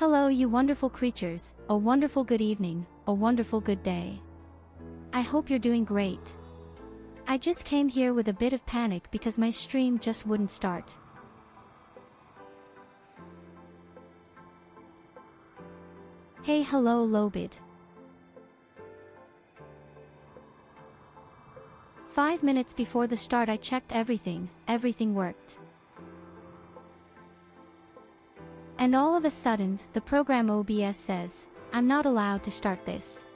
Hello, you wonderful creatures, a wonderful good evening, a wonderful good day. I hope you're doing great. I just came here with a bit of panic because my stream just wouldn't start. Hey, hello, Lobid. 5 minutes before the start I checked everything worked. And all of a sudden, the program OBS says, I'm not allowed to start this.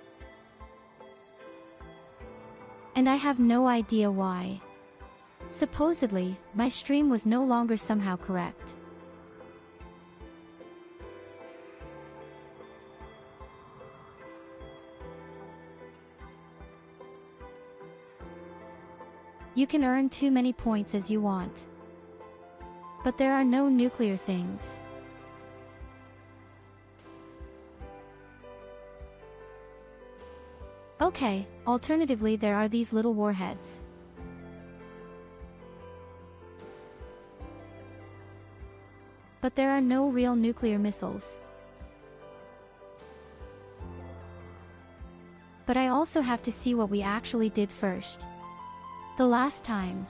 And I have no idea why. Supposedly, my stream was no longer somehow correct. You can earn too many points as you want. But there are no nuclear things. Okay, alternatively there are these little warheads. But there are no real nuclear missiles. But I also have to see what we actually did first. The last time.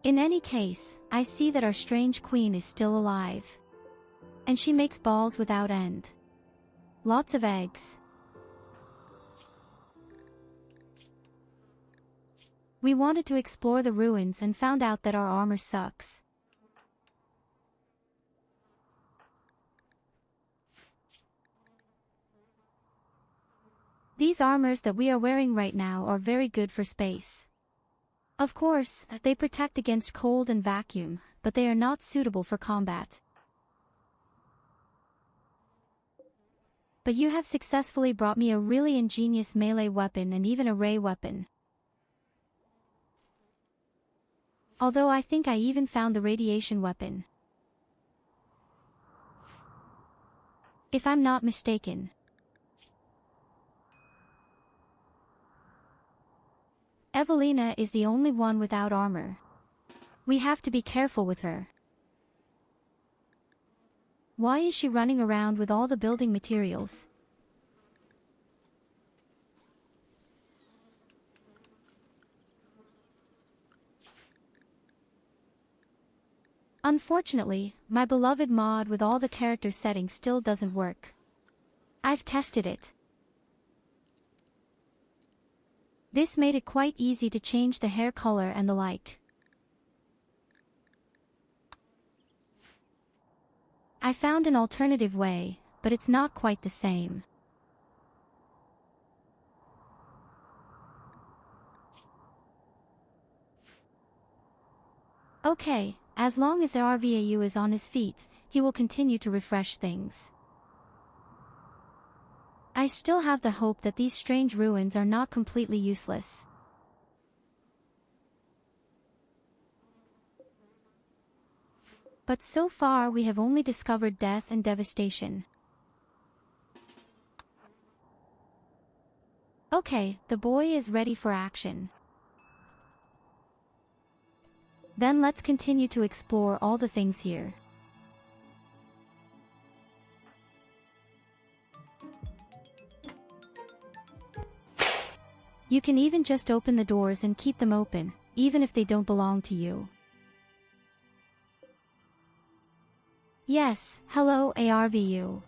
In any case, I see that our strange queen is still alive. And she makes balls without end. Lots of eggs. We wanted to explore the ruins and found out that our armor sucks. These armors that we are wearing right now are very good for space. Of course, they protect against cold and vacuum, but they are not suitable for combat. But you have successfully brought me a really ingenious melee weapon and even a ray weapon. Although I think I even found the radiation weapon. If I'm not mistaken. Evelina is the only one without armor. We have to be careful with her. Why is she running around with all the building materials? Unfortunately, my beloved mod with all the character settings still doesn't work. I've tested it. This made it quite easy to change the hair color and the like. I found an alternative way, but it's not quite the same. Okay, as long as RVAU is on his feet, he will continue to refresh things. I still have the hope that these strange ruins are not completely useless. But so far we have only discovered death and devastation. Okay, the boy is ready for action. Then let's continue to explore all the things here. You can even just open the doors and keep them open, even if they don't belong to you. Yes, hello ARVU.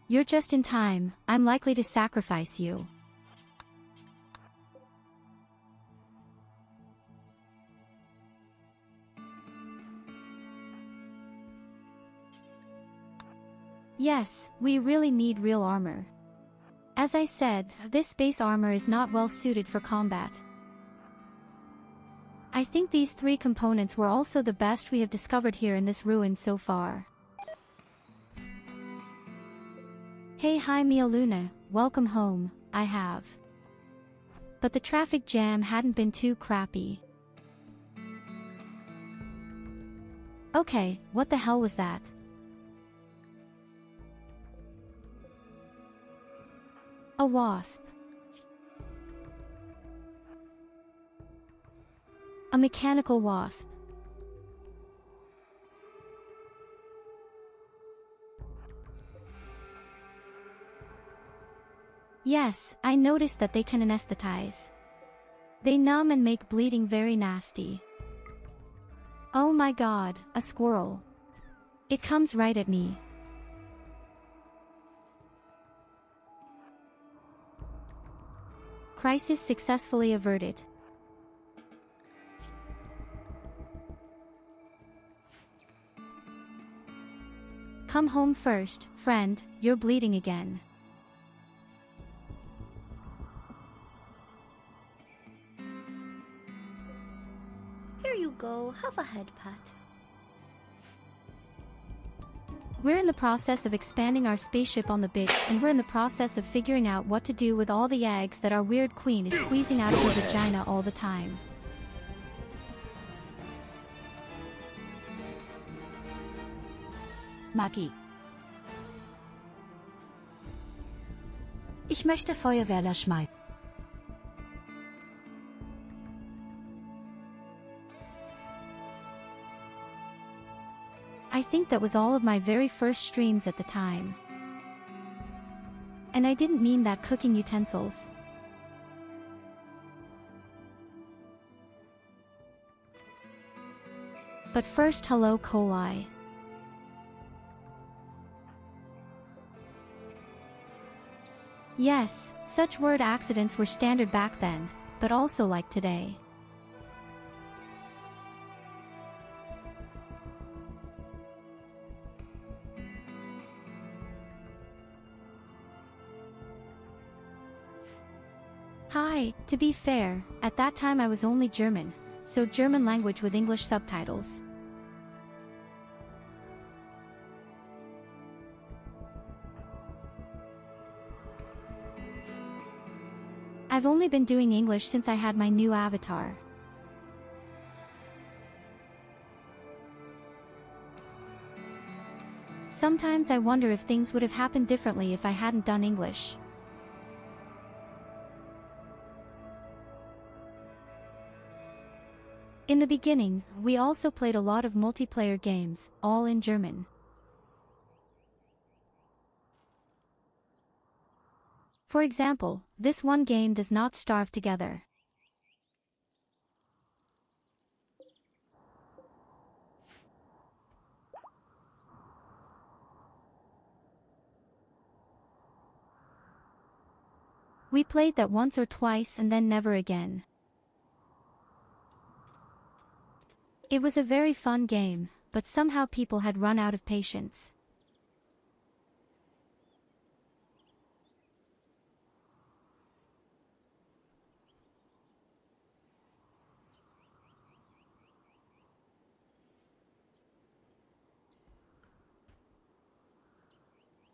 You're just in time, I'm likely to sacrifice you. Yes, we really need real armor. As I said, this space armor is not well suited for combat. I think these three components were also the best we have discovered here in this ruin so far. Hey, hi Mia Luna, welcome home, I have. But the traffic jam hadn't been too crappy. Okay, what the hell was that? A wasp. A mechanical wasp. Yes, I noticed that they can anesthetize. They numb and make bleeding very nasty. Oh my god, a squirrel. It comes right at me. Crisis successfully averted. Come home first, friend, you're bleeding again. Here you go, have a head pat. We're in the process of expanding our spaceship on the bits, and we're in the process of figuring out what to do with all the eggs that our weird queen is squeezing out of her vagina all the time. Magie. Ich möchte Feuerwehrler schmeißen. I think that was all of my very first streams at the time. And I didn't mean that cooking utensils. But first, hello coli. Yes, such word accidents were standard back then, but also like today. Hi, to be fair, at that time I was only German, so German language with English subtitles. I've only been doing English since I had my new avatar. Sometimes I wonder if things would have happened differently if I hadn't done English. In the beginning, we also played a lot of multiplayer games, all in German. For example, this one game does not starve together. We played that once or twice and then never again. It was a very fun game, but somehow people had run out of patience.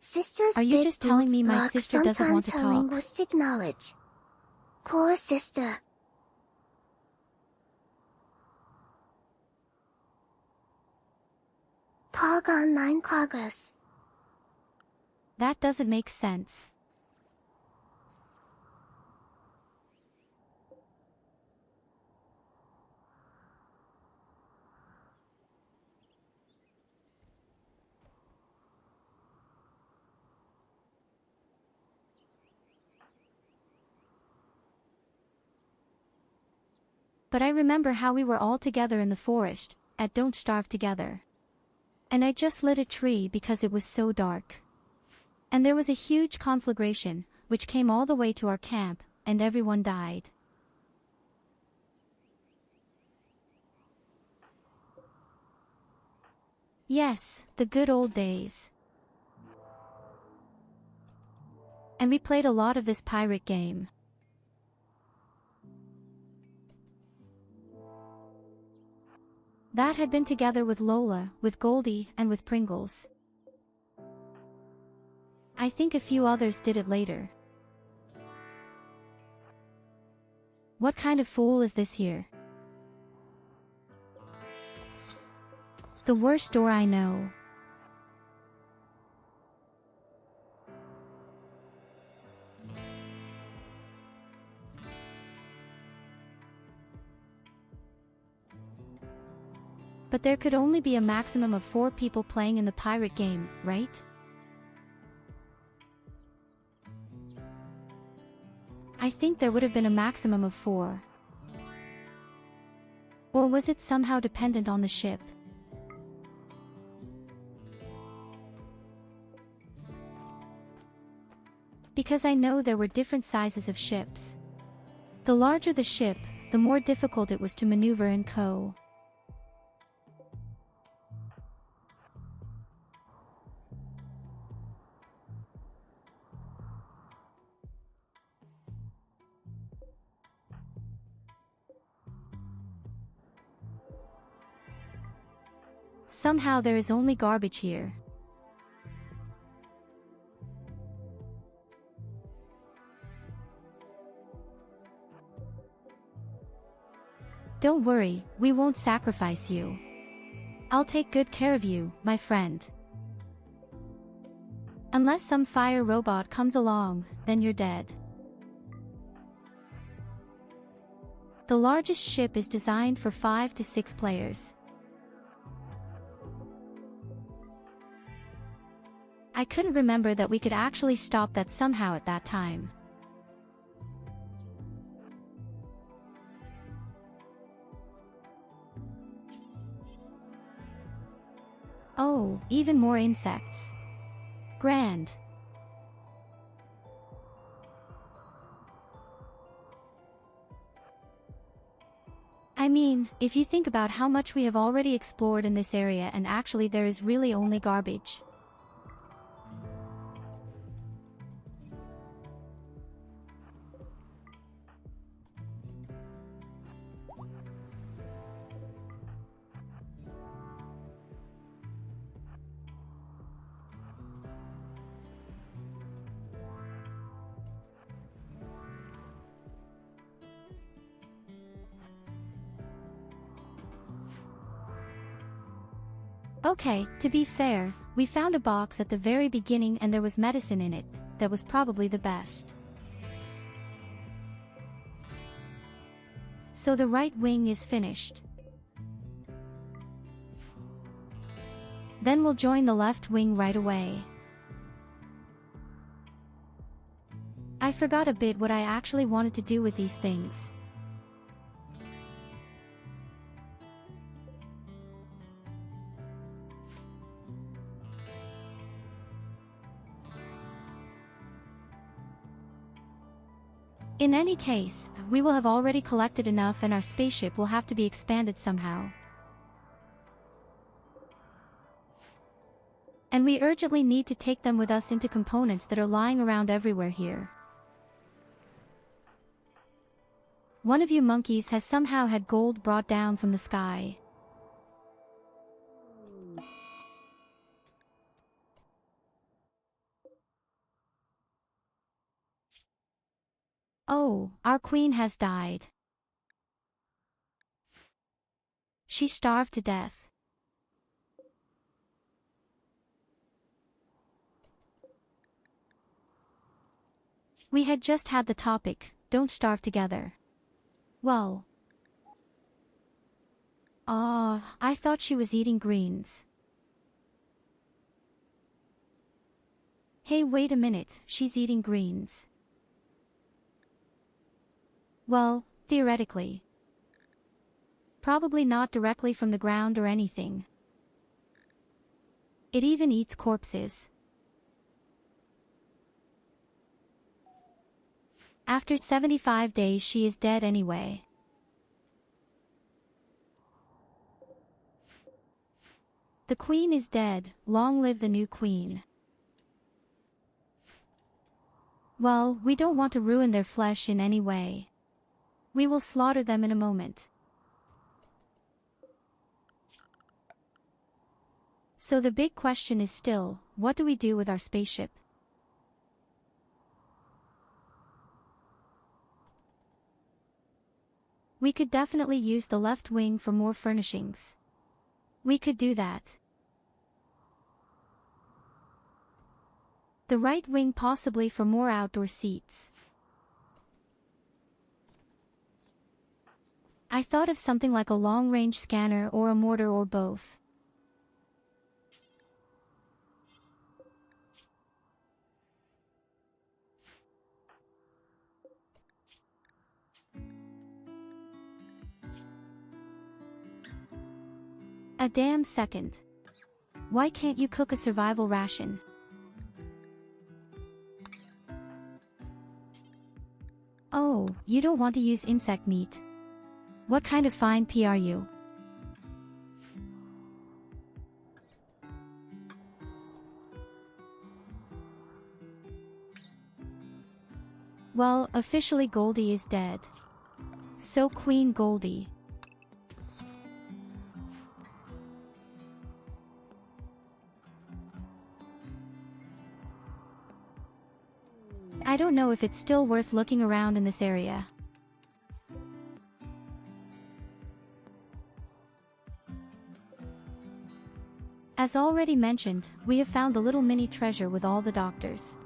Sister's Are you big just telling me my boots sister block doesn't want to sometimes her talk? linguistic knowledge. Poor sister. Tag online progress. That doesn't make sense. But I remember how we were all together in the forest, at Don't Starve Together. And I just lit a tree because it was so dark. And there was a huge conflagration, which came all the way to our camp, and everyone died. Yes, the good old days. And we played a lot of this pirate game. That had been together with Lola, with Goldie, and with Pringles. I think a few others did it later. What kind of fool is this here? The worst door I know. But there could only be a maximum of 4 people playing in the pirate game, right? I think there would have been a maximum of 4. Or was it somehow dependent on the ship? Because I know there were different sizes of ships. The larger the ship, the more difficult it was to maneuver and co. Somehow there is only garbage here. Don't worry, we won't sacrifice you. I'll take good care of you, my friend. Unless some fire robot comes along, then you're dead. The largest ship is designed for 5 to 6 players. I couldn't remember that we could actually stop that somehow at that time. Oh, even more insects. Grand. I mean, if you think about how much we have already explored in this area, and actually there is really only garbage. Okay, to be fair, we found a box at the very beginning and there was medicine in it. That was probably the best. So the right wing is finished. Then we'll join the left wing right away. I forgot a bit what I actually wanted to do with these things. In any case, we will have already collected enough and our spaceship will have to be expanded somehow. And we urgently need to take them with us into components that are lying around everywhere here. One of you monkeys has somehow had gold brought down from the sky. Oh, our queen has died. She starved to death. We had just had the topic, don't starve together. Well. I thought she was eating greens. Hey, wait a minute, she's eating greens. Well, theoretically. Probably not directly from the ground or anything. It even eats corpses. After 75 days she is dead anyway. The queen is dead, long live the new queen. Well, we don't want to ruin their flesh in any way. We will slaughter them in a moment. So the big question is still, what do we do with our spaceship? We could definitely use the left wing for more furnishings. We could do that. The right wing possibly for more outdoor seats. I thought of something like a long-range scanner or a mortar or both. A damn second. Why can't you cook a survival ration? Oh, you don't want to use insect meat. What kind of fine pea are you? Well, officially Goldie is dead. So Queen Goldie. I don't know if it's still worth looking around in this area. As already mentioned, we have found the little mini treasure with all the doctors.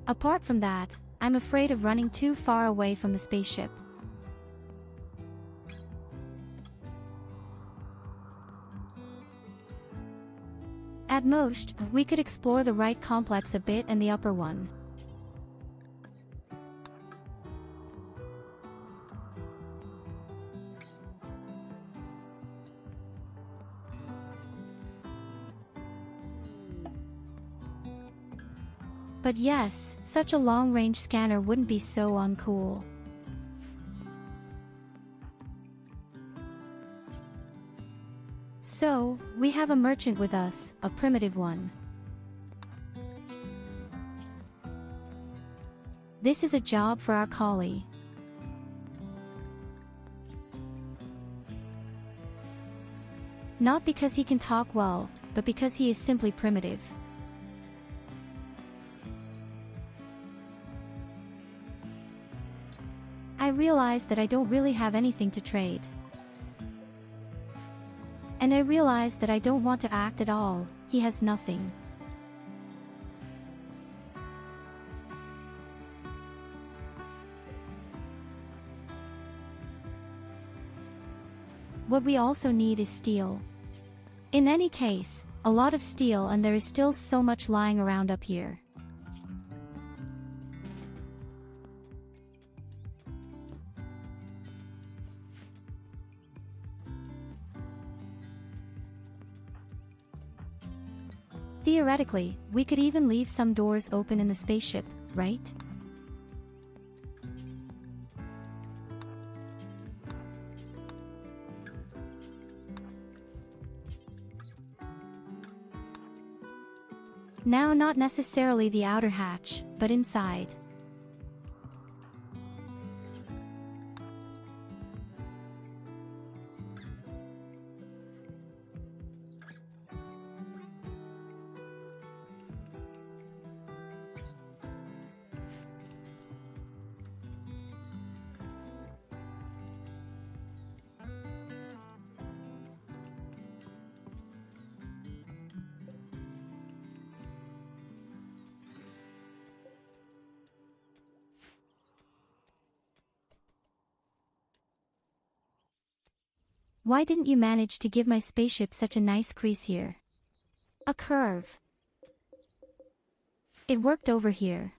Apart from that, I'm afraid of running too far away from the spaceship. At most, we could explore the right complex a bit and the upper one. But yes, such a long-range scanner wouldn't be so uncool. So, we have a merchant with us, a primitive one. This is a job for our collie. Not because he can talk well, but because he is simply primitive. I realize that I don't really have anything to trade. And I realize that I don't want to act at all, he has nothing. What we also need is steel. In any case, a lot of steel, and there is still so much lying around up here. Theoretically, we could even leave some doors open in the spaceship, right? Now, not necessarily the outer hatch, but inside. Why didn't you manage to give my spaceship such a nice crease here? A curve. It worked over here.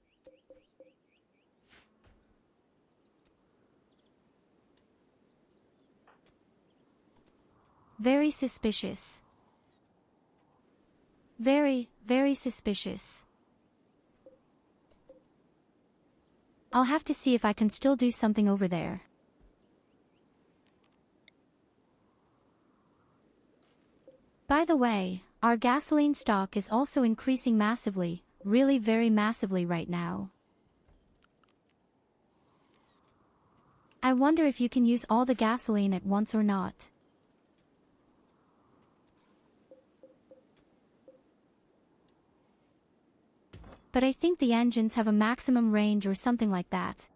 Very suspicious. Very, very suspicious. I'll have to see if I can still do something over there. By the way, our gasoline stock is also increasing massively, really very massively right now. I wonder if you can use all the gasoline at once or not. But I think the engines have a maximum range or something like that.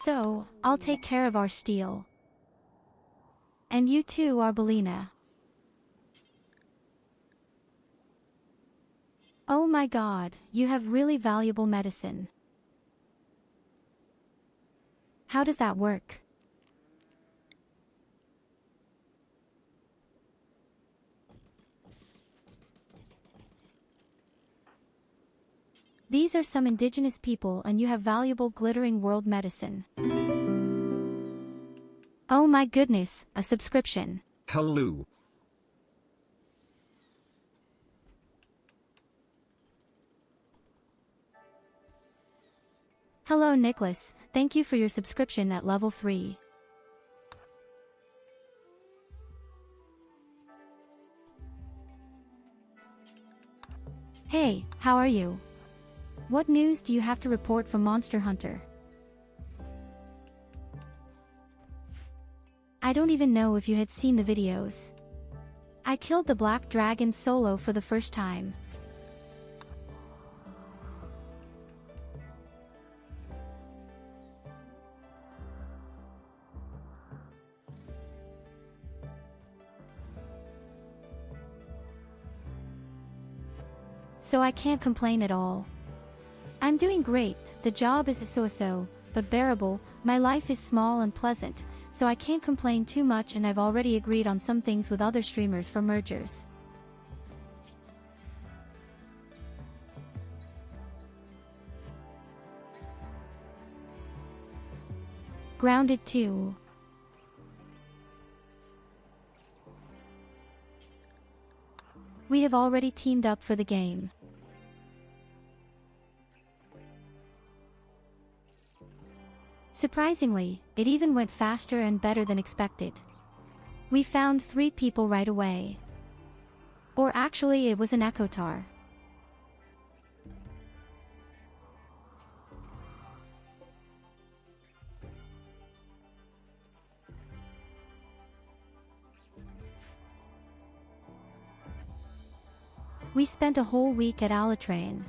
So, I'll take care of our steel. And you too, Arbelina. Oh my god, you have really valuable medicine. How does that work? These are some indigenous people and you have valuable glittering world medicine. Oh my goodness, a subscription. Hello. Hello Nicholas, thank you for your subscription at level 3. Hey, how are you? What news do you have to report from Monster Hunter? I don't even know if you had seen the videos. I killed the black dragon solo for the first time. So I can't complain at all. I'm doing great, the job is so-so, but bearable, my life is small and pleasant, so I can't complain too much and I've already agreed on some things with other streamers for mergers. Grounded 2. We have already teamed up for the game. Surprisingly, it even went faster and better than expected. We found 3 people right away. Or actually it was an Ekotar. We spent a whole week at Alatrain.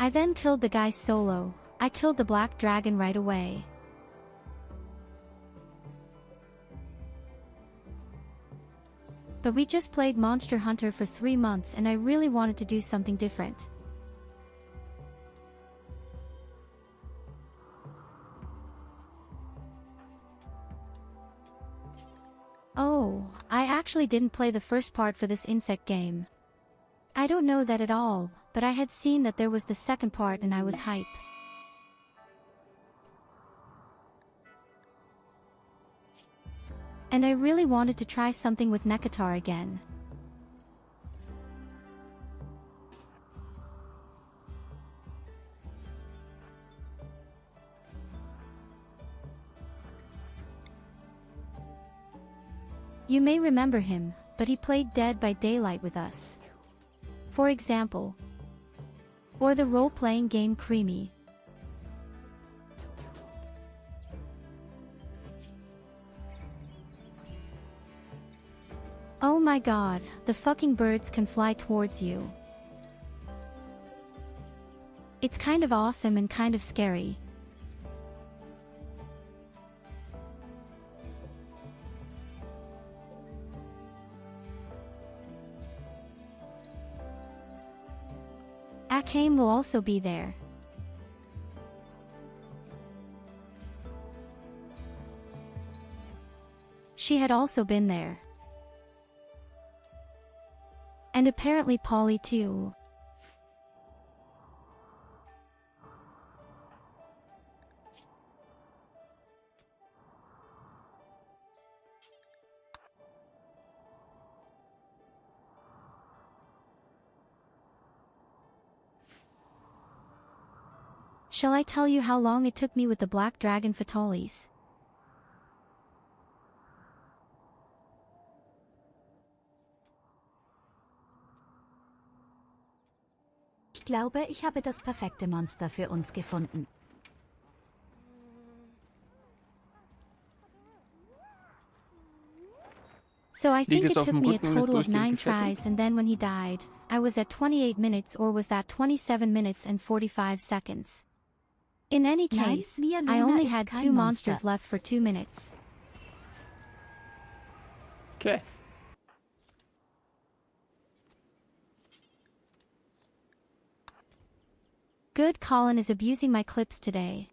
I then killed the guy solo. I killed the black dragon right away. But we just played Monster Hunter for 3 months and I really wanted to do something different. Oh, I actually didn't play the first part for this insect game. I don't know that at all, but I had seen that there was the second part and I was hype. And I really wanted to try something with Nekatar again. You may remember him, but he played Dead by Daylight with us. For example. Or the role-playing game Creamy. Oh my god, the fucking birds can fly towards you. It's kind of awesome and kind of scary. Akame will also be there. She had also been there. And apparently Polly too. Shall I tell you how long it took me with the Black Dragon Fatalis? Ich glaube, ich habe das perfekte Monster für uns gefunden. So I think Liegt it jetzt auf took dem me a Rücken und ist total of durchgehend 9 gefesselt? tries and then when he died, I was at 28 minutes or was that 27 minutes and 45 seconds? In any Nein, case, Mia I Luna only ist had kein 2 Monster. monsters left for 2 minutes. Okay. Good, Colin is abusing my clips today.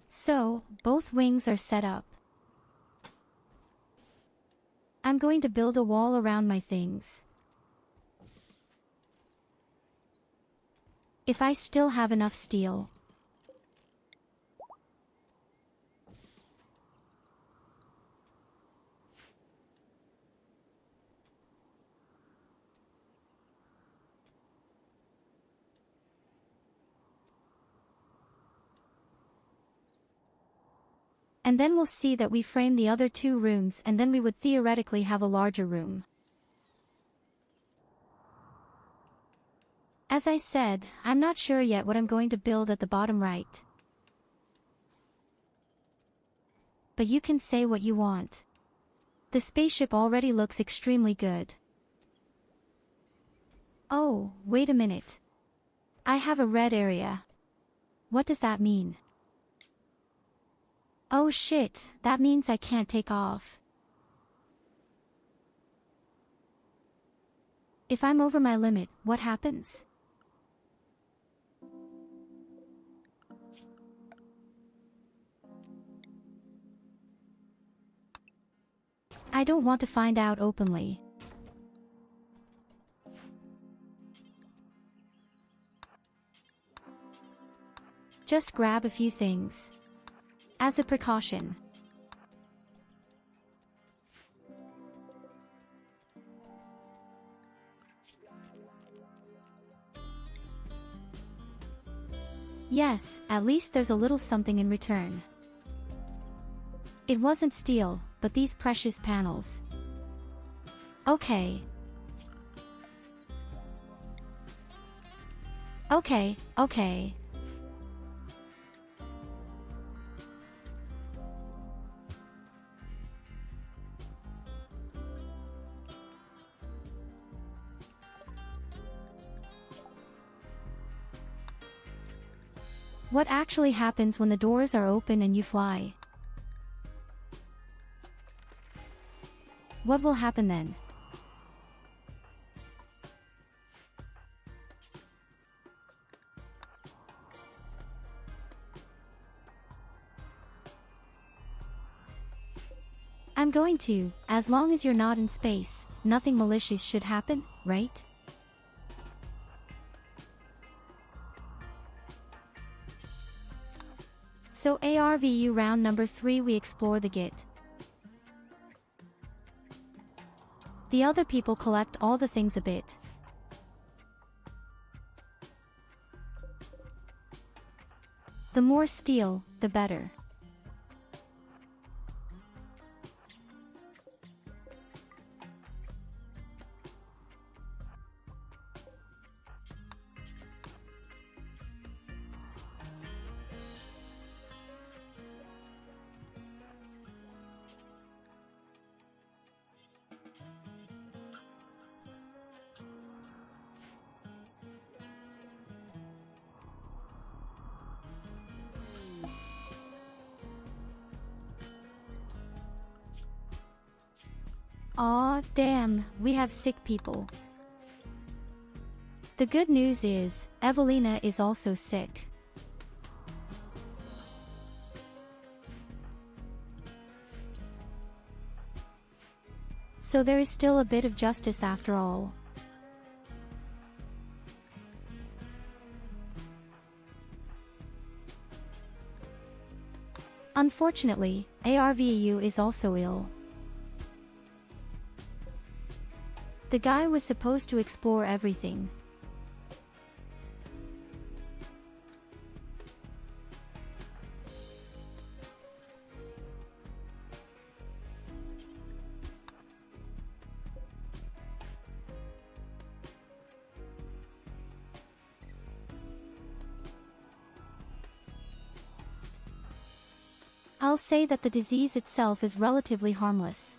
So, both wings are set up. I'm going to build a wall around my things. If I still have enough steel. And then we'll see that we frame the other 2 rooms, and then we would theoretically have a larger room. As I said, I'm not sure yet what I'm going to build at the bottom right. But you can say what you want. The spaceship already looks extremely good. Oh, wait a minute. I have a red area. What does that mean? Oh shit, that means I can't take off. If I'm over my limit, what happens? I don't want to find out openly. Just grab a few things. As a precaution. Yes, at least there's a little something in return. It wasn't steel, but these precious panels. Okay. Okay. What actually happens when the doors are open and you fly? What will happen then? I'm going to, as long as you're not in space, nothing malicious should happen, right? So ARVU round number 3 we explore the Git. The other people collect all the things a bit. The more steel, the better. Aw, damn, we have sick people. The good news is, Evelina is also sick. So there is still a bit of justice after all. Unfortunately, ARVU is also ill. The guy was supposed to explore everything. I'll say that the disease itself is relatively harmless.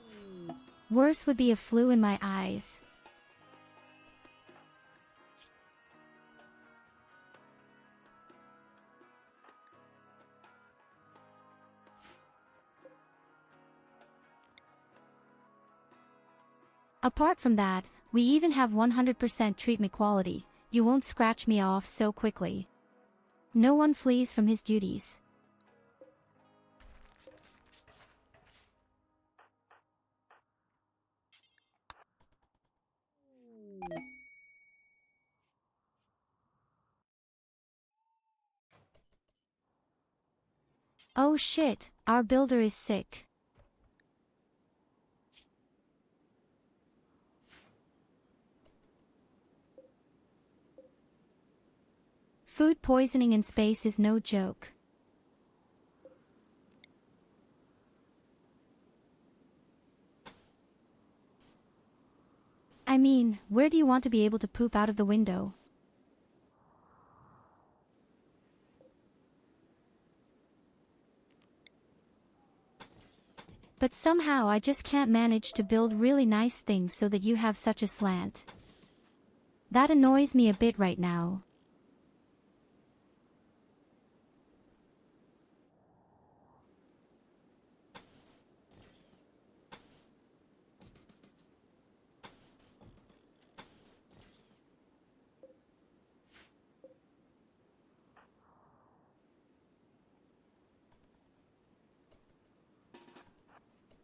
Worse would be a flu in my eyes. Apart from that, we even have 100% treatment quality. You won't scratch me off so quickly. No one flees from his duties. Oh shit, our builder is sick. Food poisoning in space is no joke. I mean, where do you want to be able to poop out of the window? But somehow I just can't manage to build really nice things so that you have such a slant. That annoys me a bit right now.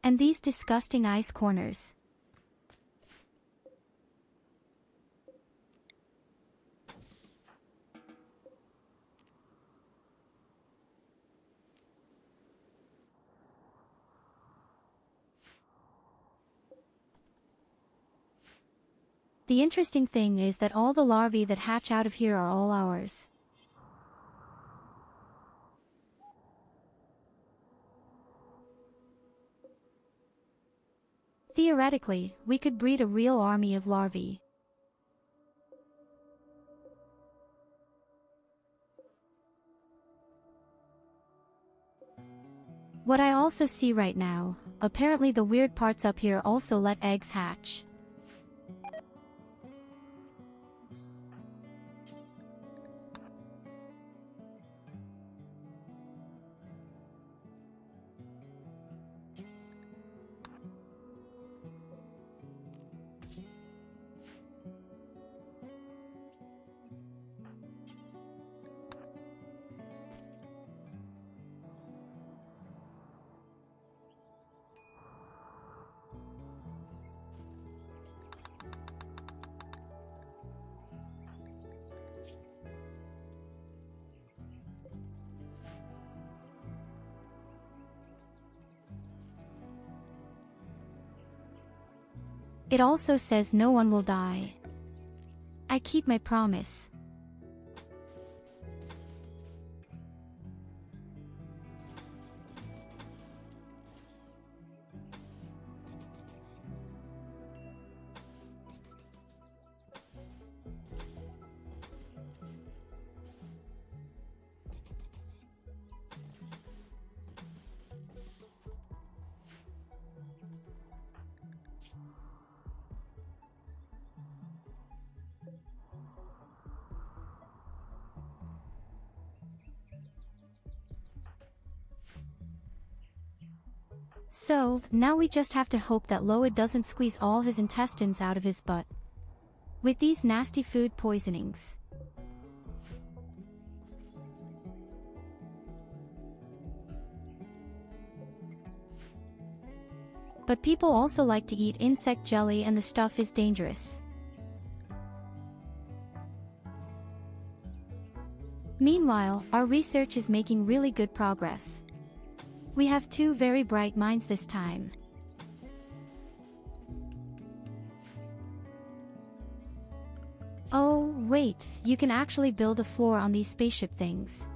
And these disgusting ice corners. The interesting thing is that all the larvae that hatch out of here are all ours. Theoretically, we could breed a real army of larvae. What I also see right now, apparently the weird parts up here also let eggs hatch. It also says no one will die. I keep my promise. So, now we just have to hope that Loid doesn't squeeze all his intestines out of his butt with these nasty food poisonings. But people also like to eat insect jelly and the stuff is dangerous. Meanwhile, our research is making really good progress. We have two very bright minds this time. Oh, wait, you can actually build a floor on these spaceship things.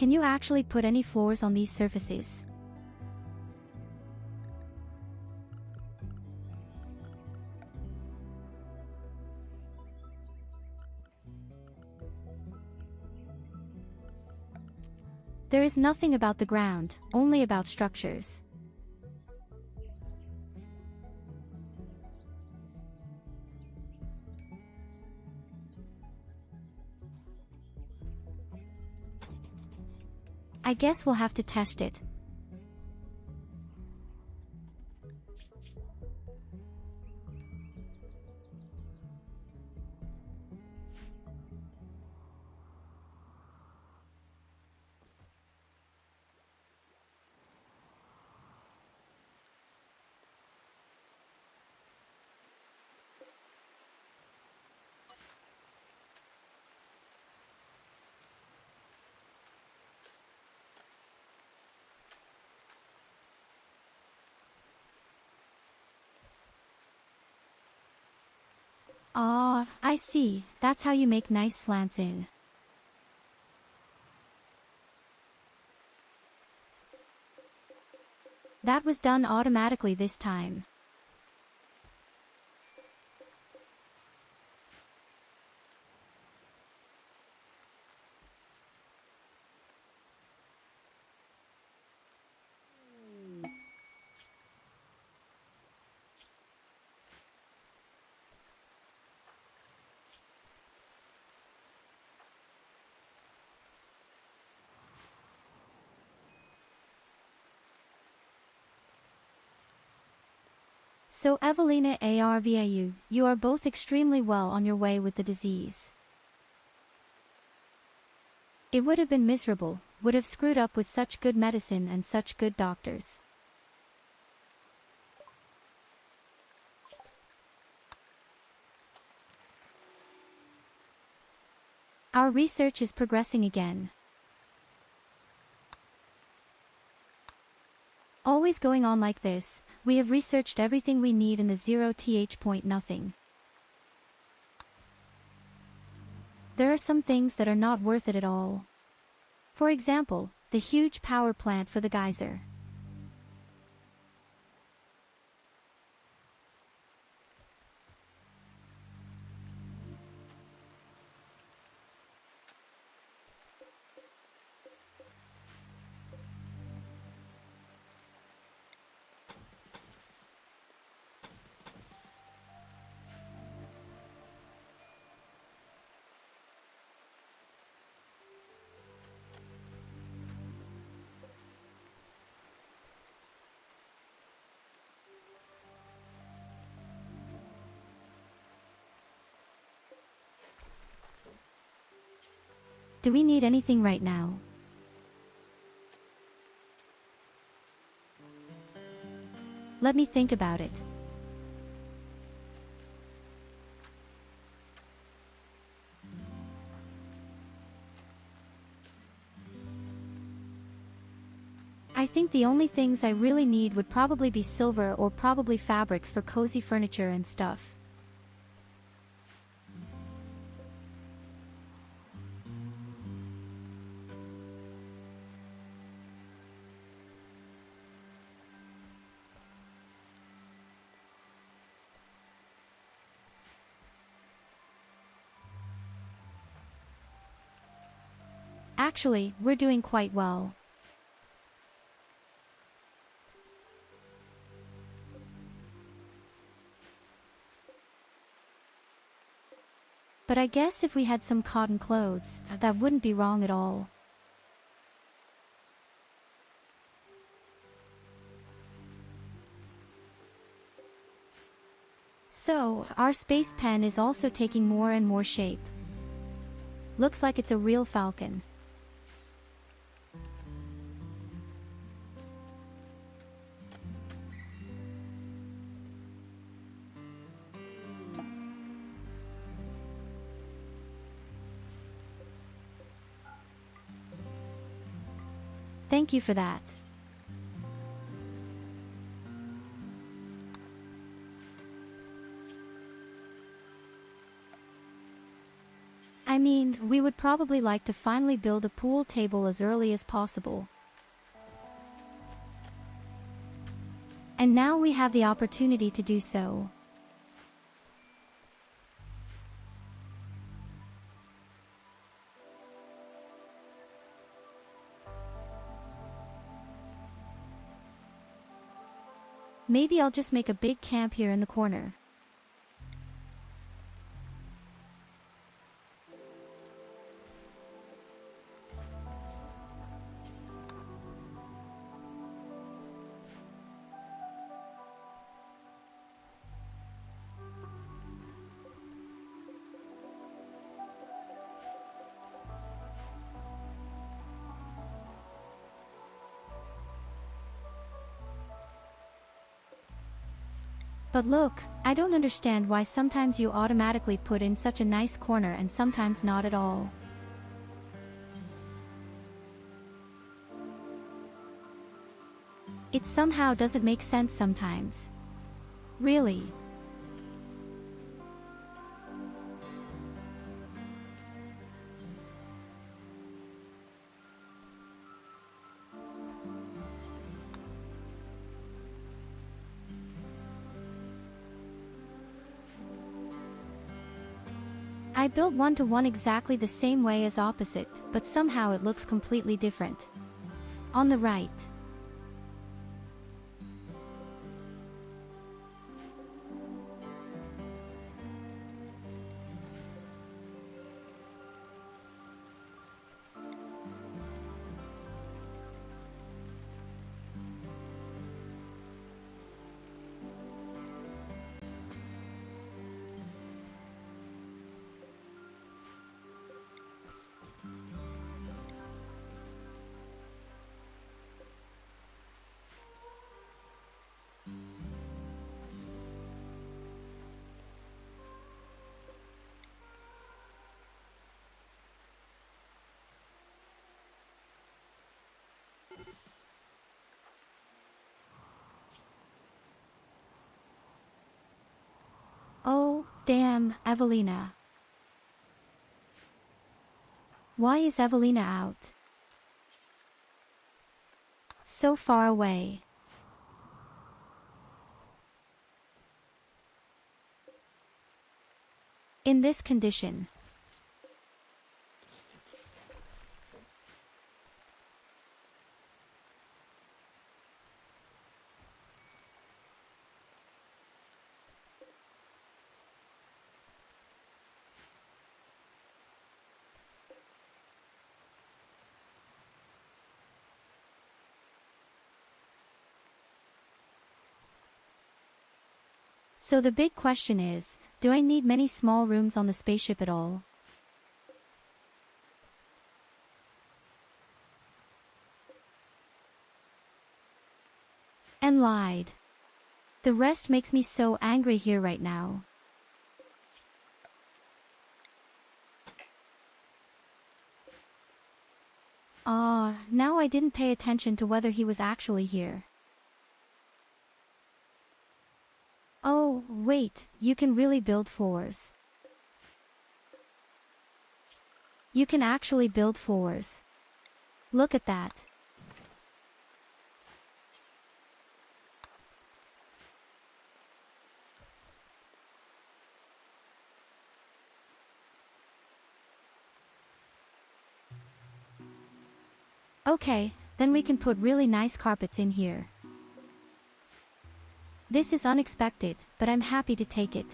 Can you actually put any floors on these surfaces? There is nothing about the ground, only about structures. I guess we'll have to test it. Ah, I see. That's how you make nice slants in. That was done automatically this time. So Evelina Arvau, you are both extremely well on your way with the disease. It would have been miserable, would have screwed up with such good medicine and such good doctors. Our research is progressing again. Always going on like this, we have researched everything we need in the 0th point nothing. There are some things that are not worth it at all. For example, the huge power plant for the geyser. Do we need anything right now? Let me think about it. I think the only things I really need would probably be silver or probably fabrics for cozy furniture and stuff. Actually, we're doing quite well. But I guess if we had some cotton clothes, that wouldn't be wrong at all. So, our space pen is also taking more and more shape. Looks like it's a real falcon. Thank you for that. I mean, we would probably like to finally build a pool table as early as possible. And now we have the opportunity to do so. Maybe I'll just make a big camp here in the corner. But look, I don't understand why sometimes you automatically put in such a nice corner and sometimes not at all. It somehow doesn't make sense sometimes. Really. I built one-to-one exactly the same way as opposite, but somehow it looks completely different. On the right. Oh, damn, Evelina. Why is Evelina out? So far away. In this condition. So the big question is, do I need many small rooms on the spaceship at all? And lied. The rest makes me so angry here right now. Now I didn't pay attention to whether he was actually here. Oh, wait, you can really build floors. You can actually build floors. Look at that. Okay, then we can put really nice carpets in here. This is unexpected, but I'm happy to take it.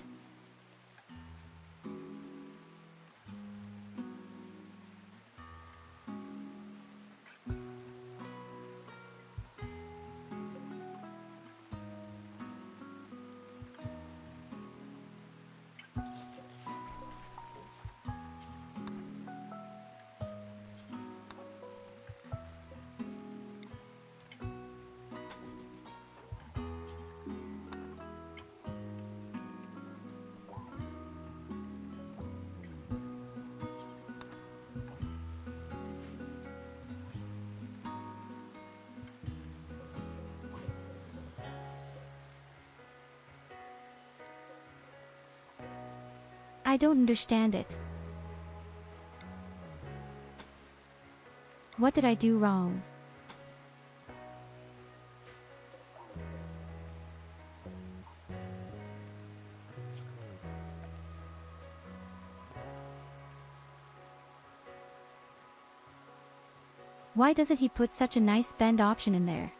I don't understand it. What did I do wrong? Why doesn't he put such a nice bend option in there?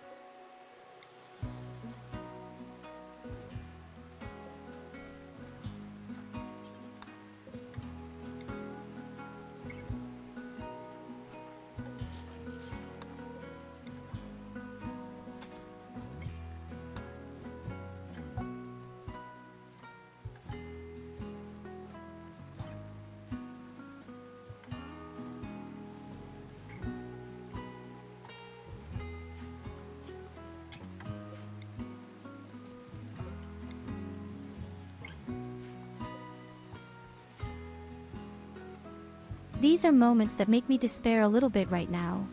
These are moments that make me despair a little bit right now.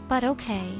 But okay.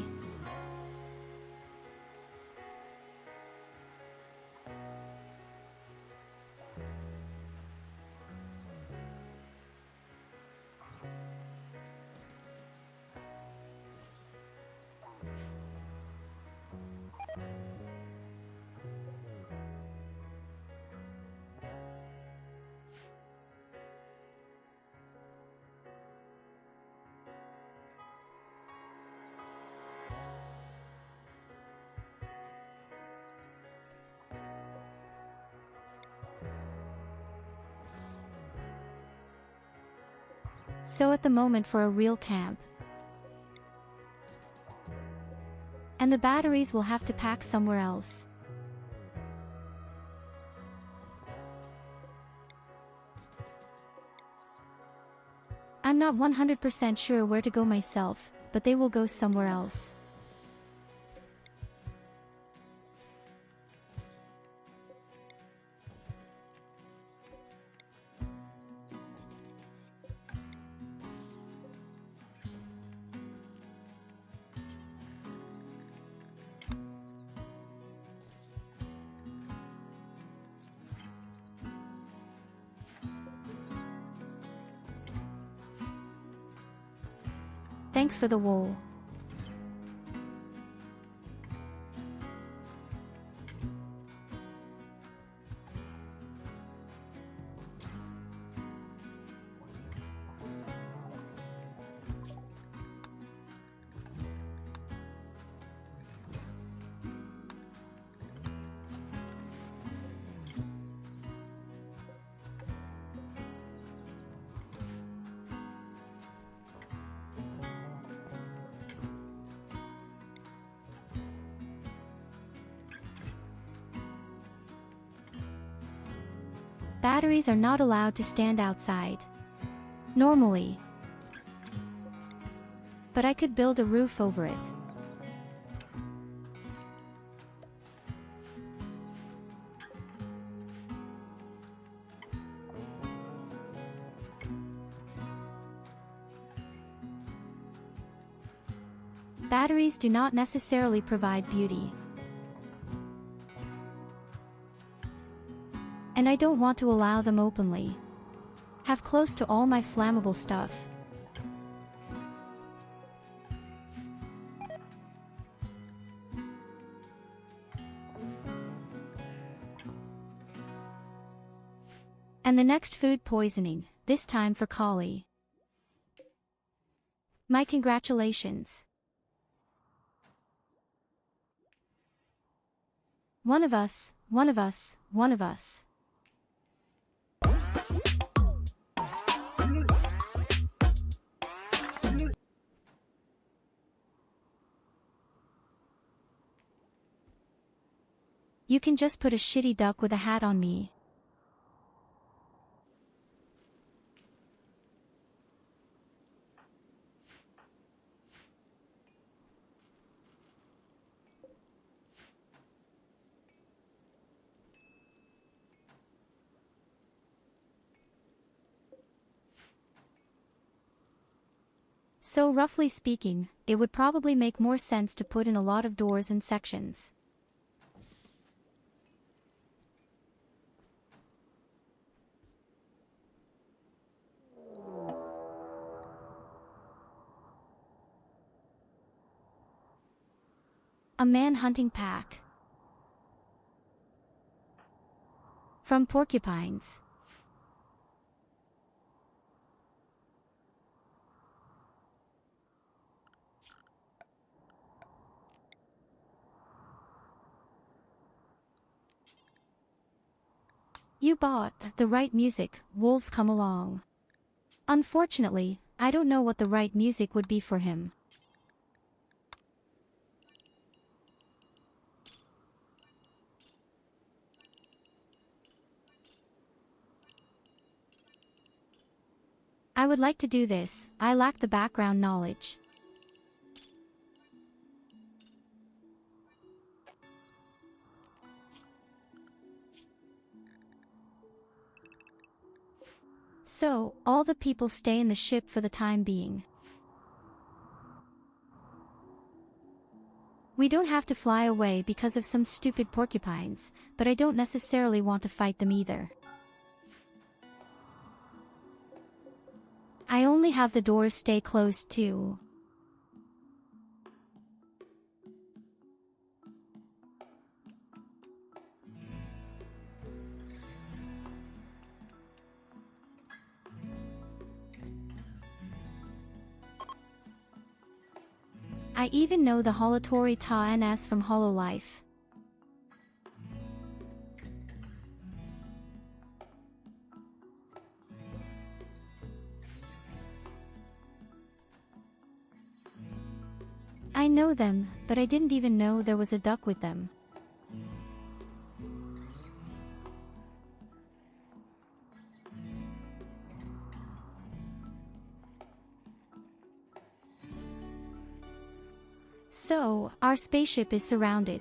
So at the moment for a real camp. And the batteries will have to pack somewhere else. I'm not 100% sure where to go myself, but they will go somewhere else. Thanks for the wool. Batteries are not allowed to stand outside. Normally. But I could build a roof over it. Batteries do not necessarily provide beauty. And I don't want to allow them openly. Have close to all my flammable stuff. And the next food poisoning, this time for Kali. My congratulations. One of us, one of us, one of us. You can just put a shitty duck with a hat on me. So roughly speaking, it would probably make more sense to put in a lot of doors and sections. A man-hunting pack. From porcupines. You bought the right music, wolves come along. Unfortunately, I don't know what the right music would be for him. I would like to do this, I lack the background knowledge. So, all the people stay in the ship for the time being. We don't have to fly away because of some stupid porcupines, but I don't necessarily want to fight them either. I only have the doors stay closed too. I even know the Holotori Ta NS from Hololive. I know them, but I didn't even know there was a duck with them. So, our spaceship is surrounded.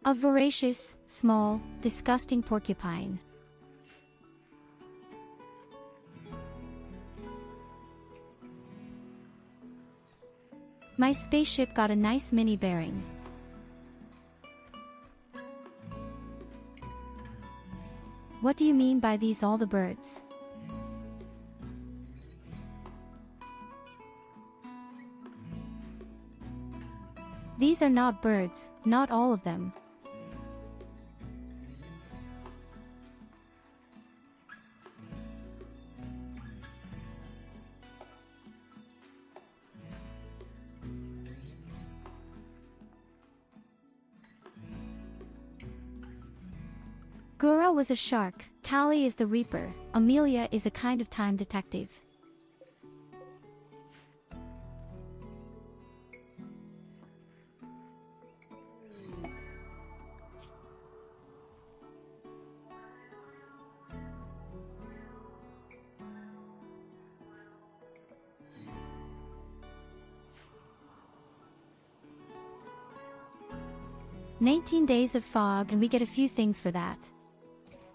A voracious, small, disgusting porcupine. My spaceship got a nice mini bearing. What do you mean by these all the birds? These are not birds, not all of them. Gura was a shark, Callie is the reaper, Amelia is a kind of time detective. "19 days of fog and we get a few things for that."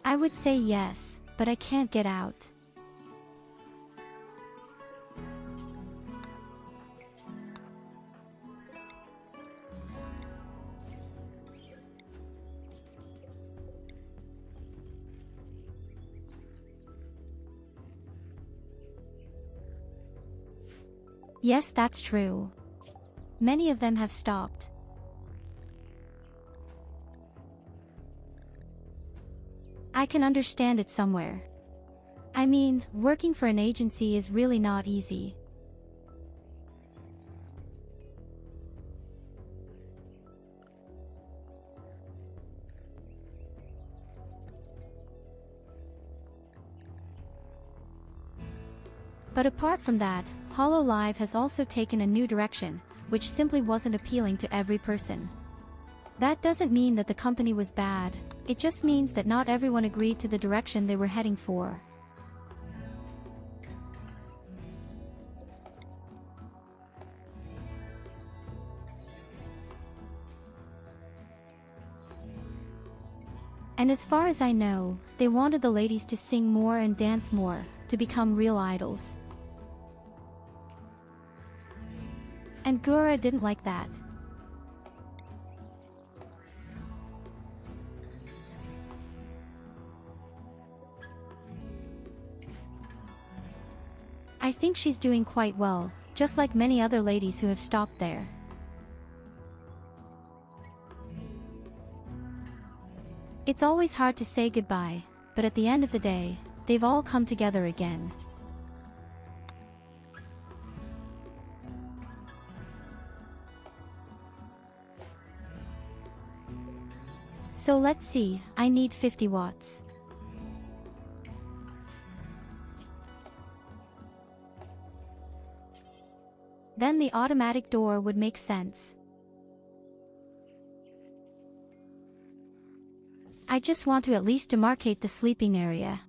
I would say yes, but I can't get out. Yes, that's true. Many of them have stopped. I can understand it somewhere. I mean, working for an agency is really not easy. But apart from that, Hololive has also taken a new direction, which simply wasn't appealing to every person. That doesn't mean that the company was bad, it just means that not everyone agreed to the direction they were heading for. And as far as I know, they wanted the ladies to sing more and dance more, to become real idols. And Gura didn't like that. I think she's doing quite well, just like many other ladies who have stopped there. It's always hard to say goodbye, but at the end of the day, they've all come together again. So let's see, I need 50 watts. Then the automatic door would make sense. I just want to at least demarcate the sleeping area.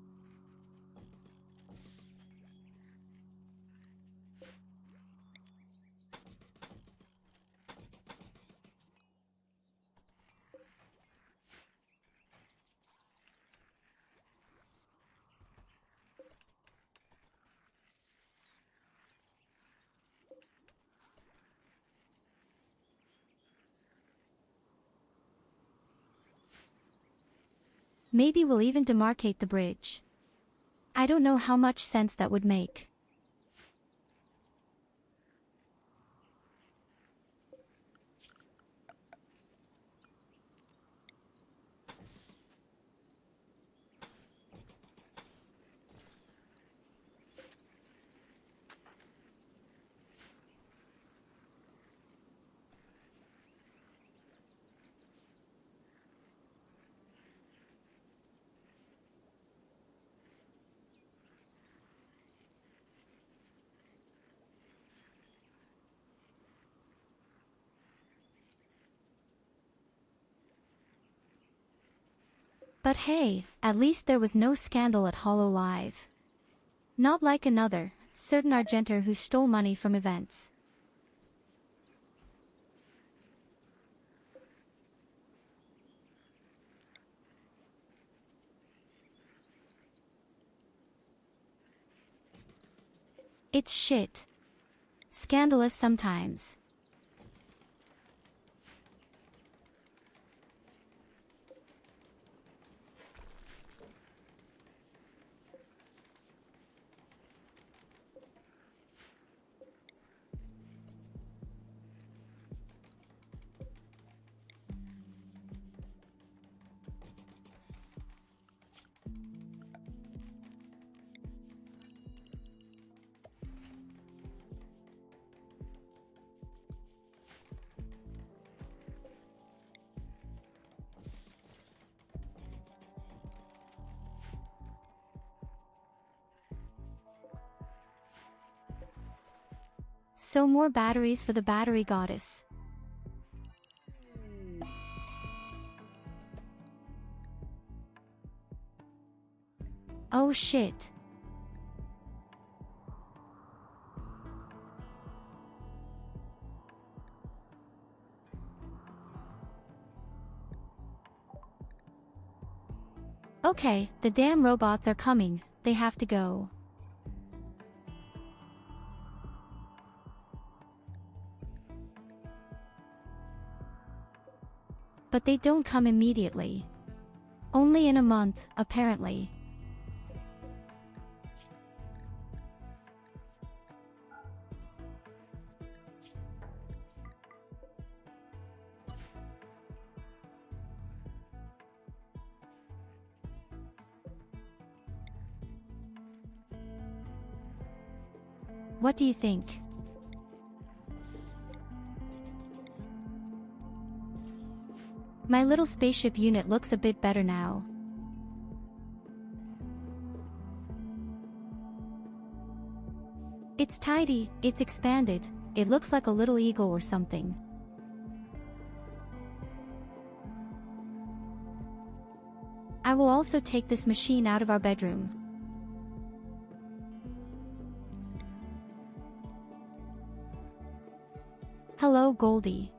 Maybe we'll even demarcate the bridge. I don't know how much sense that would make. But hey, at least there was no scandal at Hollow Live. Not like another, certain Argenter who stole money from events. It's shit. Scandalous sometimes. So more batteries for the battery goddess. Oh shit. Okay, the damn robots are coming, they have to go. But they don't come immediately. Only in a month, apparently. What do you think? My little spaceship unit looks a bit better now. It's tidy, it's expanded, it looks like a little eagle or something. I will also take this machine out of our bedroom. Hello, Goldie.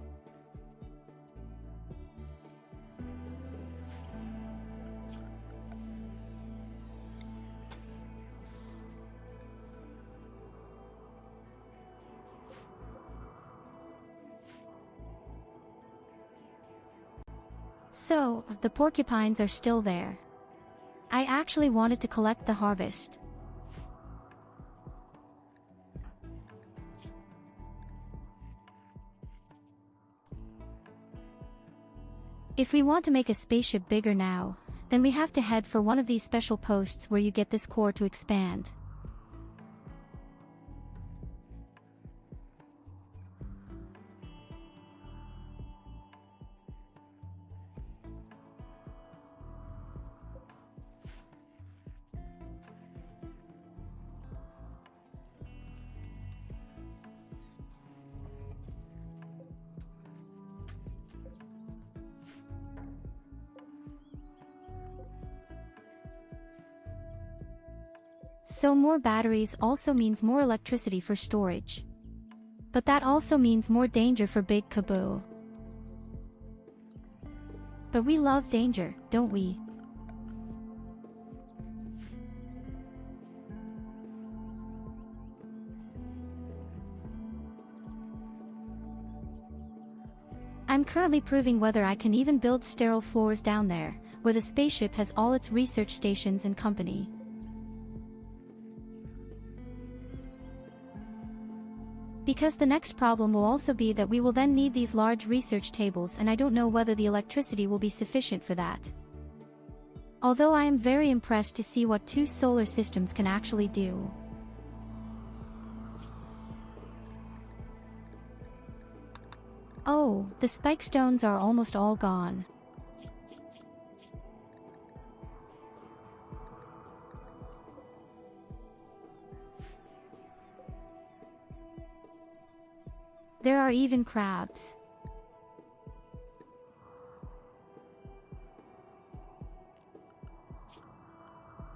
So, the porcupines are still there. I actually wanted to collect the harvest. If we want to make a spaceship bigger now, then we have to head for one of these special posts where you get this core to expand. So more batteries also means more electricity for storage. But that also means more danger for Big Kaboo. But we love danger, don't we? I'm currently proving whether I can even build sterile floors down there, where the spaceship has all its research stations and company. Because the next problem will also be that we will then need these large research tables, and I don't know whether the electricity will be sufficient for that. Although I am very impressed to see what 2 solar systems can actually do. Oh, the spike stones are almost all gone. There are even crabs.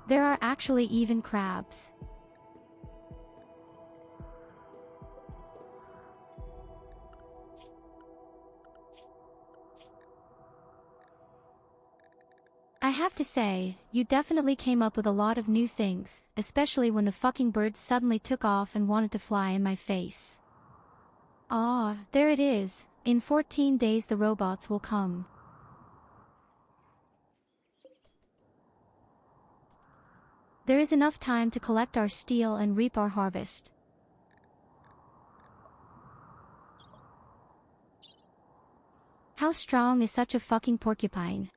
There are actually even crabs. I have to say, you definitely came up with a lot of new things, especially when the fucking birds suddenly took off and wanted to fly in my face. Ah, there it is. In 14 days the robots will come. There is enough time to collect our steel and reap our harvest. How strong is such a fucking porcupine?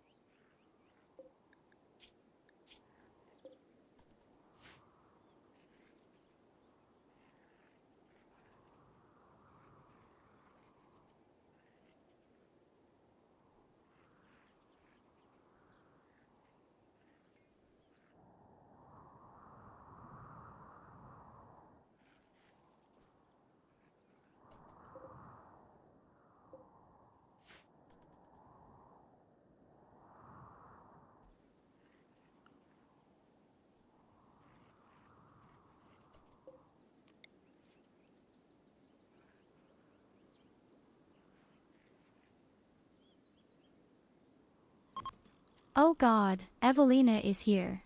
Oh god, Evelina is here.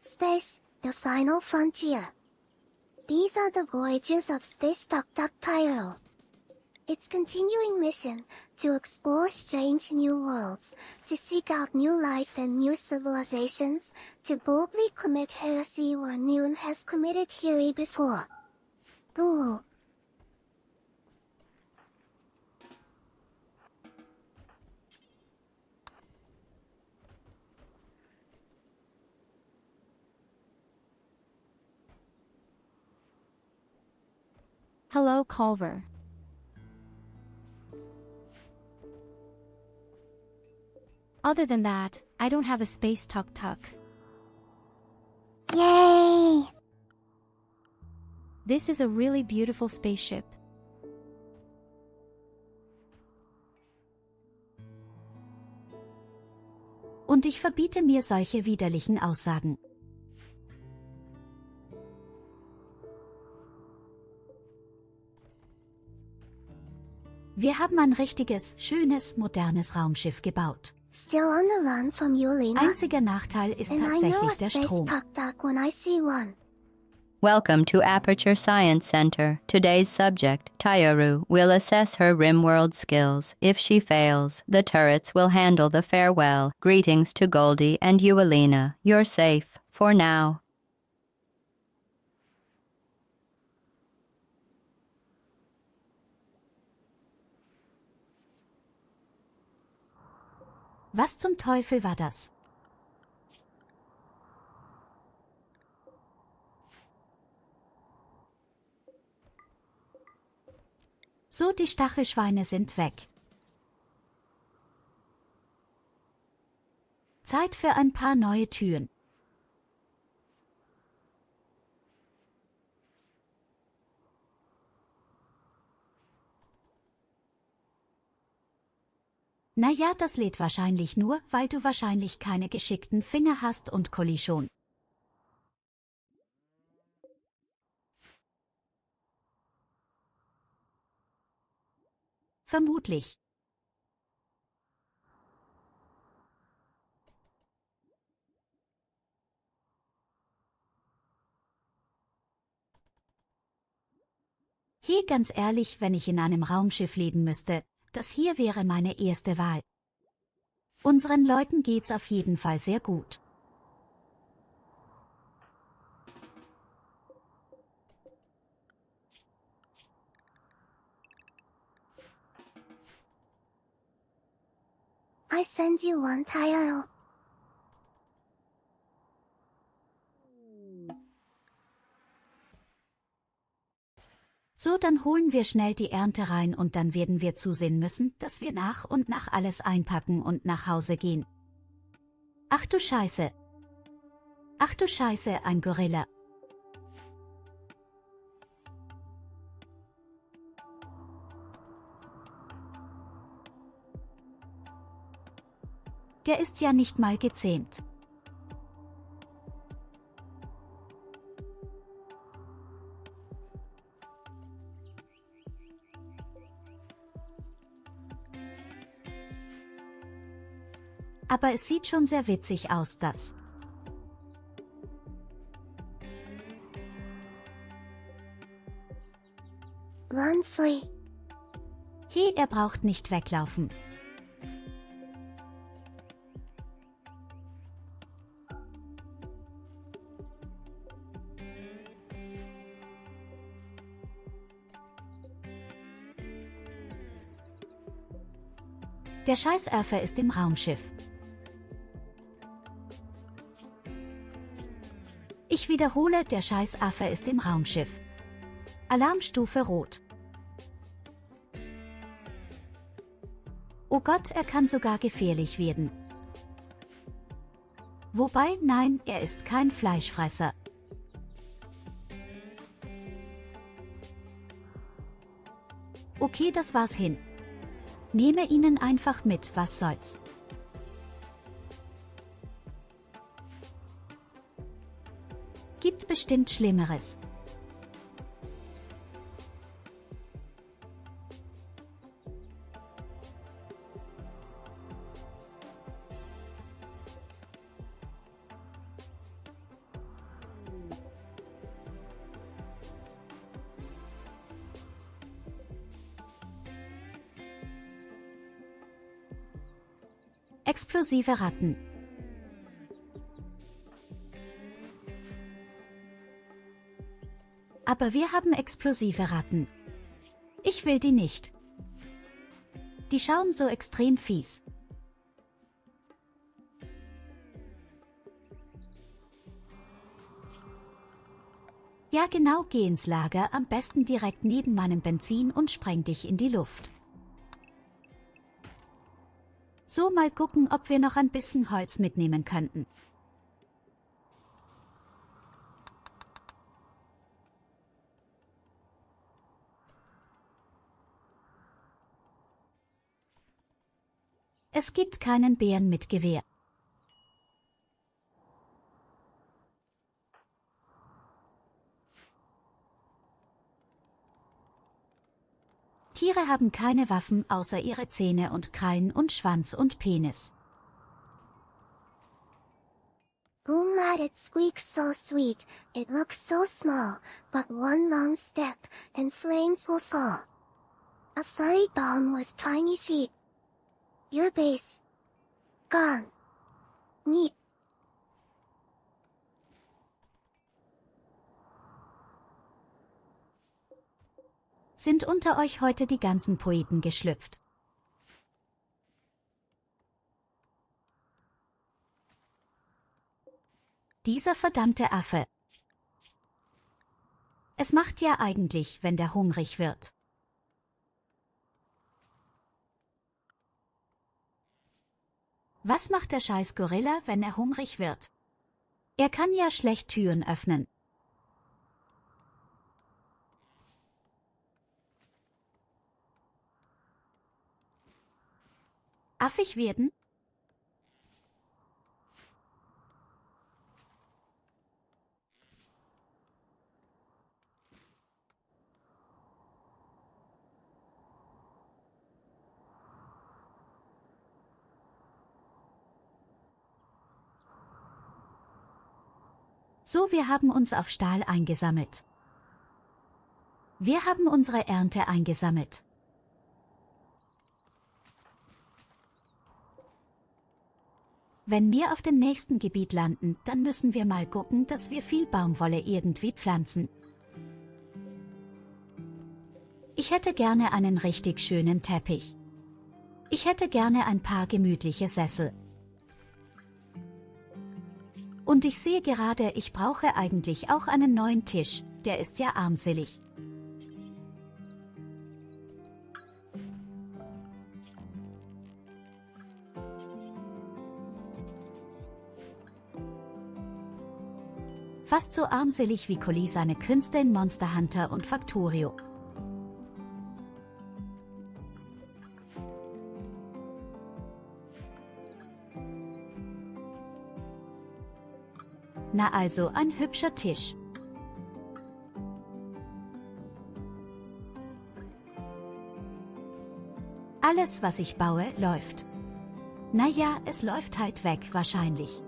Space, the final frontier. These are the voyages of Space Tuk Tyurru. Its continuing mission, to explore strange new worlds, to seek out new life and new civilizations, to boldly commit heresy where none has committed here before. Guru. Hello, Culver. Other than that, I don't have a space tuk-tuk. Yay! This is a really beautiful spaceship. Und ich verbiete mir solche widerlichen Aussagen. Wir haben ein richtiges, schönes, modernes Raumschiff gebaut. Still on the run from Yulina. Einziger Nachteil ist And I know tatsächlich a der space Strom. tuk-tuk when I see one. Welcome to Aperture Science Center. Today's subject, Tyurru, will assess her Rimworld skills. If she fails, the turrets will handle the farewell. Greetings to Goldie and Evelina. You're safe, for now. Was zum Teufel war das? So, die Stachelschweine sind weg. Zeit für ein paar neue Türen. Na ja, das lädt wahrscheinlich nur, weil du wahrscheinlich keine geschickten Finger hast und Kollision. Vermutlich. Hey, ganz ehrlich, wenn ich in einem Raumschiff leben müsste, das hier wäre meine erste Wahl. Unseren Leuten geht's auf jeden Fall sehr gut. I send you one, Tyurru. So, dann holen wir schnell die Ernte rein und dann werden wir zusehen müssen, dass wir nach und nach alles einpacken und nach Hause gehen. Ach du Scheiße. Ach du Scheiße, ein Gorilla. Der ist ja nicht mal gezähmt. Aber es sieht schon sehr witzig aus, das. Run free. Hey, er braucht nicht weglaufen. Der Scheißaffe ist im Raumschiff. Ich wiederhole, der Scheißaffe ist im Raumschiff. Alarmstufe Rot. Oh Gott, er kann sogar gefährlich werden. Wobei, nein, er ist kein Fleischfresser. Okay, das war's hin. Nehme ihn einfach mit, was soll's. Gibt bestimmt Schlimmeres. Explosive Ratten. Aber wir haben explosive Ratten. Ich will die nicht. Die schauen so extrem fies. Ja genau, geh ins Lager, am besten direkt neben meinem Benzin und spreng dich in die Luft. So, mal gucken, ob wir noch ein bisschen Holz mitnehmen könnten. Es gibt keinen Bären mit Gewehr. Tiere haben keine Waffen außer ihre Zähne und Krallen und Schwanz und Penis. Boom lad, it squeaks so sweet, it looks so small, but one wrong step, and flames will fall. A furry bomb with tiny feet. Your base. Gone. Neat. Sind unter euch heute die ganzen Poeten geschlüpft? Dieser verdammte Affe. Es macht ja eigentlich, wenn der hungrig wird. Was macht der scheiß Gorilla, wenn er hungrig wird? Er kann ja schlecht Türen öffnen. Affig werden? So, wir haben uns auf Stahl eingesammelt. Wir haben unsere Ernte eingesammelt. Wenn wir auf dem nächsten Gebiet landen, dann müssen wir mal gucken, dass wir viel Baumwolle irgendwie pflanzen. Ich hätte gerne einen richtig schönen Teppich. Ich hätte gerne ein paar gemütliche Sessel. Und ich sehe gerade, ich brauche eigentlich auch einen neuen Tisch, der ist ja armselig. Fast so armselig wie Colli seine Künste in Monster Hunter und Factorio. Na also, ein hübscher Tisch. Alles, was ich baue, läuft. Naja, es läuft halt weg, wahrscheinlich.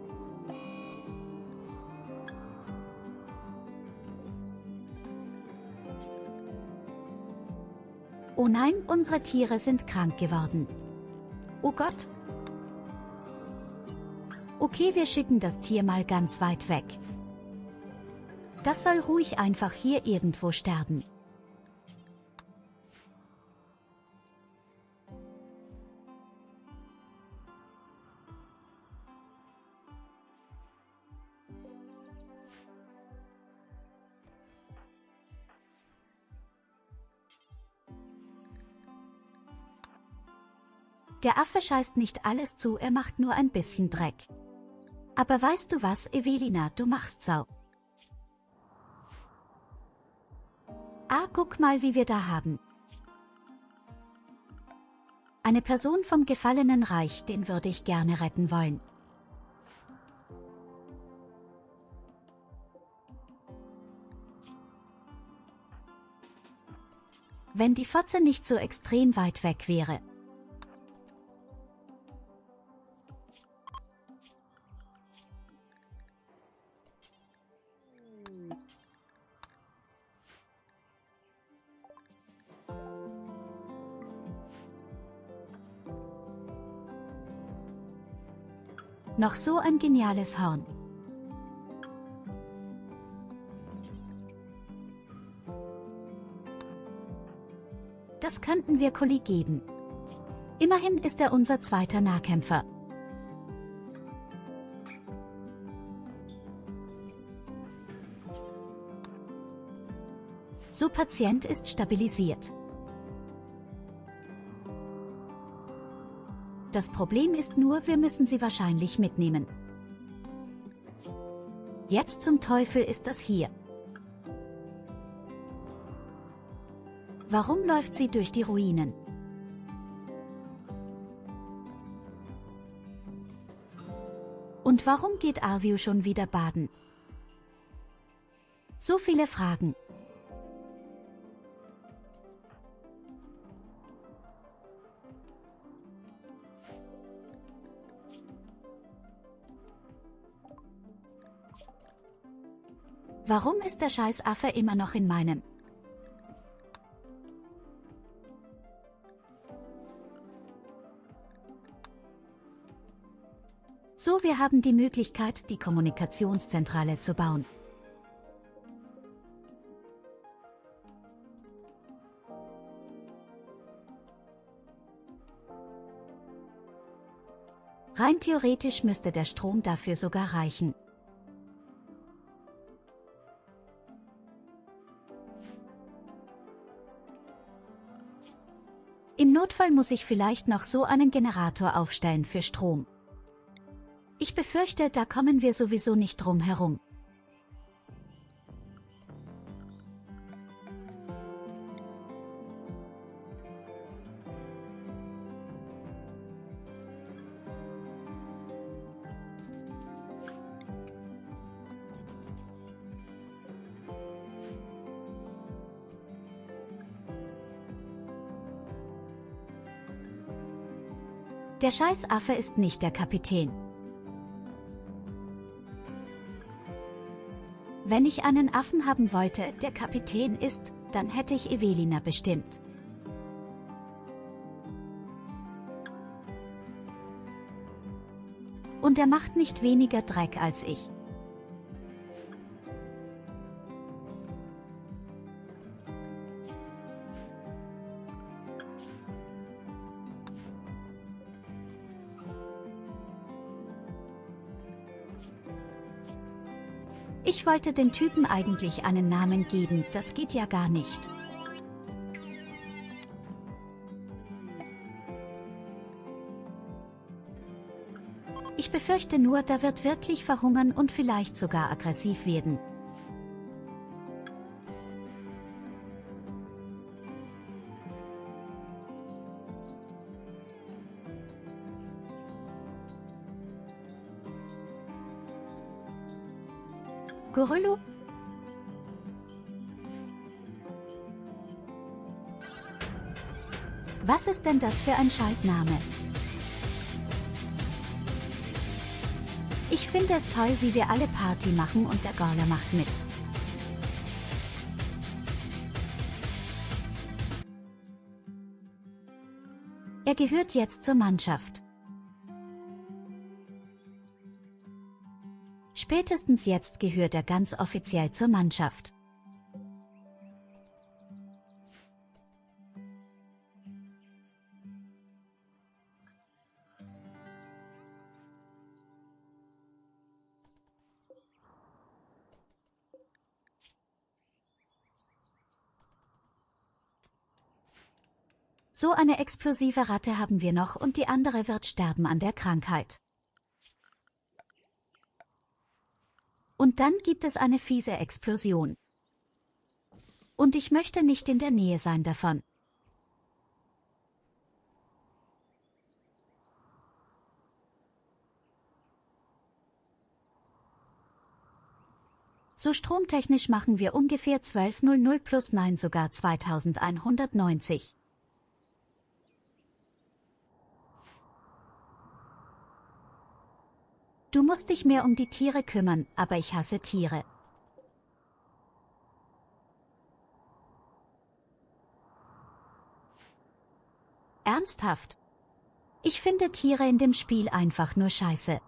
Oh nein, unsere Tiere sind krank geworden. Oh Gott. Okay, wir schicken das Tier mal ganz weit weg. Das soll ruhig einfach hier irgendwo sterben. Der Affe scheißt nicht alles zu, er macht nur ein bisschen Dreck. Aber weißt du was, Evelina, du machst Sau. Ah, guck mal, wie wir da haben. Eine Person vom gefallenen Reich, den würde ich gerne retten wollen. Wenn die Fotze nicht so extrem weit weg wäre. Noch so ein geniales Horn. Das könnten wir Colli geben. Immerhin ist er unser zweiter Nahkämpfer. So, Patient ist stabilisiert. Das Problem ist nur, wir müssen sie wahrscheinlich mitnehmen. Jetzt zum Teufel ist das hier. Warum läuft sie durch die Ruinen? Und warum geht Arvio schon wieder baden? So viele Fragen. Warum ist der Scheißaffe immer noch in meinem? So, wir haben die Möglichkeit, die Kommunikationszentrale zu bauen. Rein theoretisch müsste der Strom dafür sogar reichen. Im Notfall muss ich vielleicht noch so einen Generator aufstellen für Strom. Ich befürchte, da kommen wir sowieso nicht drum herum. Der Scheißaffe ist nicht der Kapitän. Wenn ich einen Affen haben wollte, der Kapitän ist, dann hätte ich Evelina bestimmt. Und er macht nicht weniger Dreck als ich. Ich wollte den Typen eigentlich einen Namen geben, das geht ja gar nicht. Ich befürchte nur, der wird wirklich verhungern und vielleicht sogar aggressiv werden. Gorilla? Was ist denn das für ein Scheißname? Ich finde es toll, wie wir alle Party machen und der Gorilla macht mit. Er gehört jetzt zur Mannschaft. Spätestens jetzt gehört er ganz offiziell zur Mannschaft. So eine explosive Ratte haben wir noch und die andere wird sterben an der Krankheit. Und dann gibt es eine fiese Explosion. Und ich möchte nicht in der Nähe sein davon. So stromtechnisch machen wir ungefähr 12:00 plus nein sogar 2190. Du musst dich mehr um die Tiere kümmern, aber ich hasse Tiere. Ernsthaft? Ich finde Tiere in dem Spiel einfach nur scheiße.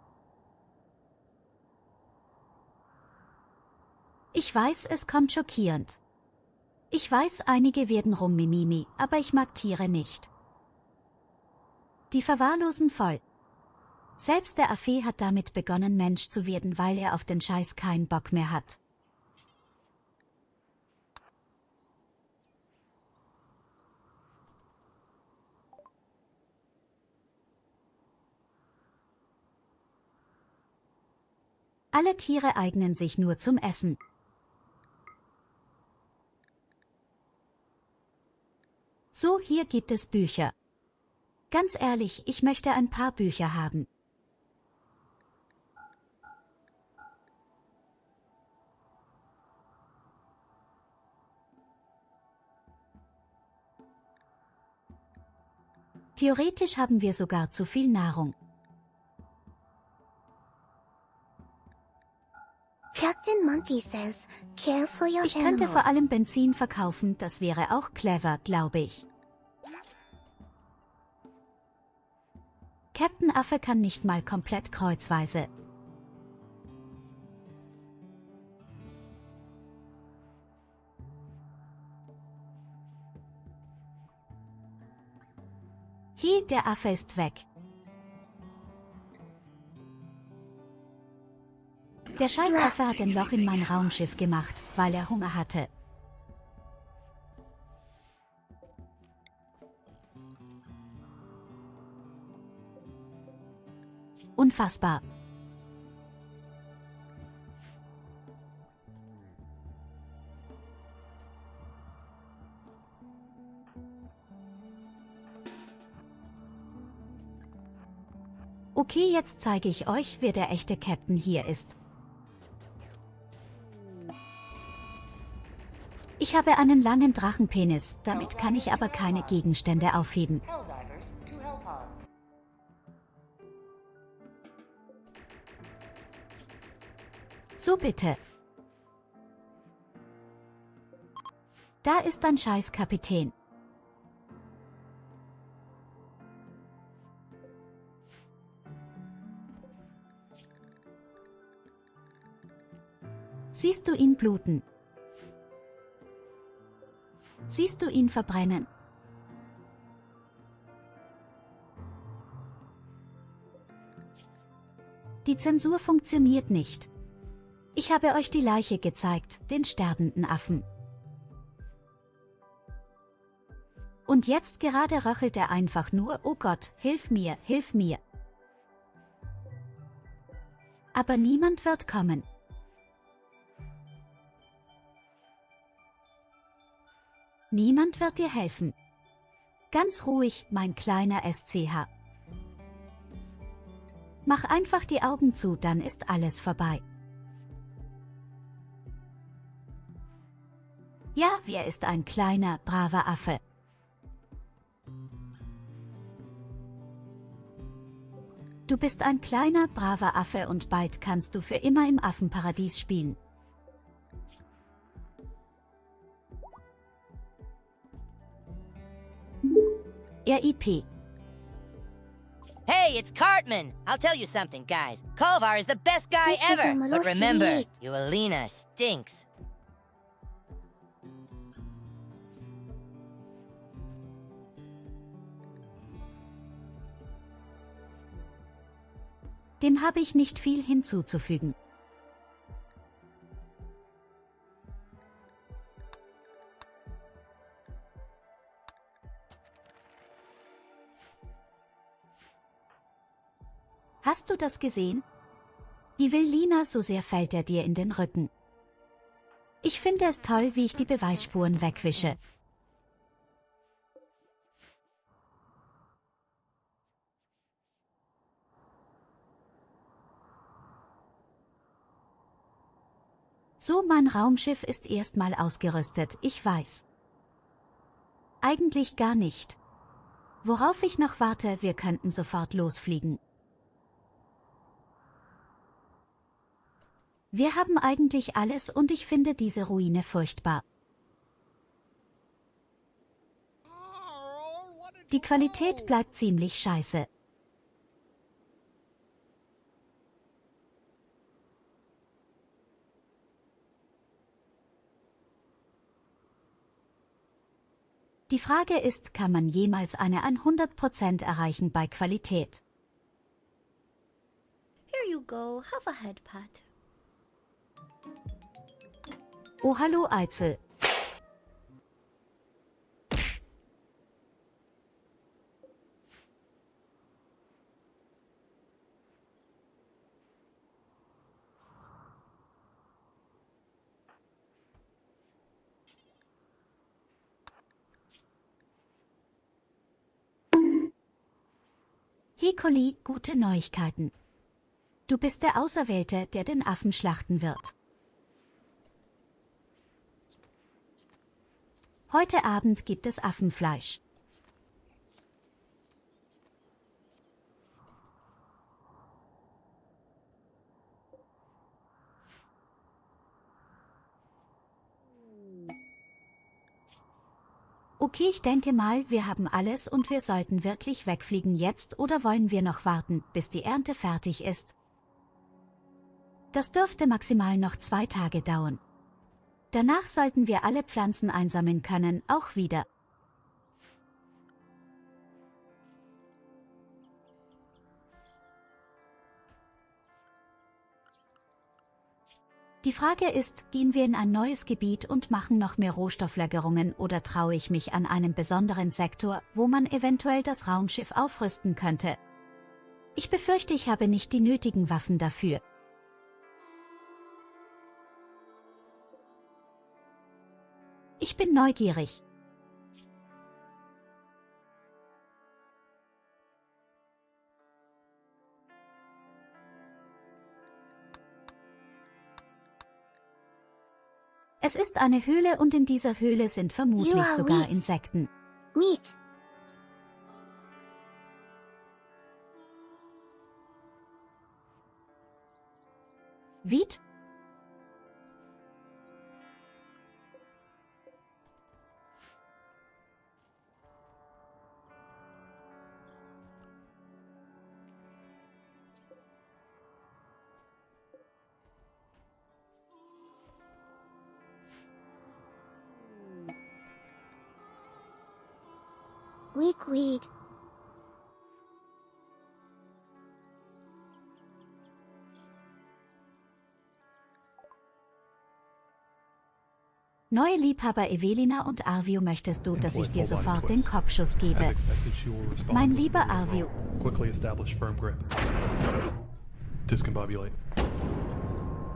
Ich weiß, es kommt schockierend. Ich weiß, einige werden rummimimi, aber ich mag Tiere nicht. Die verwahrlosen voll. Selbst der Affe hat damit begonnen, Mensch zu werden, weil er auf den Scheiß keinen Bock mehr hat. Alle Tiere eignen sich nur zum Essen. So, hier gibt es Bücher. Ganz ehrlich, ich möchte ein paar Bücher haben. Theoretisch haben wir sogar zu viel Nahrung. Captain Monkey says, care for your Ich könnte animals. vor allem Benzin verkaufen, das wäre auch clever, glaube ich. Captain Affe kann nicht mal komplett kreuzweise. Hi, der Affe ist weg. Der Scheißaffe hat ein Loch in mein Raumschiff gemacht, weil er Hunger hatte. Unfassbar. Okay, jetzt zeige ich euch, wer der echte Captain hier ist. Ich habe einen langen Drachenpenis, damit kann ich aber keine Gegenstände aufheben. So bitte. Da ist ein scheiß Kapitän. Siehst du ihn bluten? Siehst du ihn verbrennen? Die Zensur funktioniert nicht. Ich habe euch die Leiche gezeigt, den sterbenden Affen. Und jetzt gerade röchelt er einfach nur, oh Gott, hilf mir, hilf mir. Aber niemand wird kommen. Niemand wird dir helfen. Ganz ruhig, mein kleiner SCH. Mach einfach die Augen zu, dann ist alles vorbei. Ja, er ist ein kleiner, braver Affe. Du bist ein kleiner, braver Affe und bald kannst du für immer im Affenparadies spielen. RIP. Hey, it's Cartman! I'll tell you something, guys. Kolvar is the best guy This is a ever! But remember, Malossi. Yuelina stinks. Dem habe ich nicht viel hinzuzufügen. Hast du das gesehen? Evelina, so sehr fällt er dir in den Rücken. Ich finde es toll, wie ich die Beweisspuren wegwische. So, mein Raumschiff ist erstmal ausgerüstet, ich weiß. Eigentlich gar nicht. Worauf ich noch warte, wir könnten sofort losfliegen. Wir haben eigentlich alles und ich finde diese Ruine furchtbar. Die Qualität bleibt ziemlich scheiße. Die Frage ist, kann man jemals eine 100% erreichen bei Qualität? Here you go, have a headpad. Oh hallo Eizel. Hikoli, gute Neuigkeiten. Du bist der Auserwählte, der den Affen schlachten wird. Heute Abend gibt es Affenfleisch. Okay, ich denke mal, wir haben alles und wir sollten wirklich wegfliegen jetzt oder wollen wir noch warten, bis die Ernte fertig ist? Das dürfte maximal noch 2 Tage dauern. Danach sollten wir alle Pflanzen einsammeln können, auch wieder. Die Frage ist, gehen wir in ein neues Gebiet und machen noch mehr Rohstofflagerungen oder traue ich mich an einem besonderen Sektor, wo man eventuell das Raumschiff aufrüsten könnte? Ich befürchte, ich habe nicht die nötigen Waffen dafür. Ich bin neugierig. Es ist eine Höhle und in dieser Höhle sind vermutlich You are sogar weak. Insekten. Meat. Wied? Weak weed. Neue Liebhaber Evelina und Arvio, möchtest du, dass ich dir sofort den Kopfschuss gebe? As expected, she will respond Mein with lieber immediate Arvio. roll. Quickly establish firm grip. Discombobulate.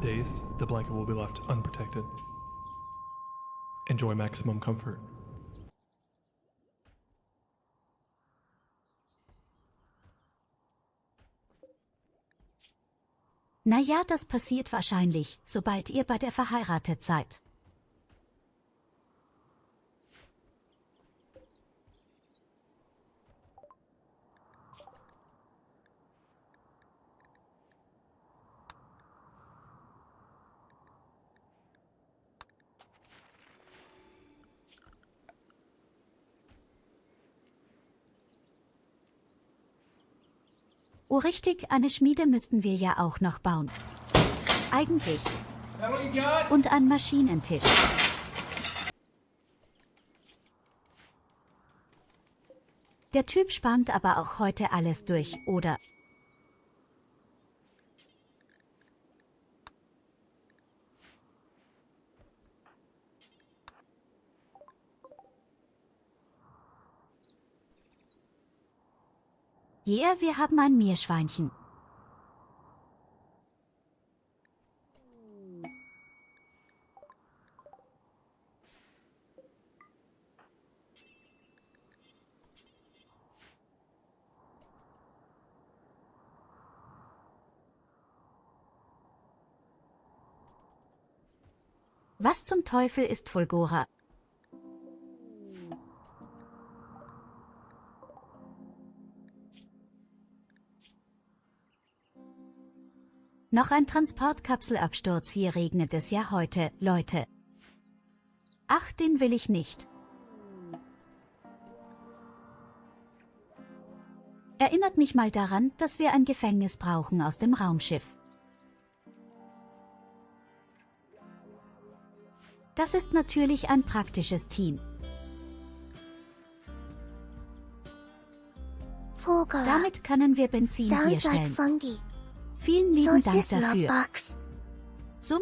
Dazed, the blanket will be left unprotected. Enjoy maximum comfort. Naja, das passiert wahrscheinlich, sobald ihr beide verheiratet seid. Oh richtig, eine Schmiede müssten wir ja auch noch bauen. Eigentlich. Und ein Maschinentisch. Der Typ spannt aber auch heute alles durch, oder? Yeah, wir haben ein Meerschweinchen. Was zum Teufel ist Fulgora? Noch ein Transportkapselabsturz, hier regnet es ja heute, Leute. Ach, den will ich nicht. Erinnert mich mal daran, dass wir ein Gefängnis brauchen aus dem Raumschiff. Das ist natürlich ein praktisches Team. Fulgora. Damit können wir Benzin Sounds like herstellen. fungi. Vielen lieben Dank Sauce love dafür. box. Summ.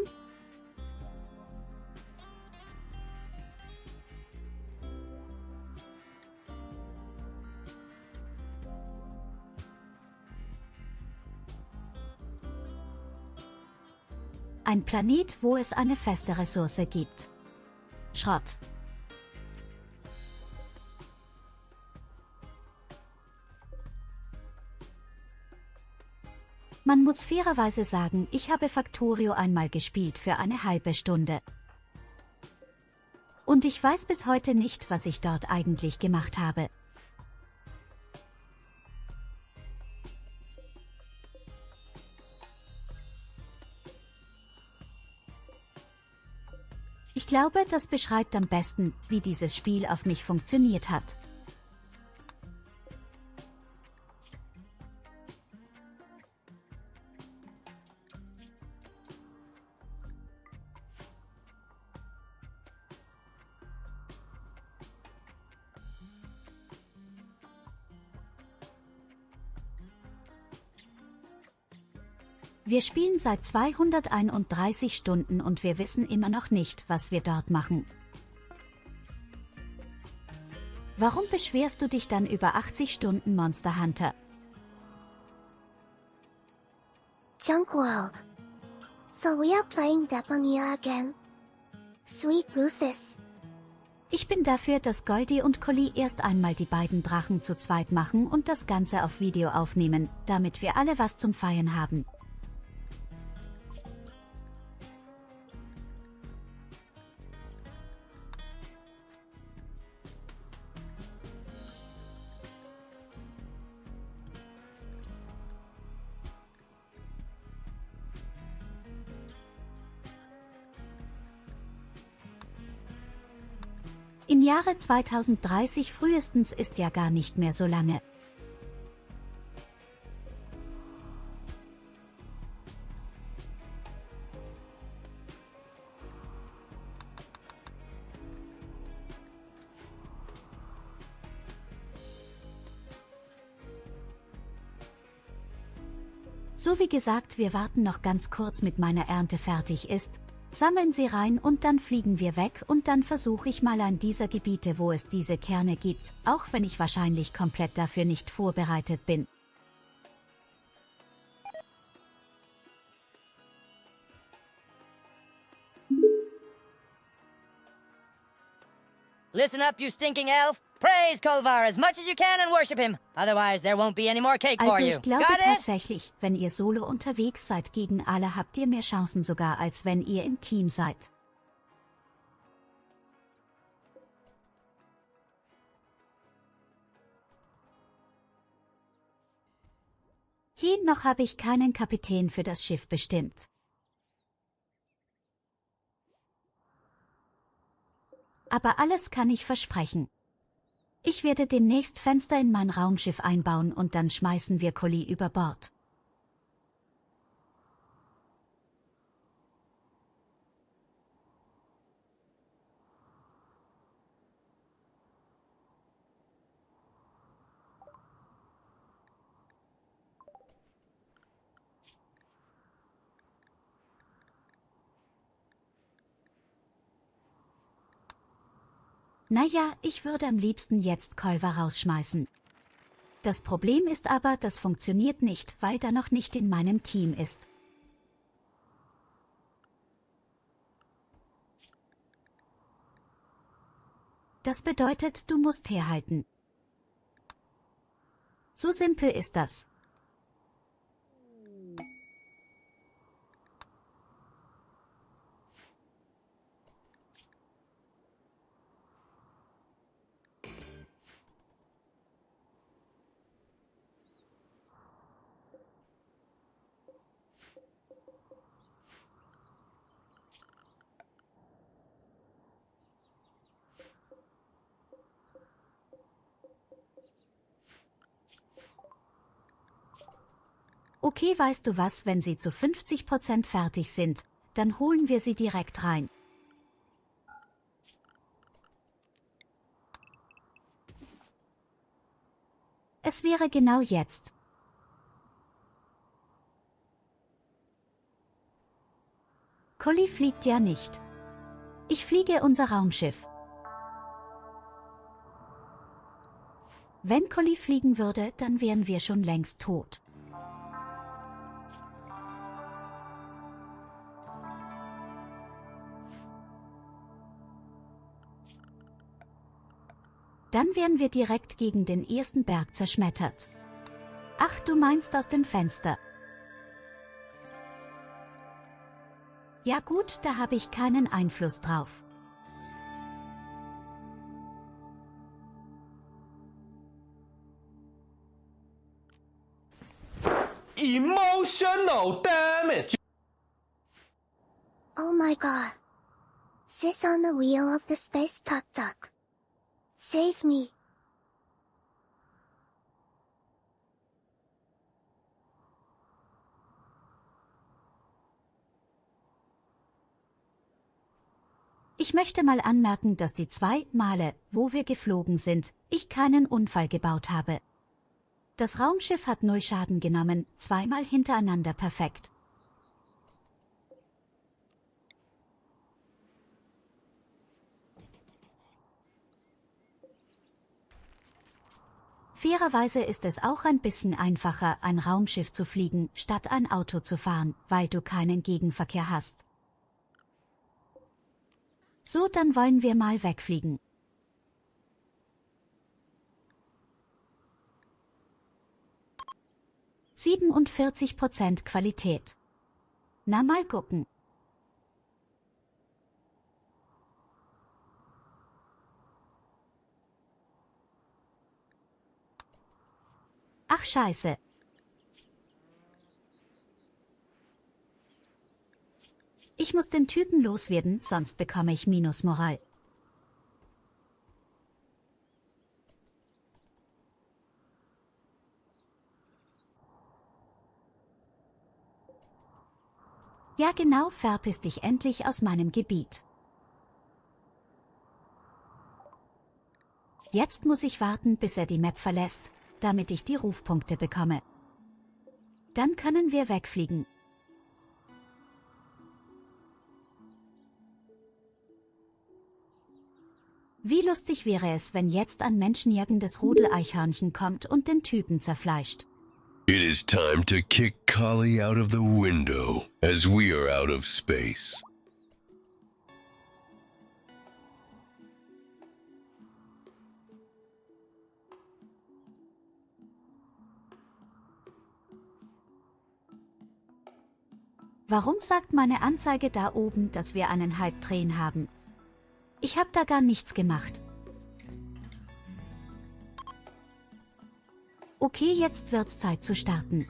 Ein Planet, wo es eine feste Ressource gibt. Schrott. Man muss fairerweise sagen, ich habe Factorio einmal gespielt für eine halbe Stunde. Und ich weiß bis heute nicht, was ich dort eigentlich gemacht habe. Ich glaube, das beschreibt am besten, wie dieses Spiel auf mich funktioniert hat. Wir spielen seit 231 Stunden und wir wissen immer noch nicht, was wir dort machen. Warum beschwerst du dich dann über 80 Stunden Monster Hunter? Junkworld. So we are playing Deponia again. Sweet Rufus. Ich bin dafür, dass Goldie und Collie erst einmal die beiden Drachen zu zweit machen und das Ganze auf Video aufnehmen, damit wir alle was zum Feiern haben. Im Jahre 2030 frühestens ist ja gar nicht mehr so lange. So wie gesagt, wir warten noch ganz kurz, mit meiner Ernte fertig ist. Sammeln sie rein und dann fliegen wir weg und dann versuche ich mal an dieser Gebiete, wo es diese Kerne gibt, auch wenn ich wahrscheinlich komplett dafür nicht vorbereitet bin. Listen up, you stinking elf. Praise Kolvar as much as you can and worship him. Otherwise, there won't be any more cake for Also you. ich glaube Got it? tatsächlich, wenn ihr solo unterwegs seid gegen alle, habt ihr mehr Chancen sogar, als wenn ihr im Team seid. Hier noch habe ich keinen Kapitän für das Schiff bestimmt. Aber alles kann ich versprechen. Ich werde demnächst Fenster in mein Raumschiff einbauen und dann schmeißen wir Collie über Bord. Naja, ich würde am liebsten jetzt Kolvar rausschmeißen. Das Problem ist aber, das funktioniert nicht, weil er noch nicht in meinem Team ist. Das bedeutet, du musst herhalten. So simpel ist das. Okay, weißt du was, wenn sie zu 50% fertig sind, dann holen wir sie direkt rein. Es wäre genau jetzt. Collie fliegt ja nicht. Ich fliege unser Raumschiff. Wenn Collie fliegen würde, dann wären wir schon längst tot. Dann wären wir direkt gegen den ersten Berg zerschmettert. Ach, du meinst aus dem Fenster. Ja gut, da habe ich keinen Einfluss drauf. Emotional damage! Oh my god. Sis on the wheel of the space tuk-tuk. Save me. Ich möchte mal anmerken, dass die 2 Male, wo wir geflogen sind, ich keinen Unfall gebaut habe. Das Raumschiff hat 0 Schaden genommen, 2-mal hintereinander perfekt. Fairerweise ist es auch ein bisschen einfacher, ein Raumschiff zu fliegen, statt ein Auto zu fahren, weil du keinen Gegenverkehr hast. So, dann wollen wir mal wegfliegen. %47 Qualität. Na, mal gucken. Ach scheiße. Ich muss den Typen loswerden, sonst bekomme ich Minusmoral. Ja genau, verpiss dich endlich aus meinem Gebiet. Jetzt muss ich warten, bis er die Map verlässt, damit ich die Rufpunkte bekomme. Dann können wir wegfliegen. Wie lustig wäre es, wenn jetzt ein menschenjagendes Rudeleichhörnchen kommt und den Typen zerfleischt. It is time to kick Kali out of the window, as we are out of space. Warum sagt meine Anzeige da oben, dass wir einen Halbdrehen haben? Ich habe da gar nichts gemacht. Okay, jetzt wird's Zeit zu starten.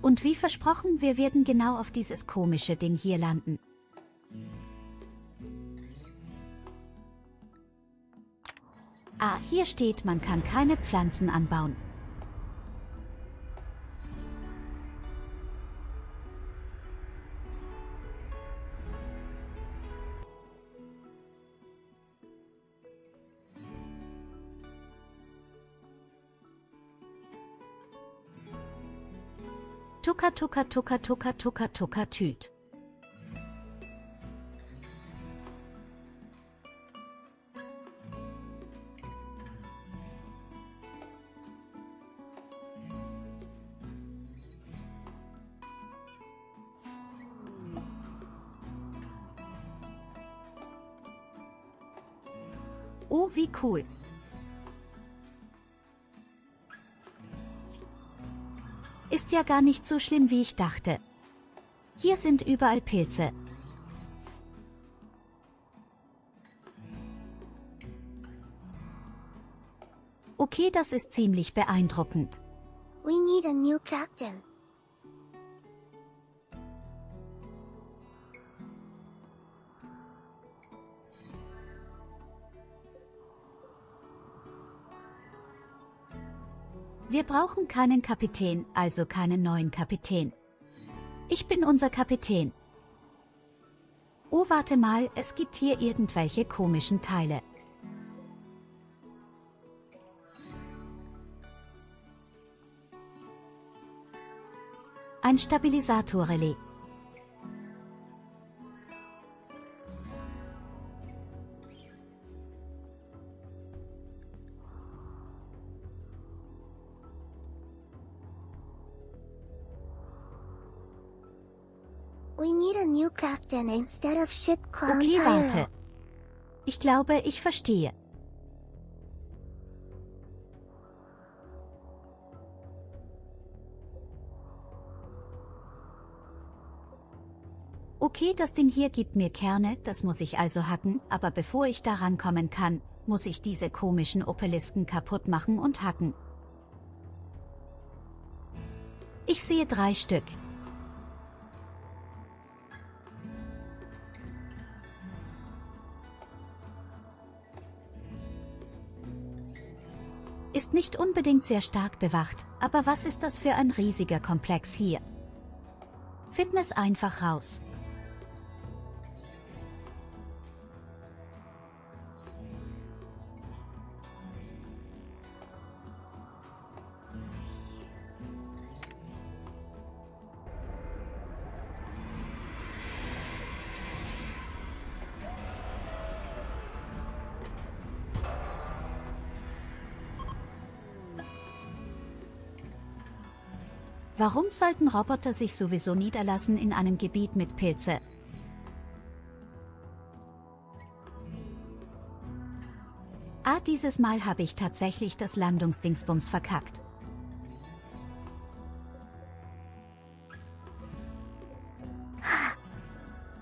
Und wie versprochen, wir werden genau auf dieses komische Ding hier landen. Ah, hier steht, man kann keine Pflanzen anbauen. Tucker, tucker, tucker, tucker, tucker, tucker, tüt. Oh, wie cool. Ist ja gar nicht so schlimm, wie ich dachte. Hier sind überall Pilze. Okay, das ist ziemlich beeindruckend. We need a new captain. Wir brauchen keinen Kapitän, also keinen neuen Kapitän. Ich bin unser Kapitän. Oh, warte mal, es gibt hier irgendwelche komischen Teile. Ein Stabilisatorrelais. We need a new captain instead of ship clown Okay, Tyurru. warte. Ich glaube, ich verstehe. Okay, das Ding hier gibt mir Kerne, das muss ich also hacken, aber bevor ich da rankommen kann, muss ich diese komischen Obelisken kaputt machen und hacken. Ich sehe 3 Stück. Ist nicht unbedingt sehr stark bewacht, aber was ist das für ein riesiger Komplex hier? Fitness einfach raus. Warum sollten Roboter sich sowieso niederlassen in einem Gebiet mit Pilze? Ah, dieses Mal habe ich tatsächlich das Landungsdingsbums verkackt.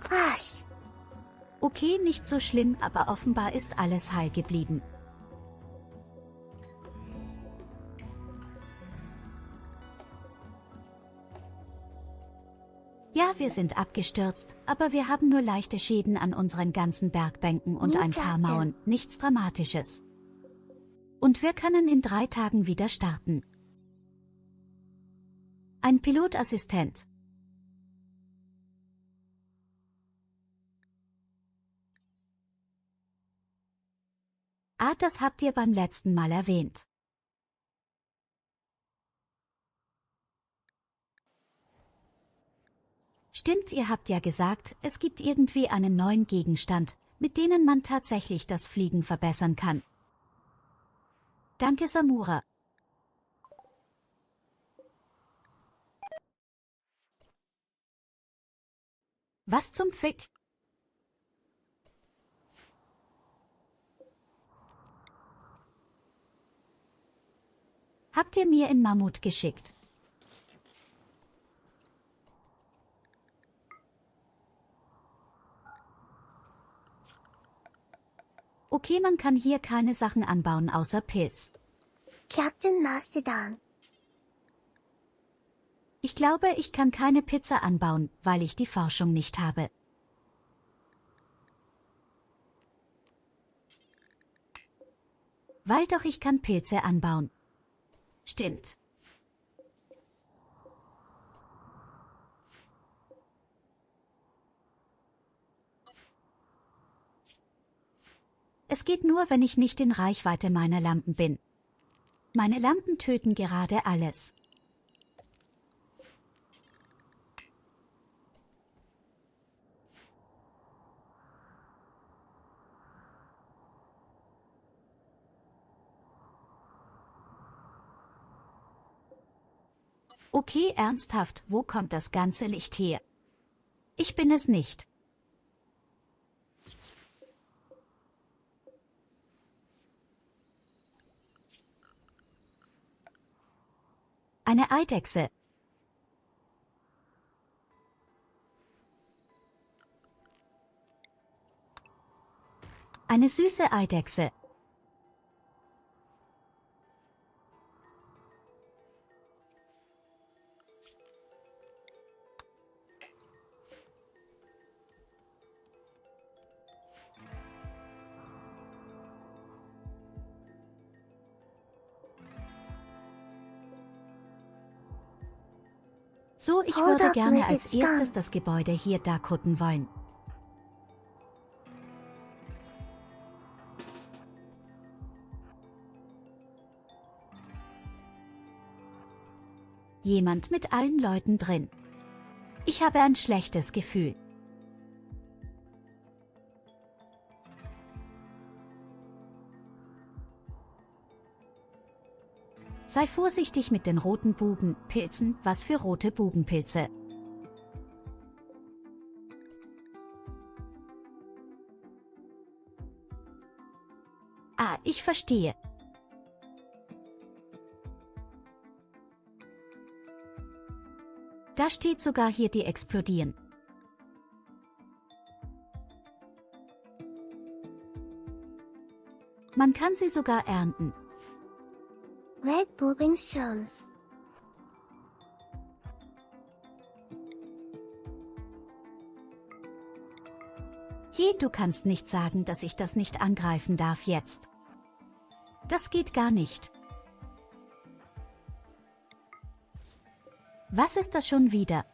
Fast. Okay, nicht so schlimm, aber offenbar ist alles heil geblieben. Ja, wir sind abgestürzt, aber wir haben nur leichte Schäden an unseren ganzen Bergbänken und ein paar Mauern, nichts Dramatisches. Und wir können in 3 Tagen wieder starten. Ein Pilotassistent. Ah, das habt ihr beim letzten Mal erwähnt. Stimmt, ihr habt ja gesagt, es gibt irgendwie einen neuen Gegenstand, mit denen man tatsächlich das Fliegen verbessern kann. Danke, Samura. Was zum Fick? Habt ihr mir im Mammut geschickt? Okay, man kann hier keine Sachen anbauen außer Pilz. Captain Mastodon. Ich glaube, ich kann keine Pizza anbauen, weil ich die Forschung nicht habe. Weil doch ich kann Pilze anbauen. Stimmt. Es geht nur, wenn ich nicht in Reichweite meiner Lampen bin. Meine Lampen töten gerade alles. Okay, ernsthaft, wo kommt das ganze Licht her? Ich bin es nicht. Eine Eidechse. Eine süße Eidechse. So, ich Hold würde up, gerne Liz, als it's erstes done. das Gebäude hier darkutten wollen. Jemand mit allen Leuten drin. Ich habe ein schlechtes Gefühl. Sei vorsichtig mit den roten Bubenpilzen. Was für rote Bubenpilze? Ah, ich verstehe. Da steht sogar hier, die explodieren. Man kann sie sogar ernten. Red Boobing Shrooms. Hey, du kannst nicht sagen, dass ich das nicht angreifen darf jetzt. Das geht gar nicht. Was ist das schon wieder?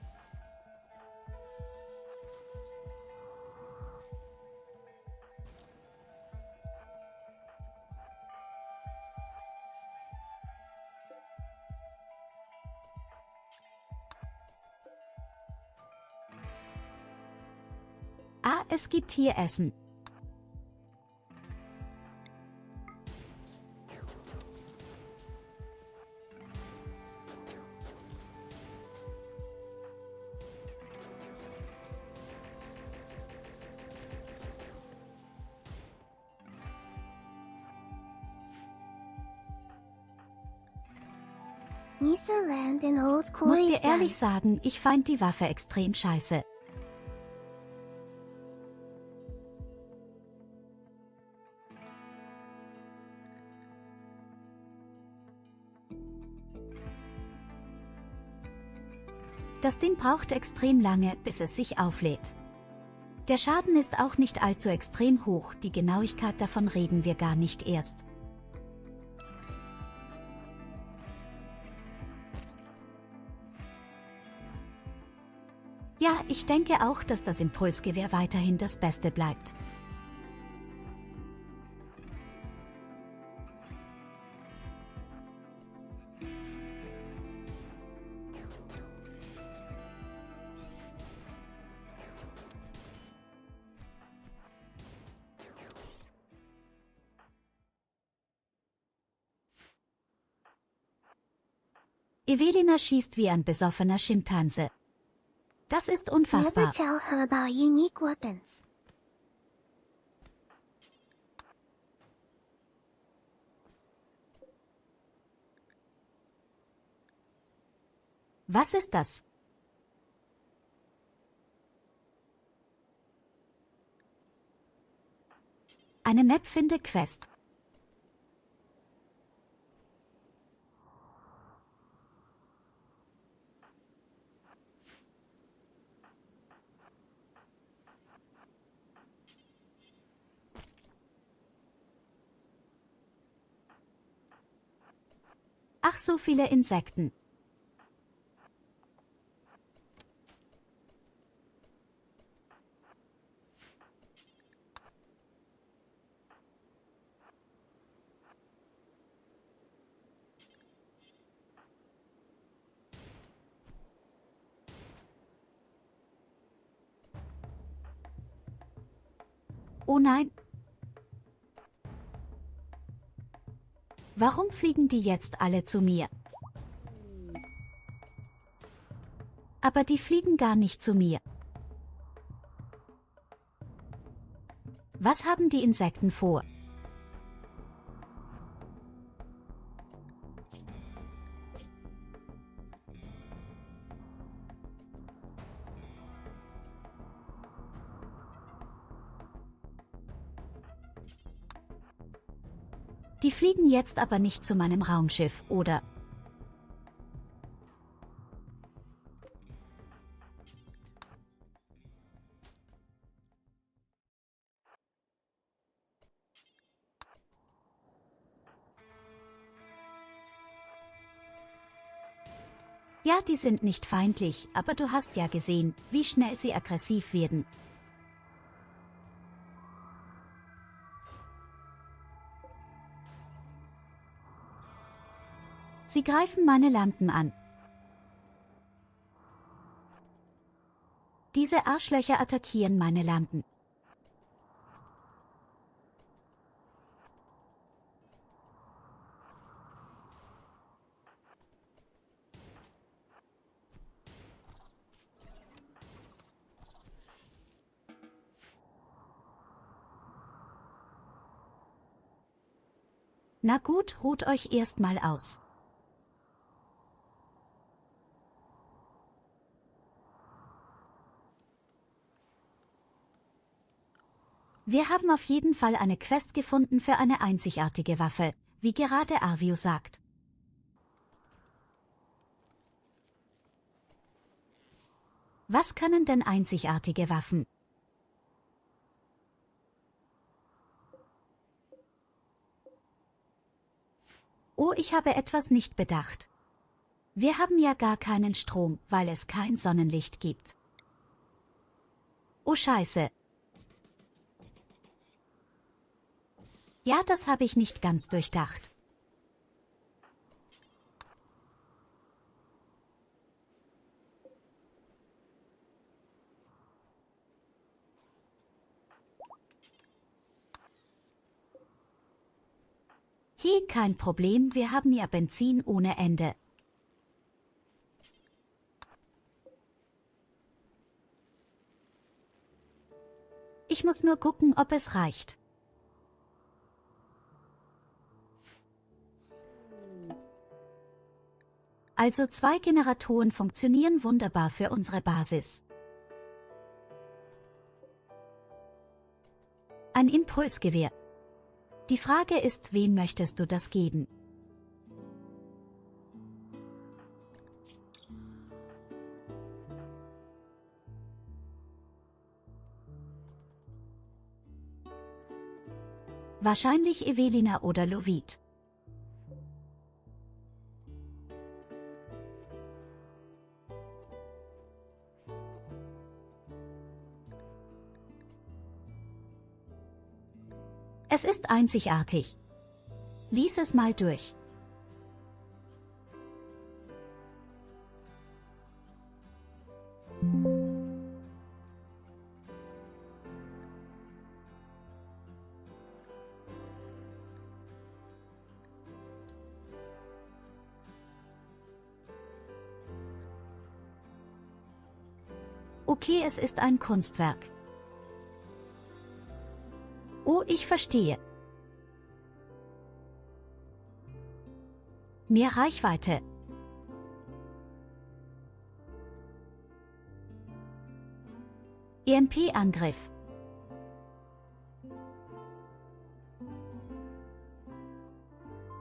Ah, es gibt hier Essen. Niserland in Old Muss dir Khoisan. ehrlich sagen, ich fand die Waffe extrem scheiße. Das Ding braucht extrem lange, bis es sich auflädt. Der Schaden ist auch nicht allzu extrem hoch, die Genauigkeit davon reden wir gar nicht erst. Ja, ich denke auch, dass das Impulsgewehr weiterhin das Beste bleibt. Evelina schießt wie ein besoffener Schimpanse. Das ist Never unfassbar. tell her about unique weapons. Was ist das? Eine Map finde Quest. Ach, so viele Insekten. Oh nein. Warum fliegen die jetzt alle zu mir? Aber die fliegen gar nicht zu mir. Was haben die Insekten vor? Die fliegen jetzt aber nicht zu meinem Raumschiff, oder? Ja, die sind nicht feindlich, aber du hast ja gesehen, wie schnell sie aggressiv werden. Sie greifen meine Lampen an. Diese Arschlöcher attackieren meine Lampen. Na gut, ruht euch erstmal aus. Wir haben auf jeden Fall eine Quest gefunden für eine einzigartige Waffe, wie gerade Arvio sagt. Was können denn einzigartige Waffen? Oh, ich habe etwas nicht bedacht. Wir haben ja gar keinen Strom, weil es kein Sonnenlicht gibt. Oh Scheiße. Ja, das habe ich nicht ganz durchdacht. Hey, kein Problem, wir haben ja Benzin ohne Ende. Ich muss nur gucken, ob es reicht. Also 2 Generatoren funktionieren wunderbar für unsere Basis. Ein Impulsgewehr. Die Frage ist, wem möchtest du das geben? Wahrscheinlich Evelina oder Lovid. Es ist einzigartig. Lies es mal durch. Okay, es ist ein Kunstwerk. Oh, ich verstehe. Mehr Reichweite. EMP-Angriff.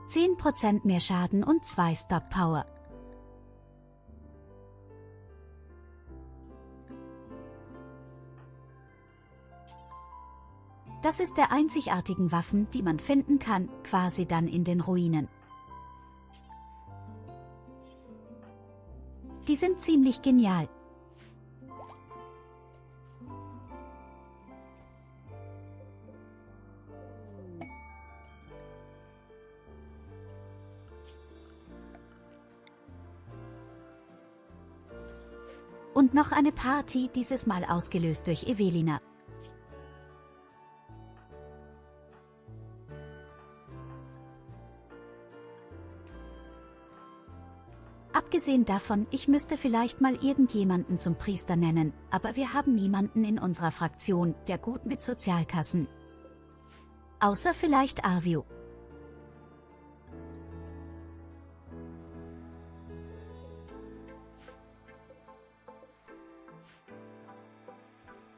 %10 mehr Schaden und 2 Stop Power. Das ist der einzigartigen Waffen, die man finden kann, quasi dann in den Ruinen. Die sind ziemlich genial. Und noch eine Party, dieses Mal ausgelöst durch Evelina. Abgesehen davon, ich müsste vielleicht mal irgendjemanden zum Priester nennen, aber wir haben niemanden in unserer Fraktion, der gut mit Sozialkassen. Außer vielleicht Arvio.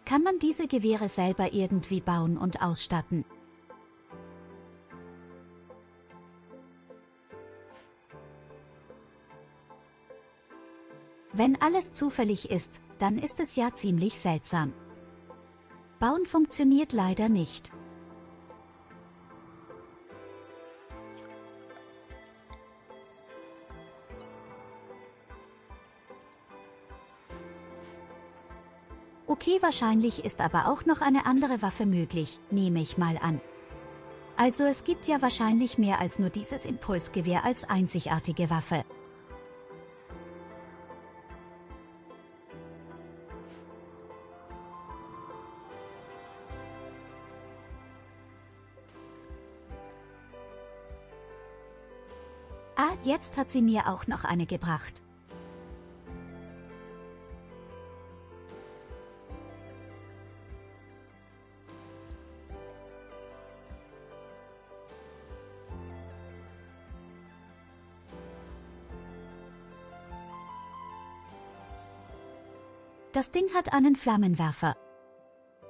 Kann man diese Gewehre selber irgendwie bauen und ausstatten? Wenn alles zufällig ist, dann ist es ja ziemlich seltsam. Bauen funktioniert leider nicht. Okay, wahrscheinlich ist aber auch noch eine andere Waffe möglich, nehme ich mal an. Also es gibt ja wahrscheinlich mehr als nur dieses Impulsgewehr als einzigartige Waffe. Ah, jetzt hat sie mir auch noch eine gebracht. Das Ding hat einen Flammenwerfer.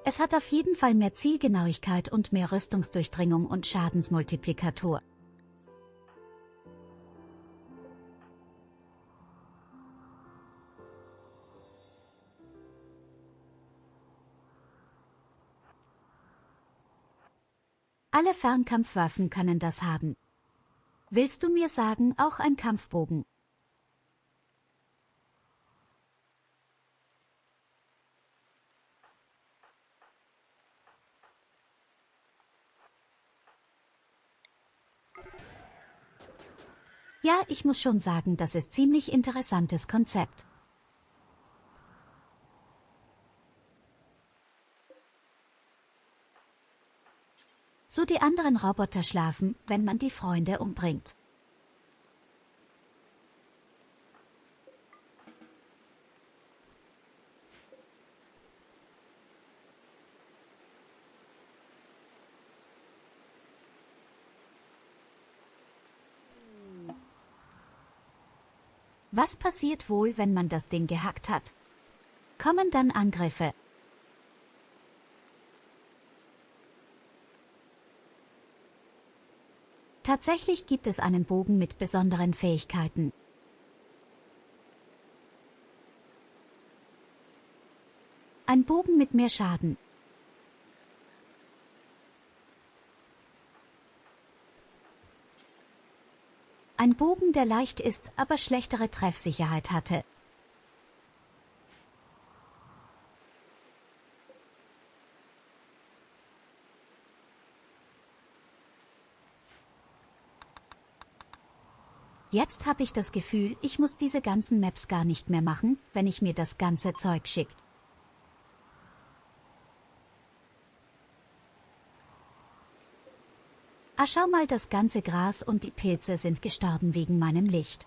Es hat auf jeden Fall mehr Zielgenauigkeit und mehr Rüstungsdurchdringung und Schadensmultiplikator. Alle Fernkampfwaffen können das haben. Willst du mir sagen, auch ein Kampfbogen? Ja, ich muss schon sagen, das ist ziemlich interessantes Konzept. So die anderen Roboter schlafen, wenn man die Freunde umbringt. Was passiert wohl, wenn man das Ding gehackt hat? Kommen dann Angriffe? Tatsächlich gibt es einen Bogen mit besonderen Fähigkeiten. Ein Bogen mit mehr Schaden. Ein Bogen, der leicht ist, aber schlechtere Treffsicherheit hatte. Jetzt habe ich das Gefühl, ich muss diese ganzen Maps gar nicht mehr machen, wenn ich mir das ganze Zeug schickt. Ah, schau mal, das ganze Gras und die Pilze sind gestorben wegen meinem Licht.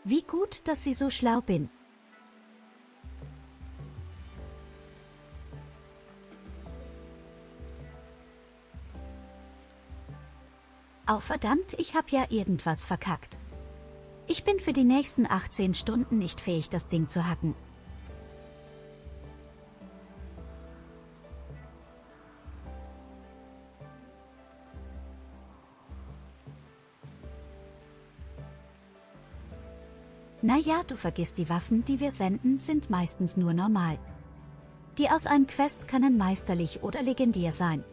Wie gut, dass sie so schlau bin. Oh verdammt, ich hab ja irgendwas verkackt. Ich bin für die nächsten 18 Stunden nicht fähig, das Ding zu hacken. Naja, du vergisst, die Waffen, die wir senden, sind meistens nur normal. Die aus einem Quest können meisterlich oder legendär sein.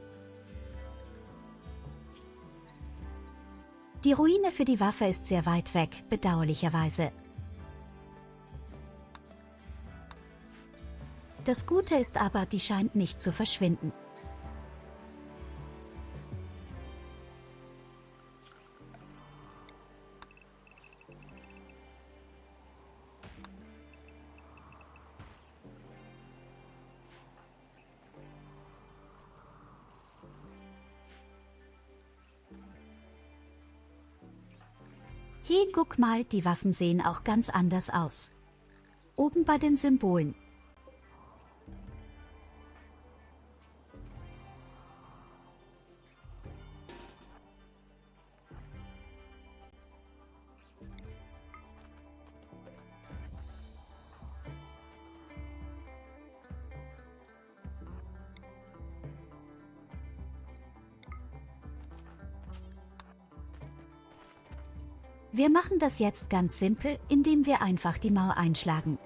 Die Ruine für die Waffe ist sehr weit weg, bedauerlicherweise. Das Gute ist aber, die scheint nicht zu verschwinden. Hey, guck mal, die Waffen sehen auch ganz anders aus. Oben bei den Symbolen. Wir machen das jetzt ganz simpel, indem wir einfach die Mauer einschlagen.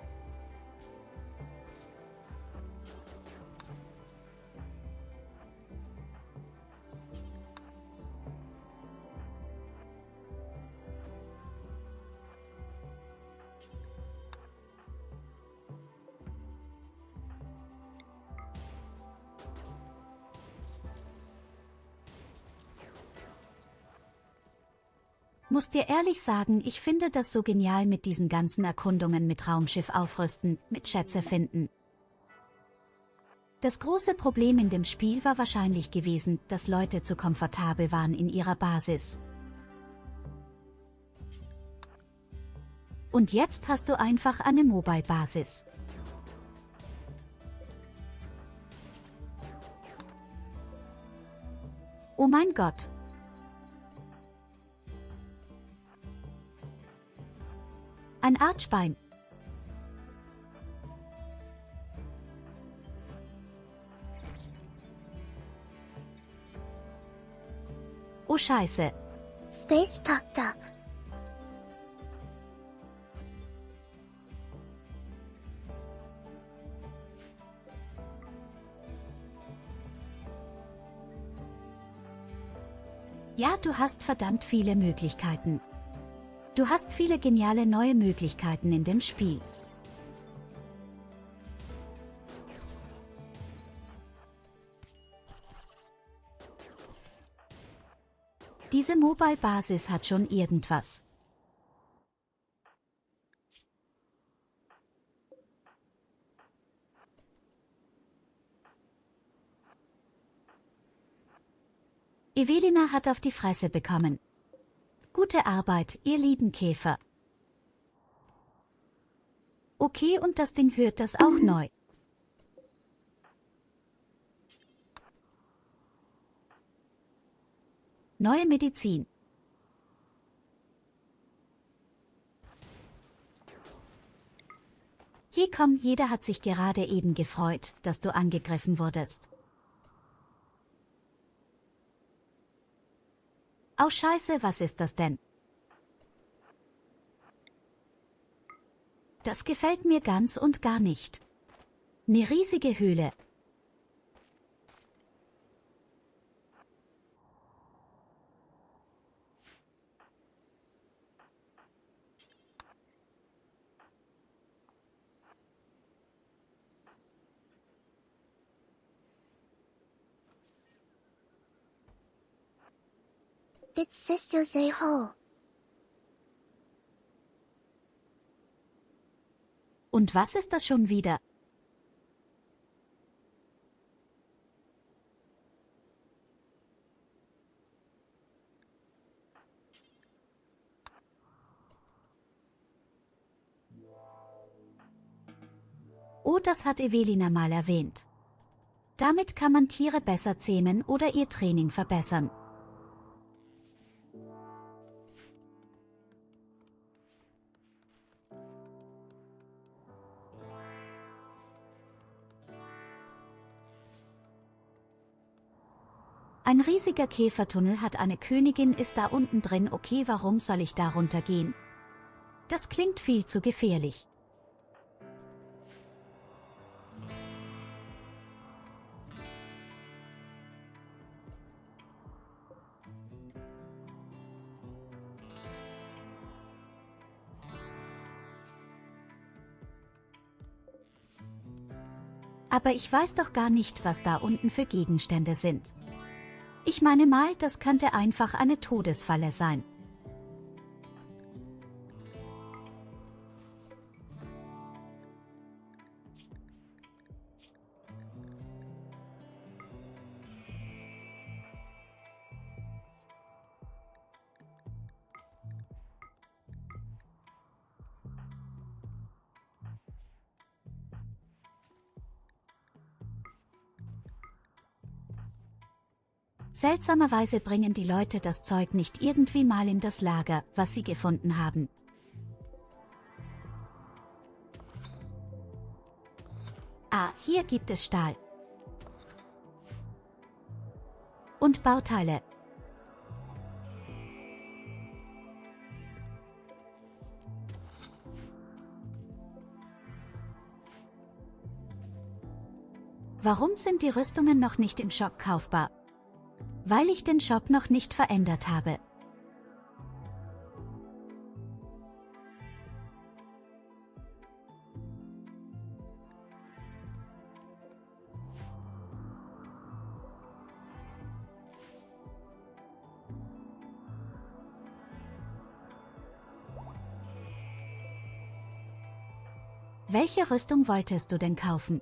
Muss dir ehrlich sagen, ich finde das so genial mit diesen ganzen Erkundungen mit Raumschiff aufrüsten, mit Schätze finden. Das große Problem in dem Spiel war wahrscheinlich gewesen, dass Leute zu komfortabel waren in ihrer Basis. Und jetzt hast du einfach eine Mobile-Basis. Oh mein Gott! Ein Arschbein. Oh Scheiße. Space Doctor. Ja, du hast verdammt viele Möglichkeiten. Du hast viele geniale neue Möglichkeiten in dem Spiel. Diese Mobile-Basis hat schon irgendwas. Evelina hat auf die Fresse bekommen. Gute Arbeit, ihr lieben Käfer. Okay, und das Ding hört das auch neu. Neue Medizin. Hier komm, jeder hat sich gerade eben gefreut, dass du angegriffen wurdest. Oh Scheiße, was ist das denn? Das gefällt mir ganz und gar nicht. Eine riesige Höhle. Did sister say ho? Und was ist das schon wieder? Oh, das hat Evelina mal erwähnt. Damit kann man Tiere besser zähmen oder ihr Training verbessern. Ein riesiger Käfertunnel hat eine Königin, ist da unten drin. Okay, warum soll ich da runtergehen? Das klingt viel zu gefährlich. Aber ich weiß doch gar nicht, was da unten für Gegenstände sind. Ich meine mal, das könnte einfach eine Todesfalle sein. Seltsamerweise bringen die Leute das Zeug nicht irgendwie mal in das Lager, was sie gefunden haben. Ah, hier gibt es Stahl. Und Bauteile. Warum sind die Rüstungen noch nicht im Shop kaufbar? Weil ich den Shop noch nicht verändert habe. Welche Rüstung wolltest du denn kaufen?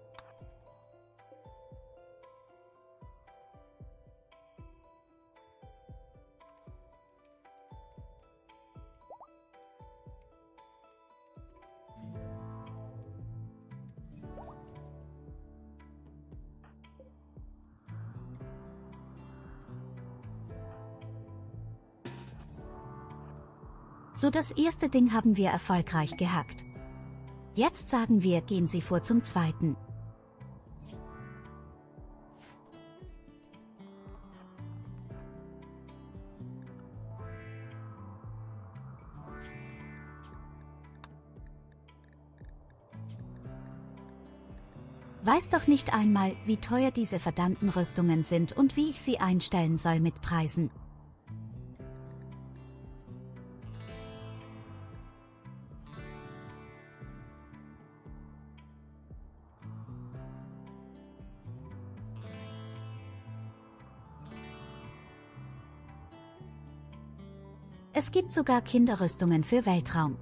So, das erste Ding haben wir erfolgreich gehackt. Jetzt sagen wir, gehen Sie vor zum zweiten. Weiß doch nicht einmal, wie teuer diese verdammten Rüstungen sind und wie ich sie einstellen soll mit Preisen. Es gibt sogar Kinderrüstungen für Weltraum.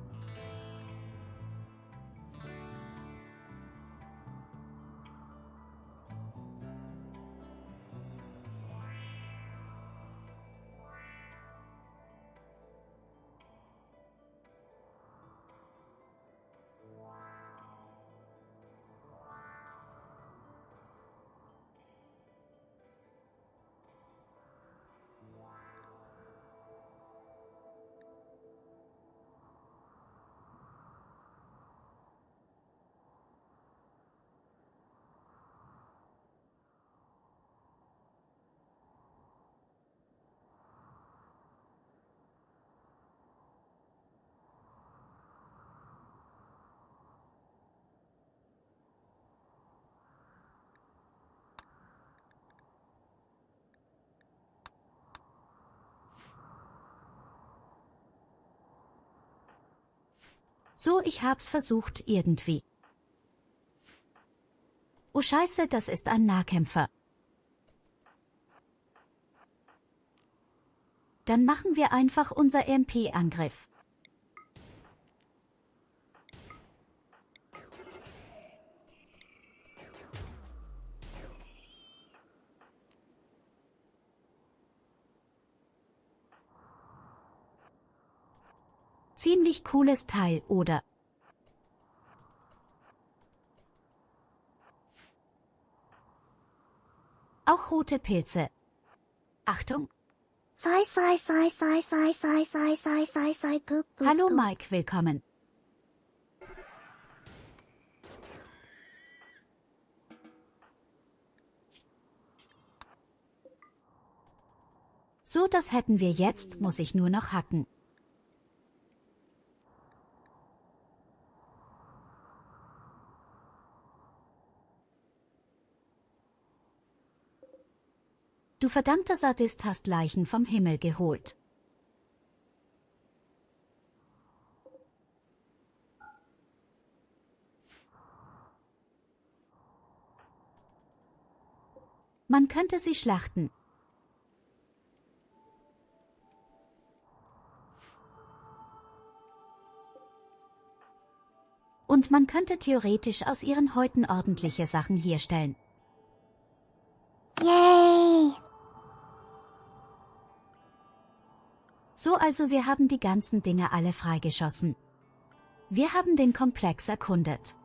So, ich hab's versucht, irgendwie. Oh Scheiße, das ist ein Nahkämpfer. Dann machen wir einfach unser EMP-Angriff. Ziemlich cooles Teil, oder? Auch rote Pilze. Achtung! Sai sai sai sai sai sai sai sai sai sai poop poop. Hallo poop. Mike, willkommen. So, das hätten wir jetzt, muss ich nur noch hacken. Du verdammter Sadist hast Leichen vom Himmel geholt. Man könnte sie schlachten. Und man könnte theoretisch aus ihren Häuten ordentliche Sachen herstellen. Yay! So, also wir haben die ganzen Dinge alle freigeschossen. Wir haben den Komplex erkundet.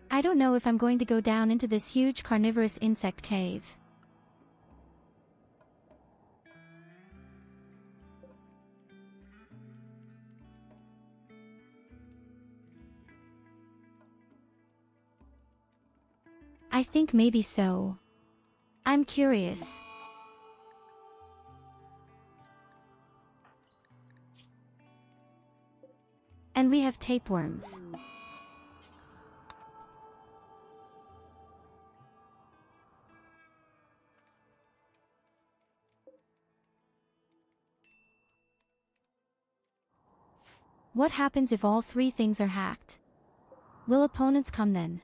I don't know if I'm going to go down into this huge carnivorous insect cave. I think maybe so. I'm curious. And we have tapeworms. What happens if all three things are hacked? Will opponents come then?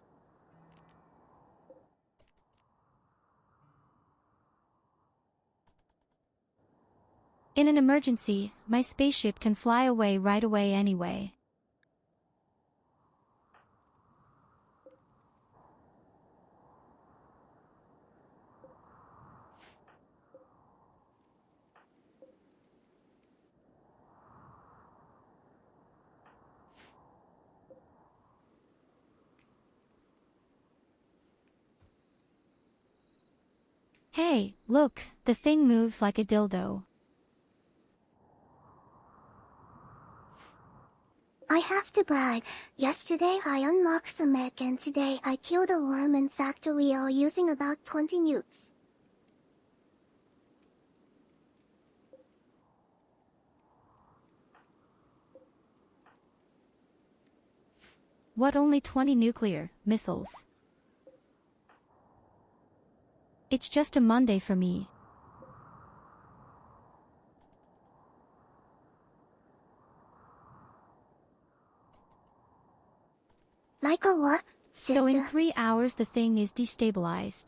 In an emergency, my spaceship can fly away right away anyway. Hey, look, the thing moves like a dildo. I have to brag. Yesterday I unlocked some egg and today I killed a worm in factory all using about 20 nukes. What, only 20 nuclear missiles? It's just a Monday for me. Like a what, sister? So in 3 hours the thing is destabilized.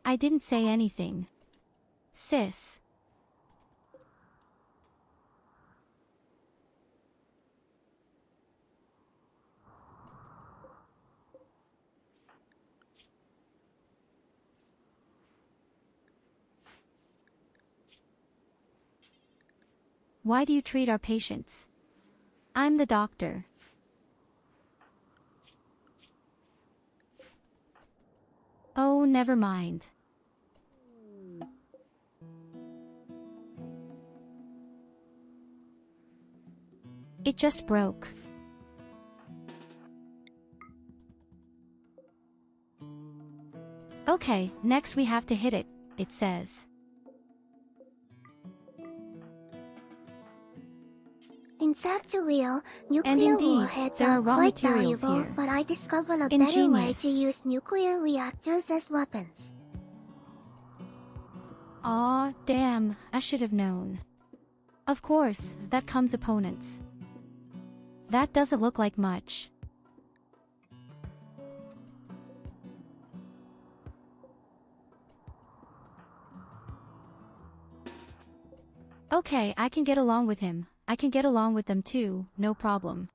I didn't say anything. Sis. Why do you treat our patients? I'm the doctor. Oh, never mind. It just broke. Okay, next we have to hit it, it says. In fact, a real And nuclear indeed, warheads there are are raw quite materials valuable, here. but I discovered a better way Ingenious. to use nuclear reactors as weapons. Aw, damn, I should have known. Of course, that comes opponents. That doesn't look like much. Okay, I can get along with him. I can get along with them too, no problem.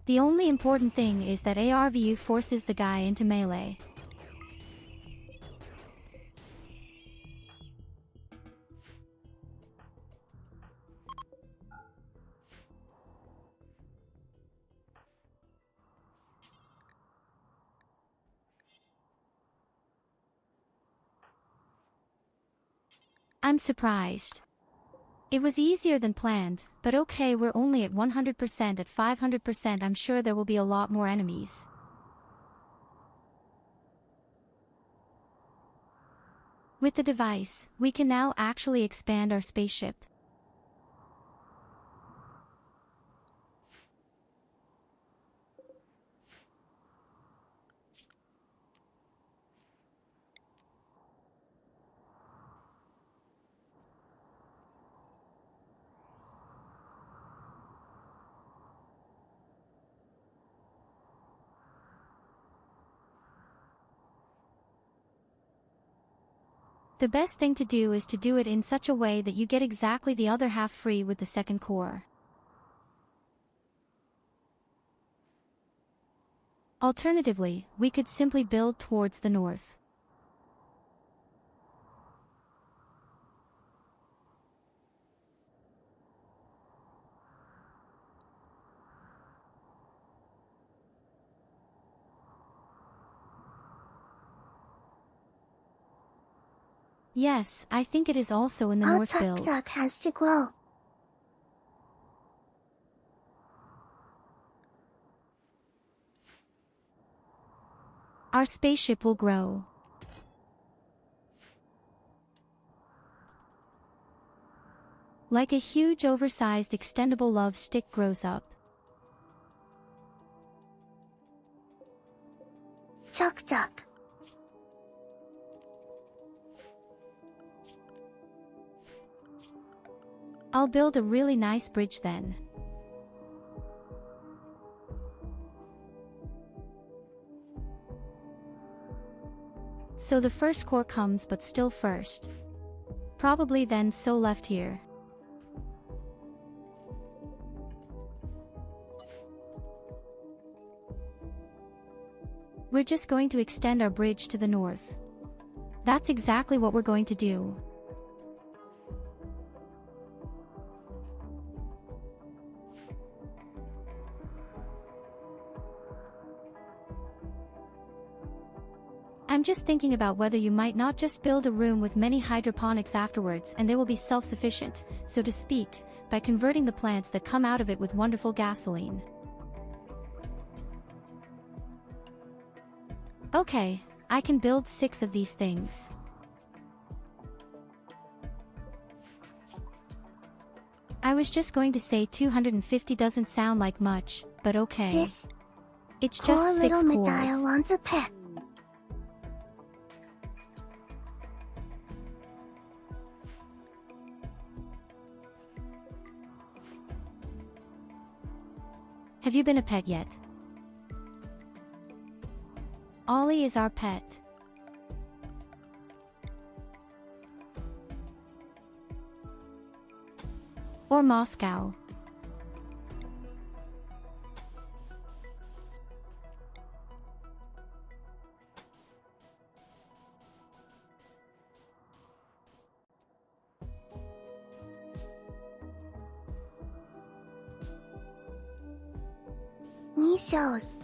The only important thing is that ARVU forces the guy into melee. I'm surprised. It was easier than planned, but okay, we're only at 100%. At 500% I'm sure there will be a lot more enemies. With the device, we can now actually expand our spaceship. The best thing to do is to do it in such a way that you get exactly the other half free with the second core. Alternatively, we could simply build towards the north. Yes, I think it is also in the Our north build. tuk-tuk has to grow. Our spaceship will grow. Like a huge oversized extendable love stick grows up. Tuk-tuk. I'll build a really nice bridge then. So the first core comes, but still first. Probably then so left here. We're just going to extend our bridge to the north. That's exactly what we're going to do. I'm just thinking about whether you might not just build a room with many hydroponics afterwards, and they will be self-sufficient, so to speak, by converting the plants that come out of it with wonderful gasoline. Okay, I can build 6 of these things. I was just going to say 250 doesn't sound like much, but okay. Sis, It's poor just 6 little cores. Medea wants a pet. Have you been a pet yet? Ollie is our pet. Or Moscow. Nishos.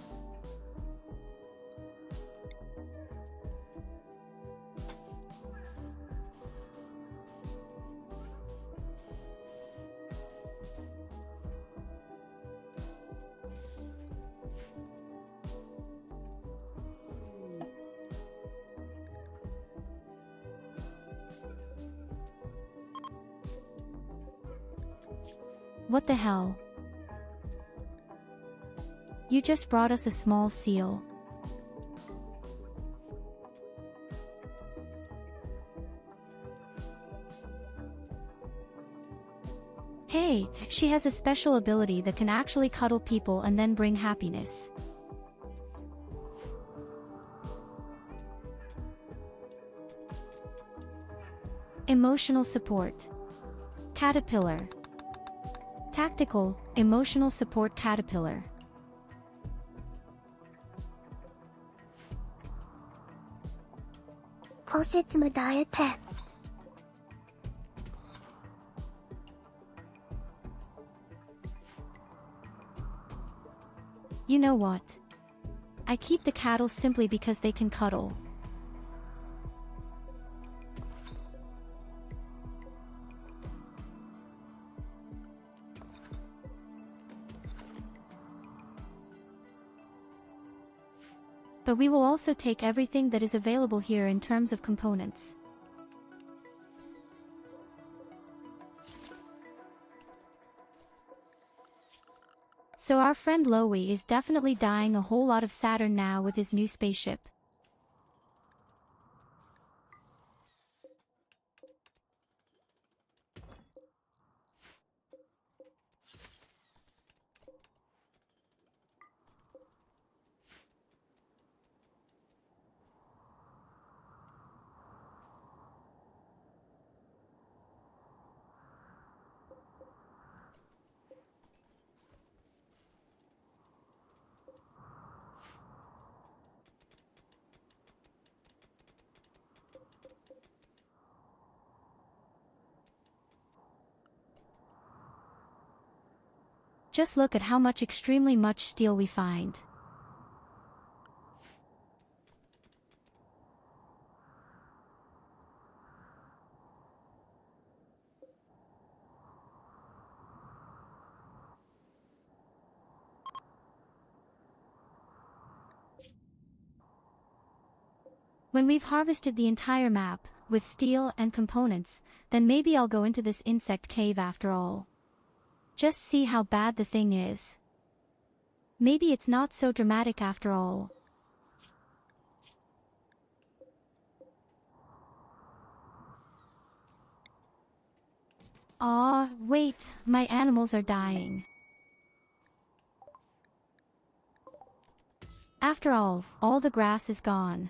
What the hell? You just brought us a small seal. Hey, she has a special ability that can actually cuddle people and then bring happiness. Emotional support. Caterpillar. Tactical, emotional support caterpillar. Kosetsumu daete. You know what? I keep the cattle simply because they can cuddle. But we will also take everything that is available here in terms of components. So our friend Loey is definitely dying a whole lot of Saturn now with his new spaceship. Just look at how much extremely much steel we find. When we've harvested the entire map, with steel and components, then maybe I'll go into this insect cave after all. Just see how bad the thing is. Maybe it's not so dramatic after all. Aw, wait, my animals are dying. After all the grass is gone.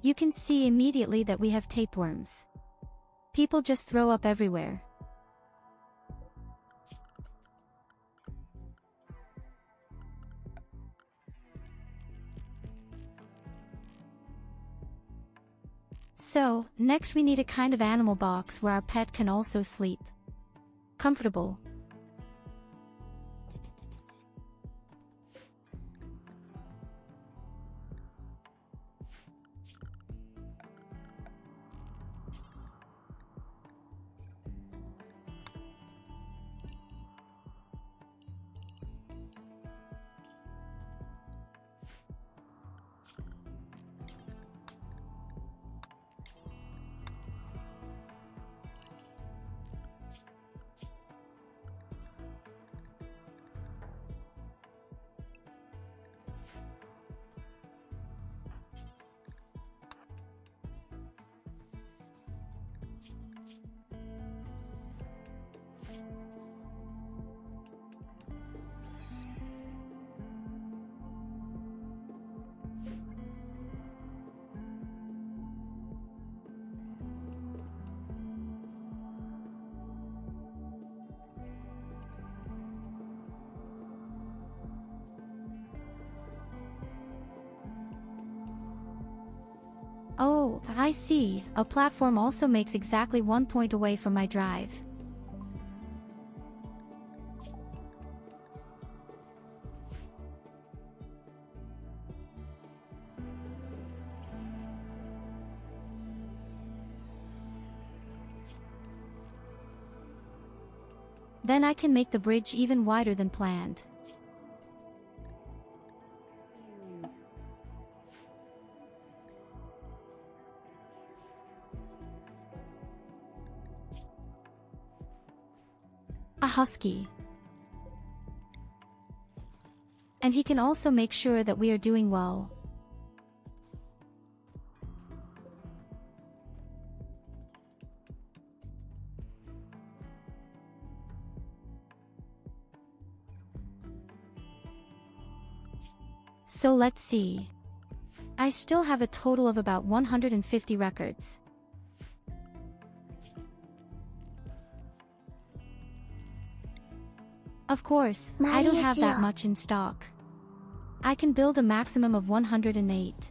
You can see immediately that we have tapeworms. People just throw up everywhere. So, next we need a kind of animal box where our pet can also sleep. Comfortable. Oh, I see. A platform also makes exactly 1 point away from my drive. Then I can make the bridge even wider than planned. A husky. And he can also make sure that we are doing well. So let's see. I still have a total of about 150 records. Of course, I don't have that much in stock. I can build a maximum of 108.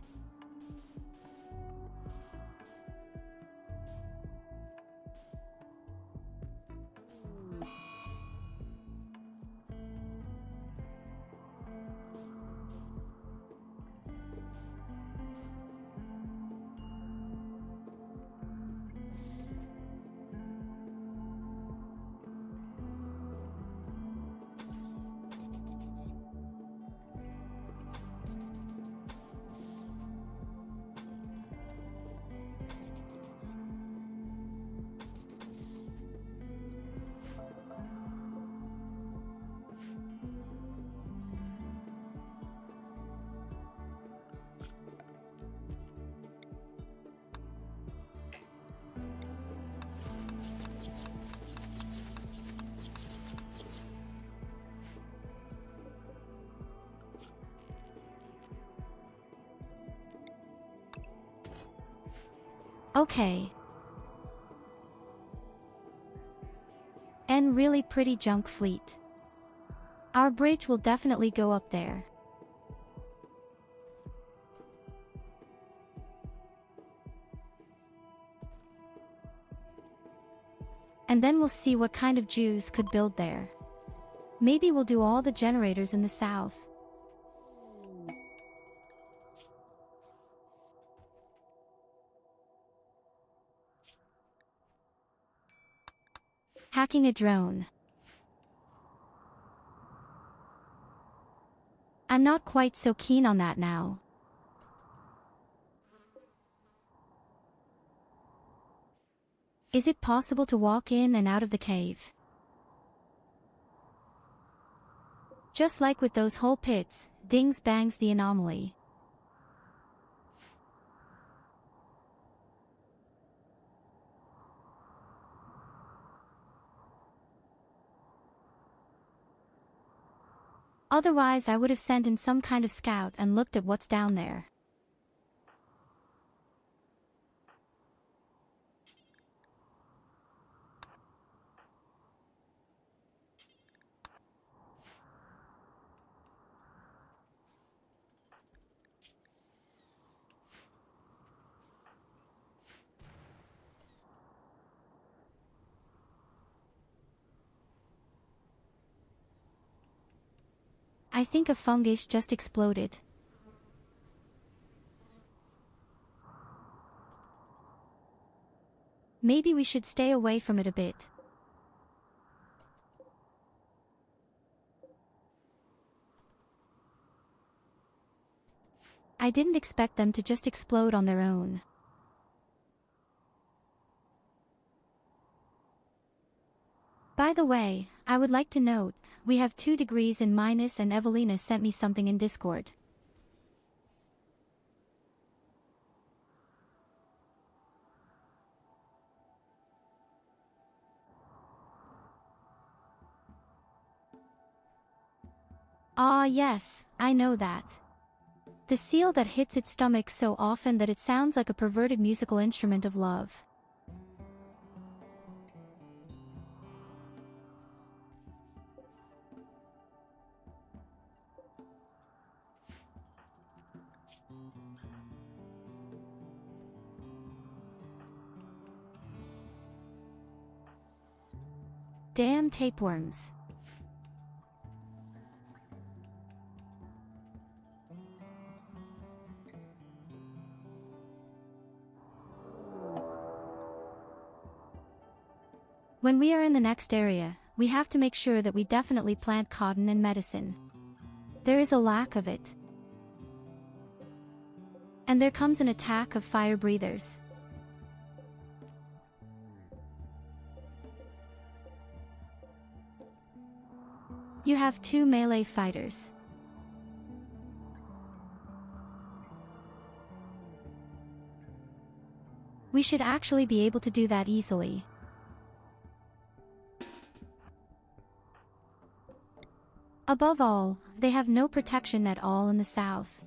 Okay. And really pretty junk fleet. Our bridge will definitely go up there. And then we'll see what kind of Jews could build there. Maybe we'll do all the generators in the south. Hacking a drone. I'm not quite so keen on that now. Is it possible to walk in and out of the cave? Just like with those whole pits, dings bangs the anomaly. Otherwise, I would have sent in some kind of scout and looked at what's down there. I think a fungus just exploded. Maybe we should stay away from it a bit. I didn't expect them to just explode on their own. By the way, I would like to note, we have 2 degrees in minus and Evelina sent me something in Discord. Ah yes, I know that. The seal that hits its stomach so often that it sounds like a perverted musical instrument of love. Damn tapeworms. When we are in the next area, we have to make sure that we definitely plant cotton and medicine. There is a lack of it. And there comes an attack of fire breathers. You have 2 melee fighters. We should actually be able to do that easily. Above all, they have no protection at all in the south.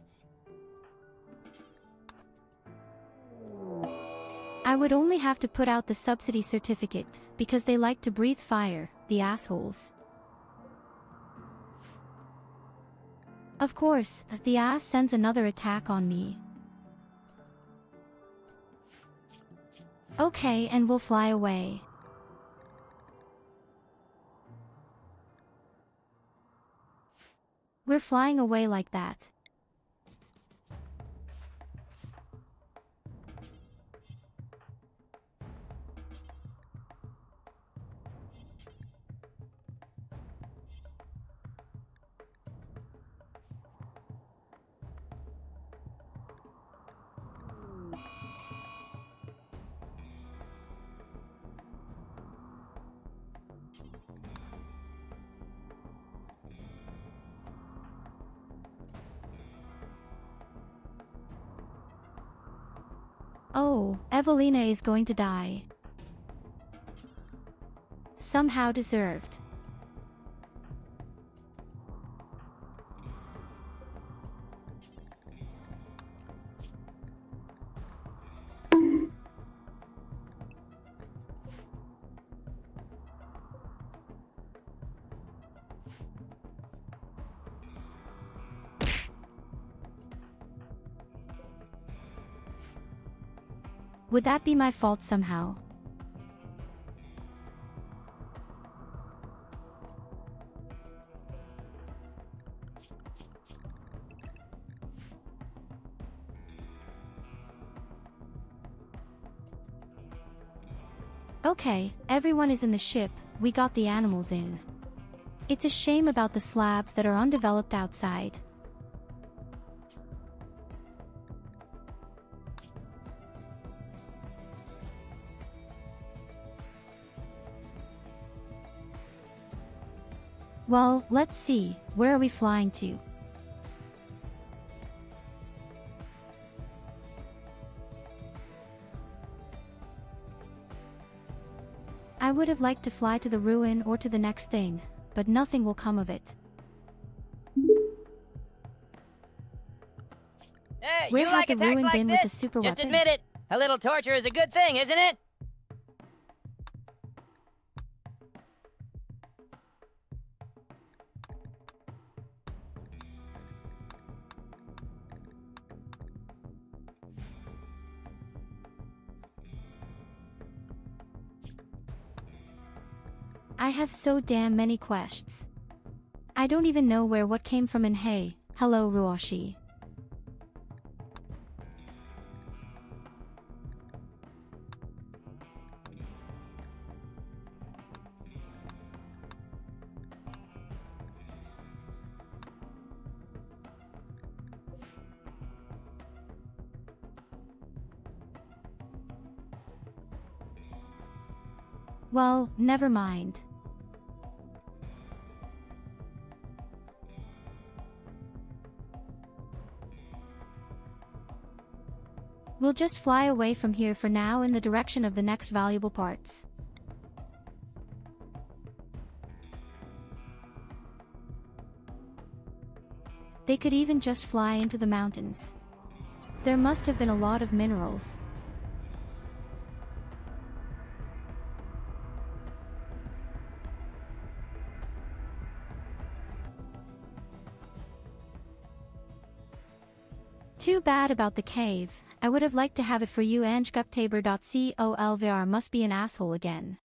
I would only have to put out the subsidy certificate, because they like to breathe fire, the assholes. Of course, the ass sends another attack on me. Okay, and we'll fly away. We're flying away like that. Oh, Evelina is going to die. Somehow deserved. Would that be my fault somehow? Okay, everyone is in the ship, we got the animals in. It's a shame about the slabs that are undeveloped outside. Well, let's see, where are we flying to? I would have liked to fly to the ruin or to the next thing, but nothing will come of it. Hey, Where you had like the attacks ruin like been with this? the super Just weapon? admit it. A little torture is a good thing, isn't it? I have so damn many quests. I don't even know where what came from, and hey, hello Ruoshi. Well, never mind. We'll just fly away from here for now in the direction of the next valuable parts. They could even just fly into the mountains. There must have been a lot of minerals. Too bad about the cave. I would have liked to have it for you. Anguptaber.colvr must be an asshole again.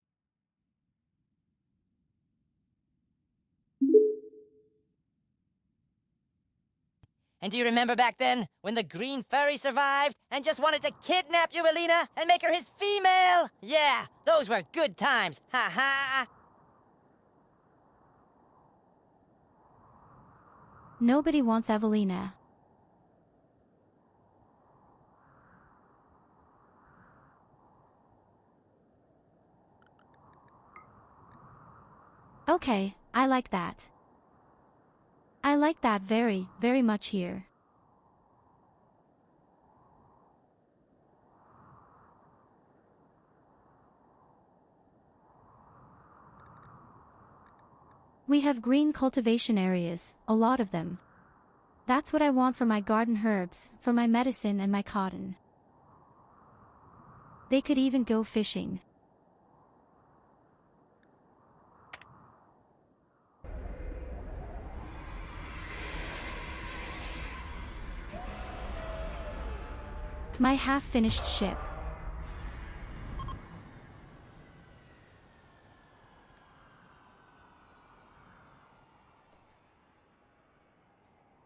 And do you remember back then, when the green fairy survived and just wanted to kidnap you, Elena, and make her his female? Yeah, those were good times. Ha ha! Nobody wants Evelina. Okay, I like that. I like that very, very much here. We have green cultivation areas, a lot of them. That's what I want for my garden herbs, for my medicine and my cotton. They could even go fishing. My half-finished ship.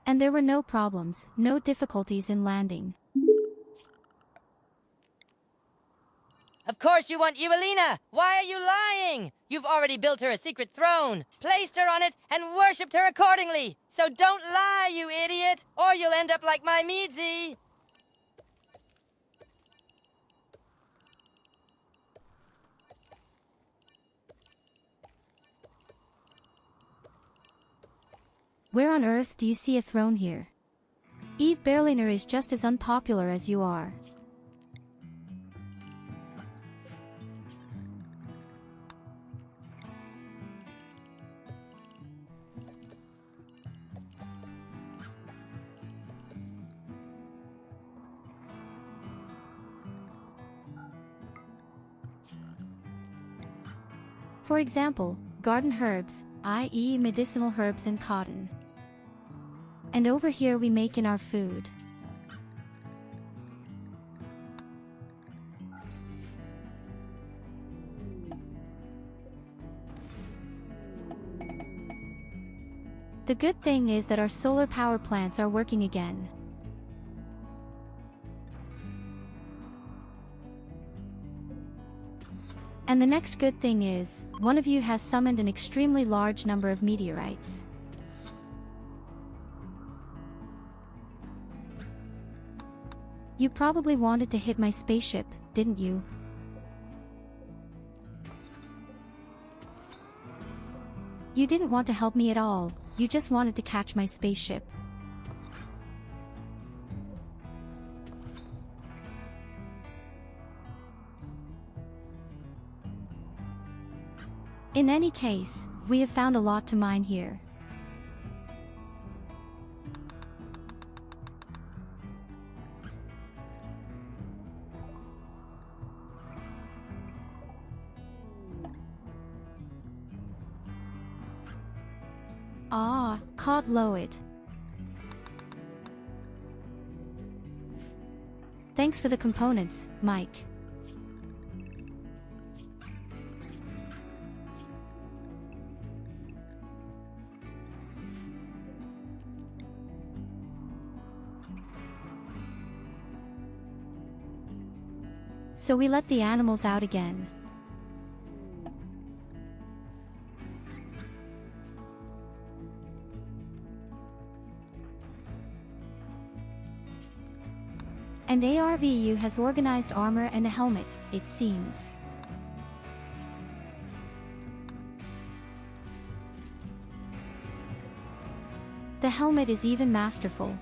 And there were no problems, no difficulties in landing. Of course you want Evelina! Why are you lying? You've already built her a secret throne, placed her on it, and worshipped her accordingly! So don't lie, you idiot! Or you'll end up like my Midzi! Where on earth do you see a throne here? Eve Berliner is just as unpopular as you are. For example, garden herbs, i.e. medicinal herbs and cotton. And over here we make in our food. The good thing is that our solar power plants are working again. And the next good thing is, one of you has summoned an extremely large number of meteorites. You probably wanted to hit my spaceship, didn't you? You didn't want to help me at all, you just wanted to catch my spaceship. In any case, we have found a lot to mine here. Ah, cod Loid. Thanks for the components, Mike. So we let the animals out again. And ARVU has organized armor and a helmet, it seems. The helmet is even masterful.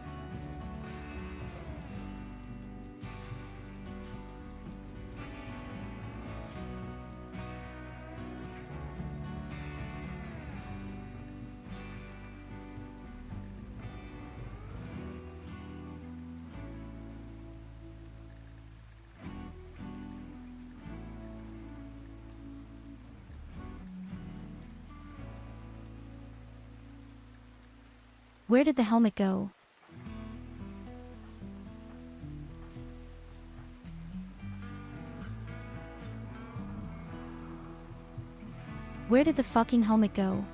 Where did the helmet go? Where did the fucking helmet go?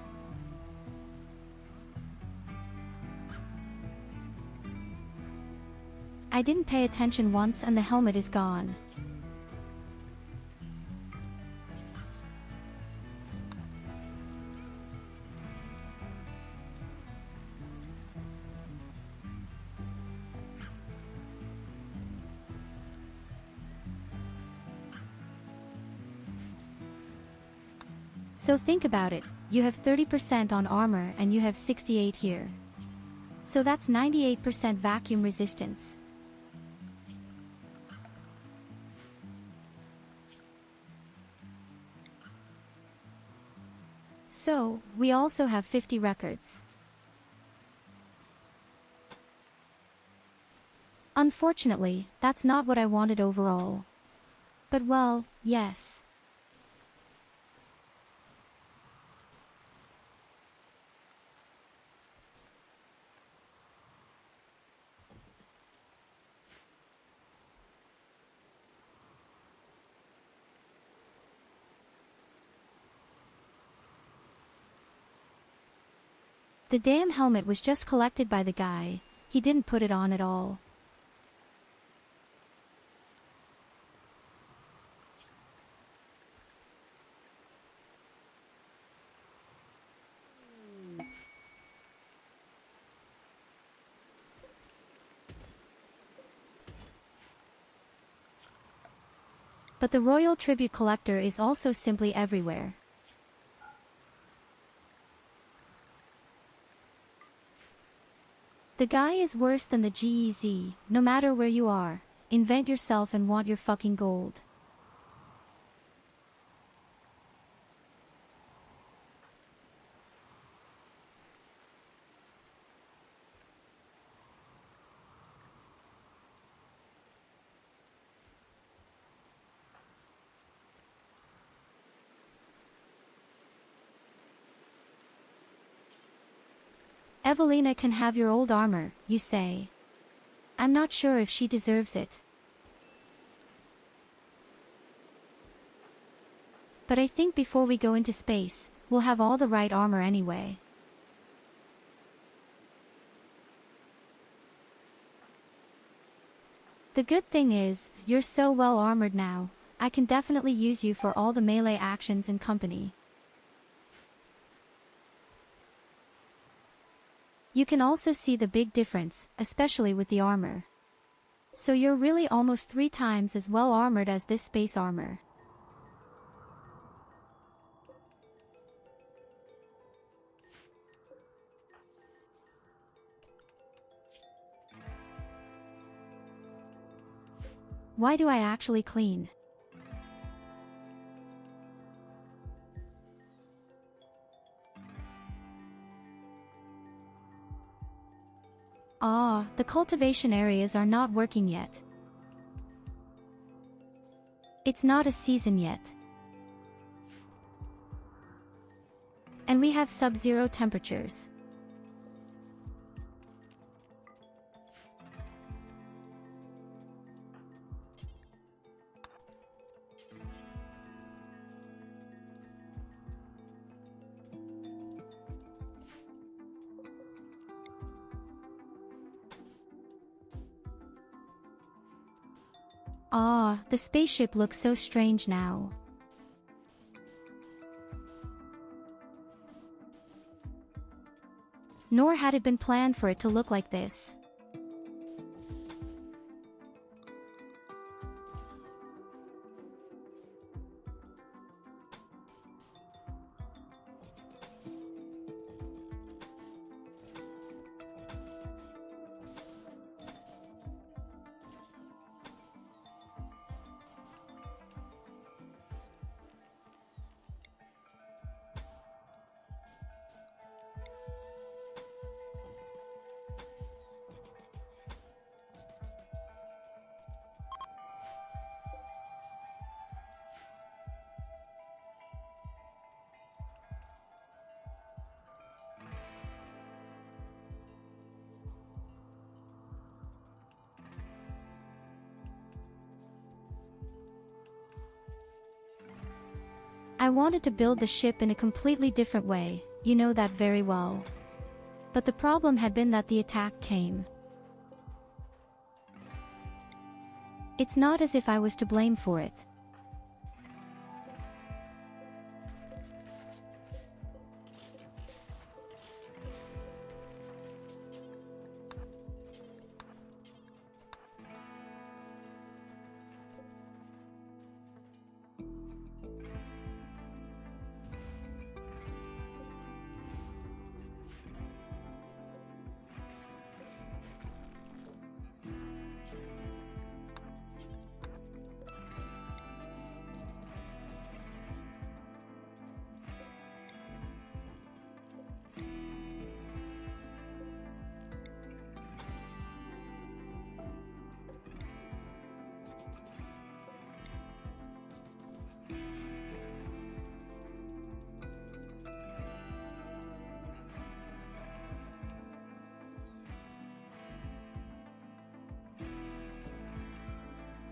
I didn't pay attention once and the helmet is gone. So think about it, you have 30% on armor and you have 68 here. So that's 98% vacuum resistance. So, we also have 50 records. Unfortunately, that's not what I wanted overall. But well, yes. The damn helmet was just collected by the guy, he didn't put it on at all. But the royal tribute collector is also simply everywhere. The guy is worse than the GEZ, no matter where you are, invent yourself and want your fucking gold. Evelina can have your old armor, you say. I'm not sure if she deserves it. But I think before we go into space, we'll have all the right armor anyway. The good thing is, you're so well armored now, I can definitely use you for all the melee actions and company. You can also see the big difference, especially with the armor. So you're really almost 3 times as well armored as this space armor. Why do I actually clean? Ah, the cultivation areas are not working yet. It's not a season yet. And we have sub-zero temperatures. Ah, the spaceship looks so strange now. Nor had it been planned for it to look like this. I wanted to build the ship in a completely different way, you know that very well. But the problem had been that the attack came. It's not as if I was to blame for it.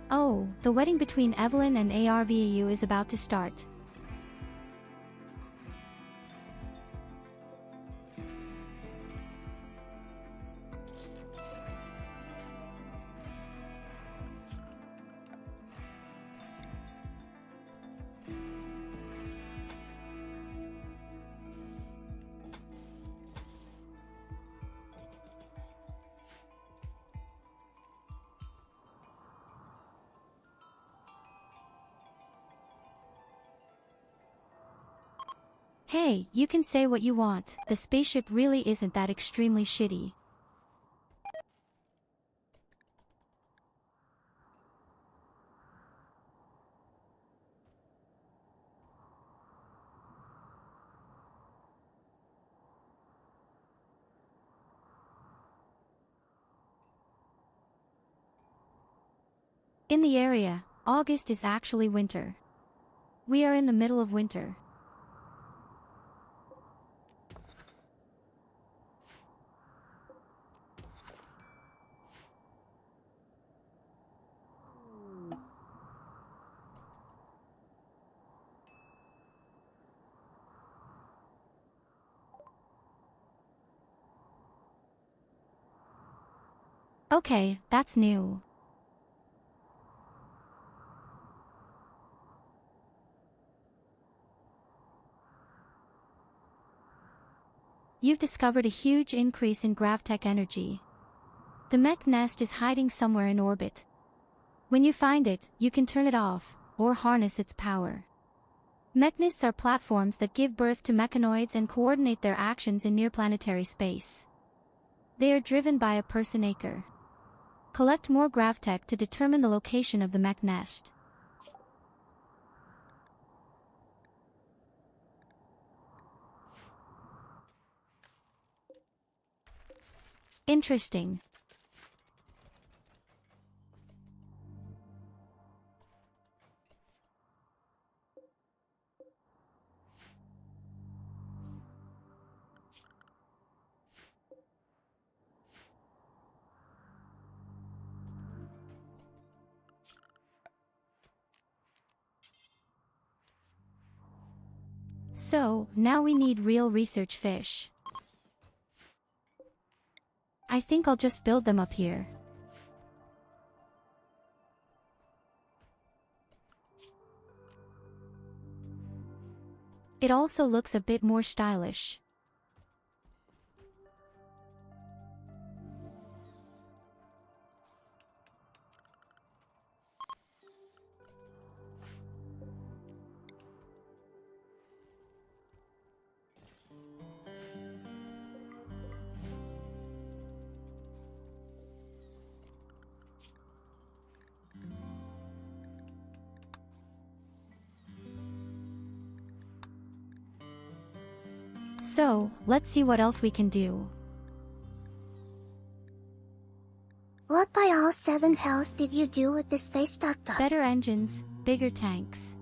Oh, the wedding between Evelyn and ARVEU is about to start. Hey, you can say what you want, the spaceship really isn't that extremely shitty. In the area, August is actually winter. We are in the middle of winter. Okay, that's new. You've discovered a huge increase in gravtech energy. The mech nest is hiding somewhere in orbit. When you find it, you can turn it off, or harness its power. Mech nests are platforms that give birth to mechanoids and coordinate their actions in near-planetary space. They are driven by a person-acre. Collect more gravtech to determine the location of the mech nest. Interesting. So, now we need real research fish. I think I'll just build them up here. It also looks a bit more stylish. So, let's see what else we can do. What by all seven hells did you do with the space doctor? Better engines, bigger tanks.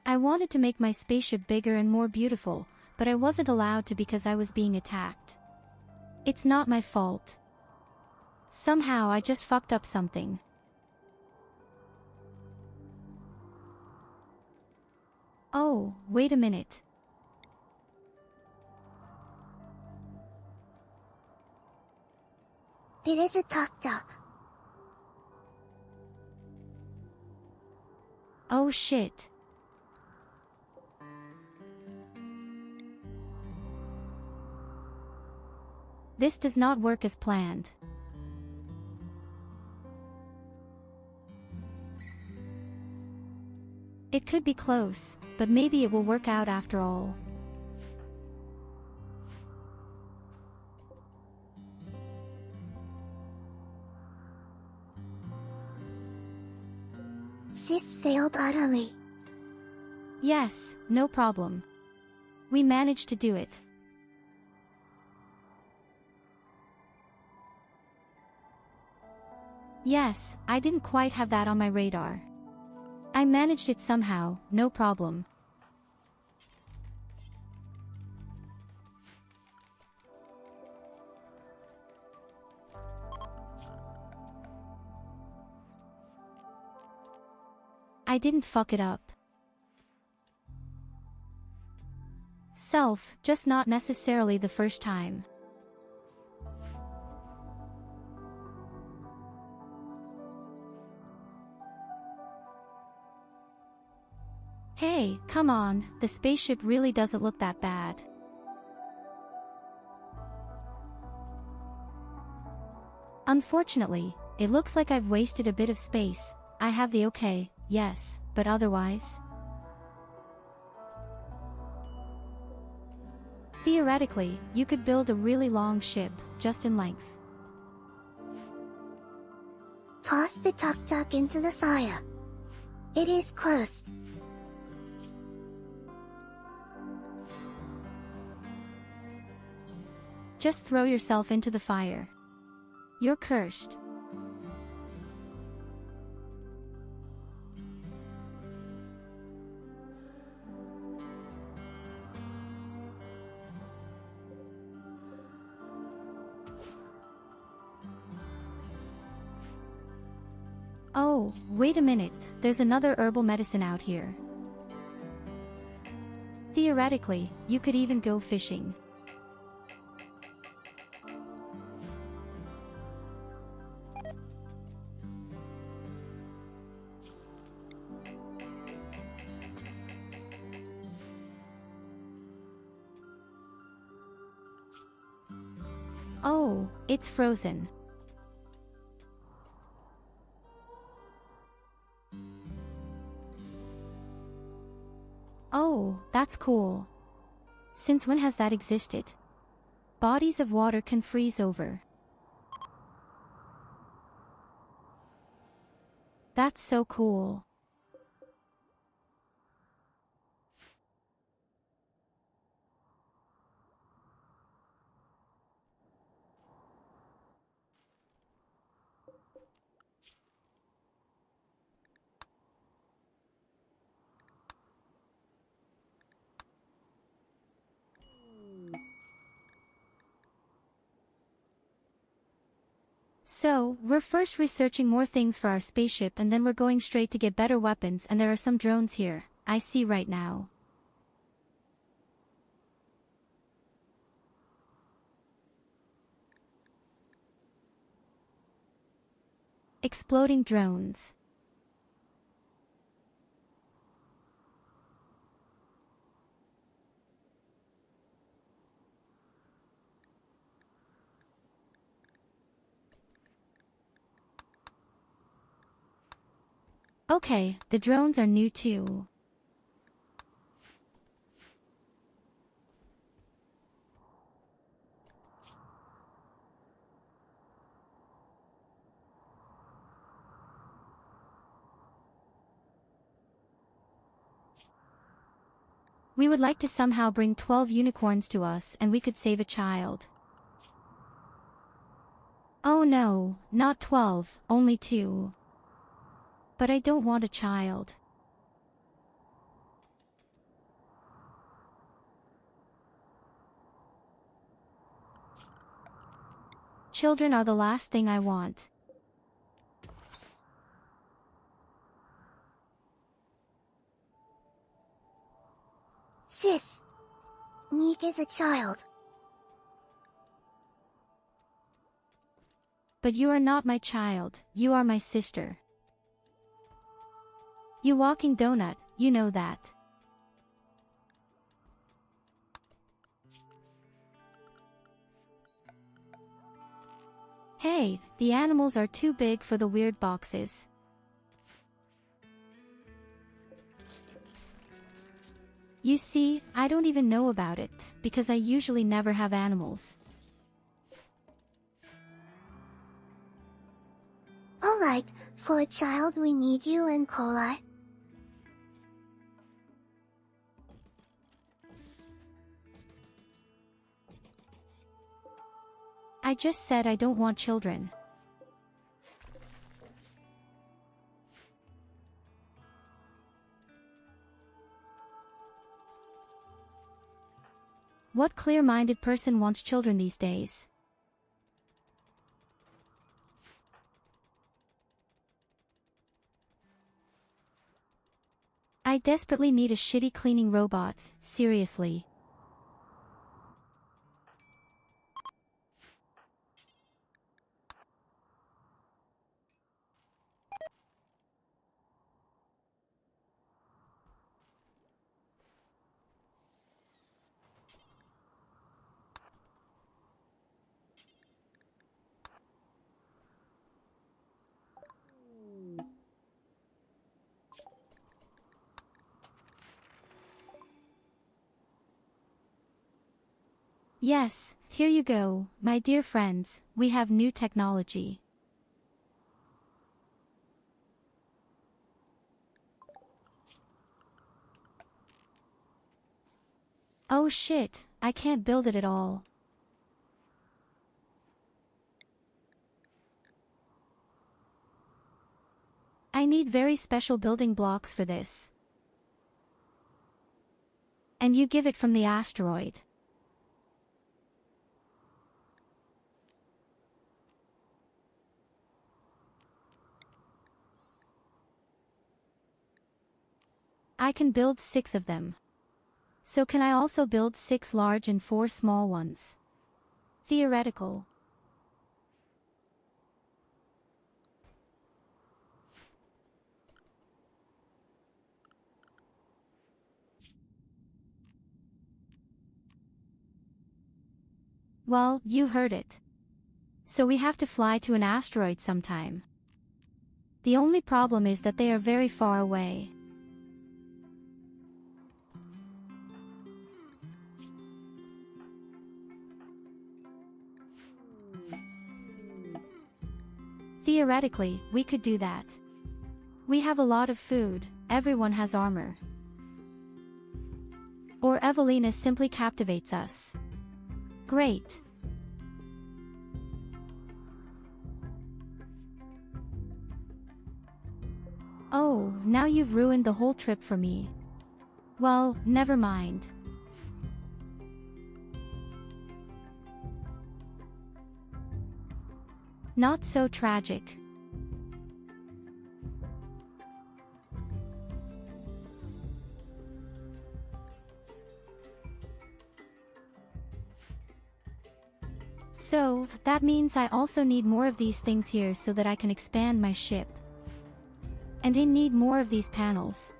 I wanted to make my spaceship bigger and more beautiful, but I wasn't allowed to because I was being attacked. It's not my fault. Somehow I just fucked up something. Oh, wait a minute. It is a doctor. Oh shit. This does not work as planned. It could be close, but maybe it will work out after all. This failed utterly. Yes, no problem. We managed to do it. Yes, I didn't quite have that on my radar. I managed it somehow, no problem. I didn't fuck it up. Self, just not necessarily the first time. Hey, come on, the spaceship really doesn't look that bad. Unfortunately, it looks like I've wasted a bit of space. I have the okay, yes, but otherwise? Theoretically, you could build a really long ship, just in length. Toss the tuk-tuk into the fire. It is cursed. Just throw yourself into the fire. You're cursed. Oh, wait a minute, there's another herbal medicine out here. Theoretically, you could even go fishing. Oh, it's frozen. Oh, that's cool. Since when has that existed? Bodies of water can freeze over. That's so cool. So, we're first researching more things for our spaceship and then we're going straight to get better weapons, and there are some drones here, I see right now. Exploding drones. Okay, the drones are new too. We would like to somehow bring 12 unicorns to us and we could save a child. Oh no, not 12, only 2. But I don't want a child. Children are the last thing I want. Sis. Meek is a child. But you are not my child, you are my sister. You walking donut, you know that. Hey, the animals are too big for the weird boxes. You see, I don't even know about it, because I usually never have animals. Alright, for a child we need you and Kolai. I just said I don't want children. What clear-minded person wants children these days? I desperately need a shitty cleaning robot, seriously. Yes, here you go, my dear friends, we have new technology. Oh shit, I can't build it at all. I need very special building blocks for this. And you give it from the asteroid. I can build 6 of them. So can I also build 6 large and 4 small ones? Theoretical. Well, you heard it. So we have to fly to an asteroid sometime. The only problem is that they are very far away. Theoretically, we could do that. We have a lot of food, everyone has armor. Or Evelina simply captivates us. Great. Oh, now you've ruined the whole trip for me. Well, never mind. Not so tragic. So, that means I also need more of these things here so that I can expand my ship. And I need more of these panels.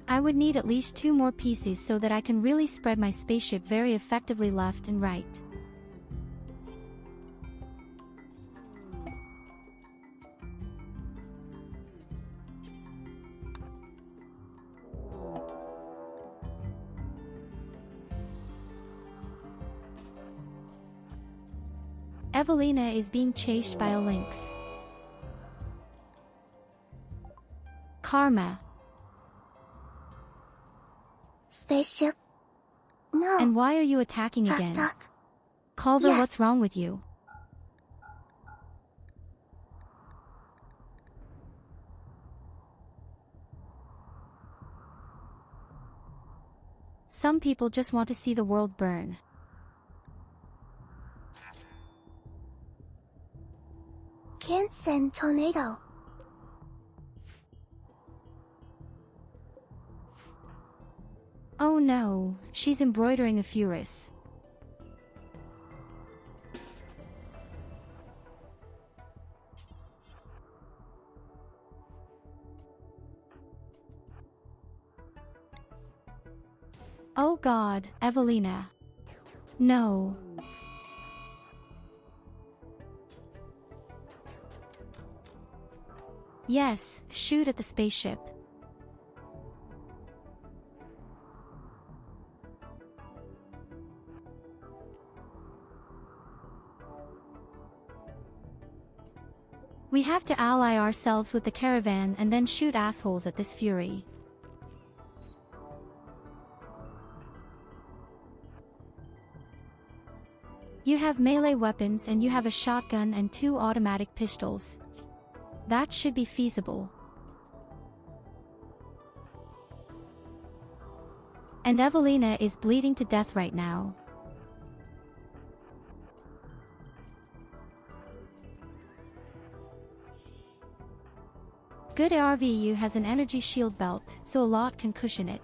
I would need at least 2 more pieces so that I can really spread my spaceship very effectively left and right. Evelina is being chased by a lynx. Karma. Spaceship? No. And why are you attacking again? Tuck. Culver, Yes. what's wrong with you? Some people just want to see the world burn. Can't send tornado. Oh no, she's embroidering a Furus. Oh god, Evelina. No. Yes, shoot at the spaceship. We have to ally ourselves with the caravan and then shoot assholes at this fury. You have melee weapons and you have a shotgun and 2 automatic pistols. That should be feasible. And Evelina is bleeding to death right now. Good RVU has an energy shield belt, so a lot can cushion it.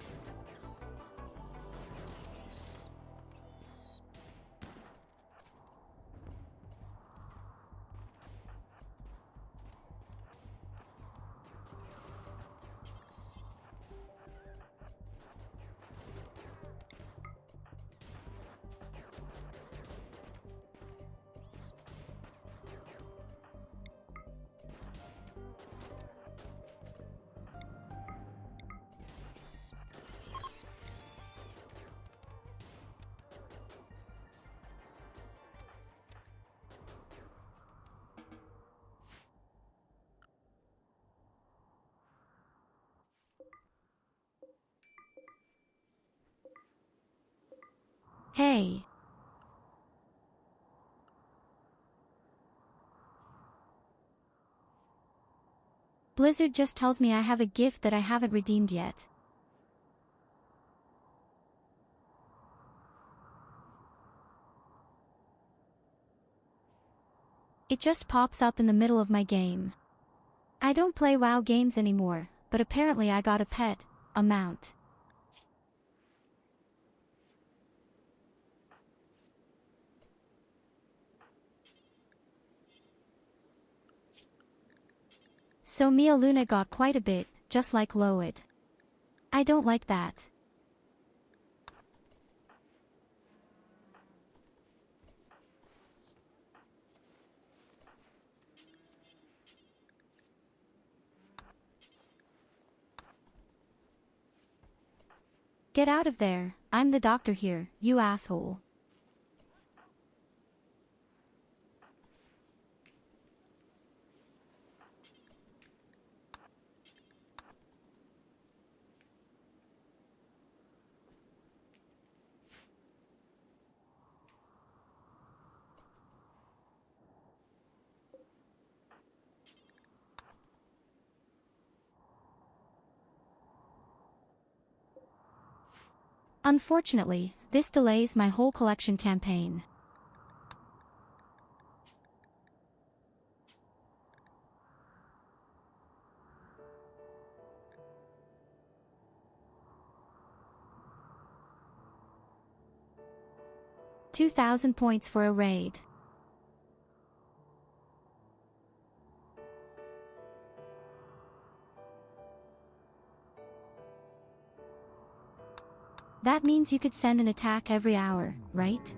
Hey. Blizzard just tells me I have a gift that I haven't redeemed yet. It just pops up in the middle of my game. I don't play WoW games anymore, but apparently I got a pet, a mount. So Mia Luna got quite a bit, just like Loid. I don't like that. Get out of there, I'm the doctor here, you asshole. Unfortunately, this delays my whole collection campaign. $2,000 points for a raid. That means you could send an attack every hour, right?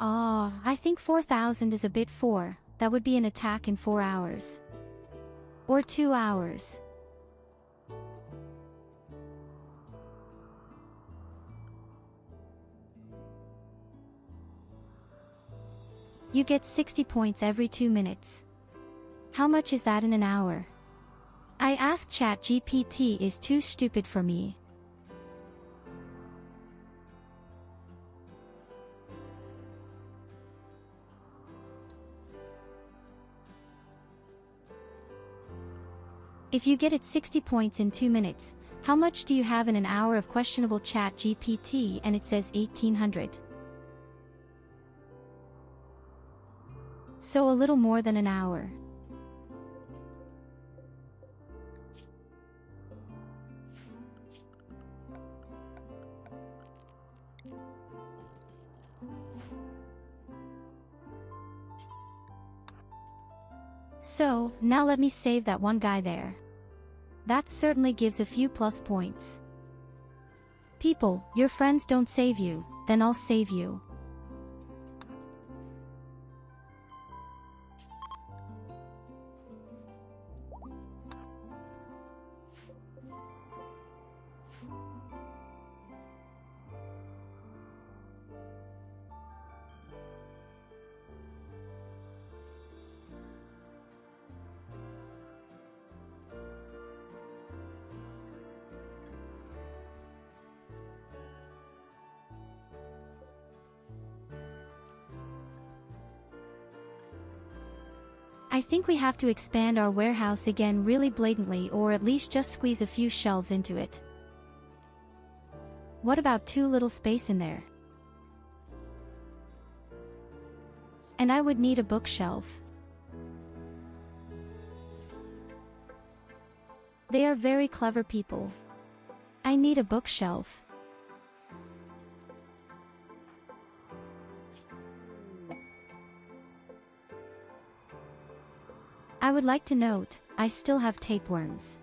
I think 4,000 is a bit for, that would be an attack in 4 hours. Or 2 hours. You get 60 points every 2 minutes. How much is that in an hour? I asked ChatGPT is too stupid for me. If you get it 60 points in 2 minutes, how much do you have in an hour of questionable ChatGPT? And it says 1800. So a little more than an hour. So, now let me save that one guy there. That certainly gives a few plus points. People, your friends don't save you, then I'll save you. I think we have to expand our warehouse again really blatantly, or at least just squeeze a few shelves into it. What about too little space in there? And I would need a bookshelf. They are very clever people. I need a bookshelf. I would like to note, I still have tapeworms.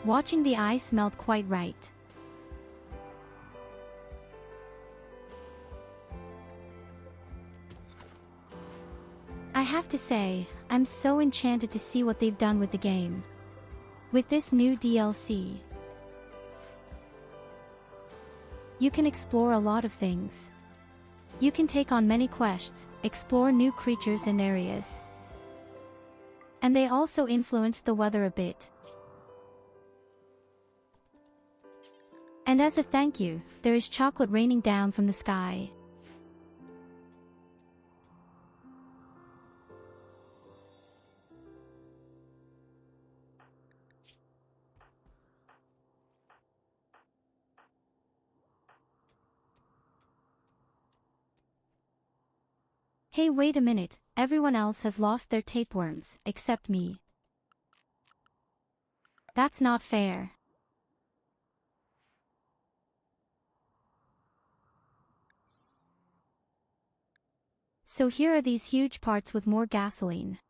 Watching the ice melt quite right. I have to say, I'm so enchanted to see what they've done with the game. With this new DLC, you can explore a lot of things. You can take on many quests, explore new creatures and areas. And they also influence the weather a bit. And as a thank you, there is chocolate raining down from the sky. Hey, wait a minute, everyone else has lost their tapeworms, except me. That's not fair. So here are these huge parts with more gasoline.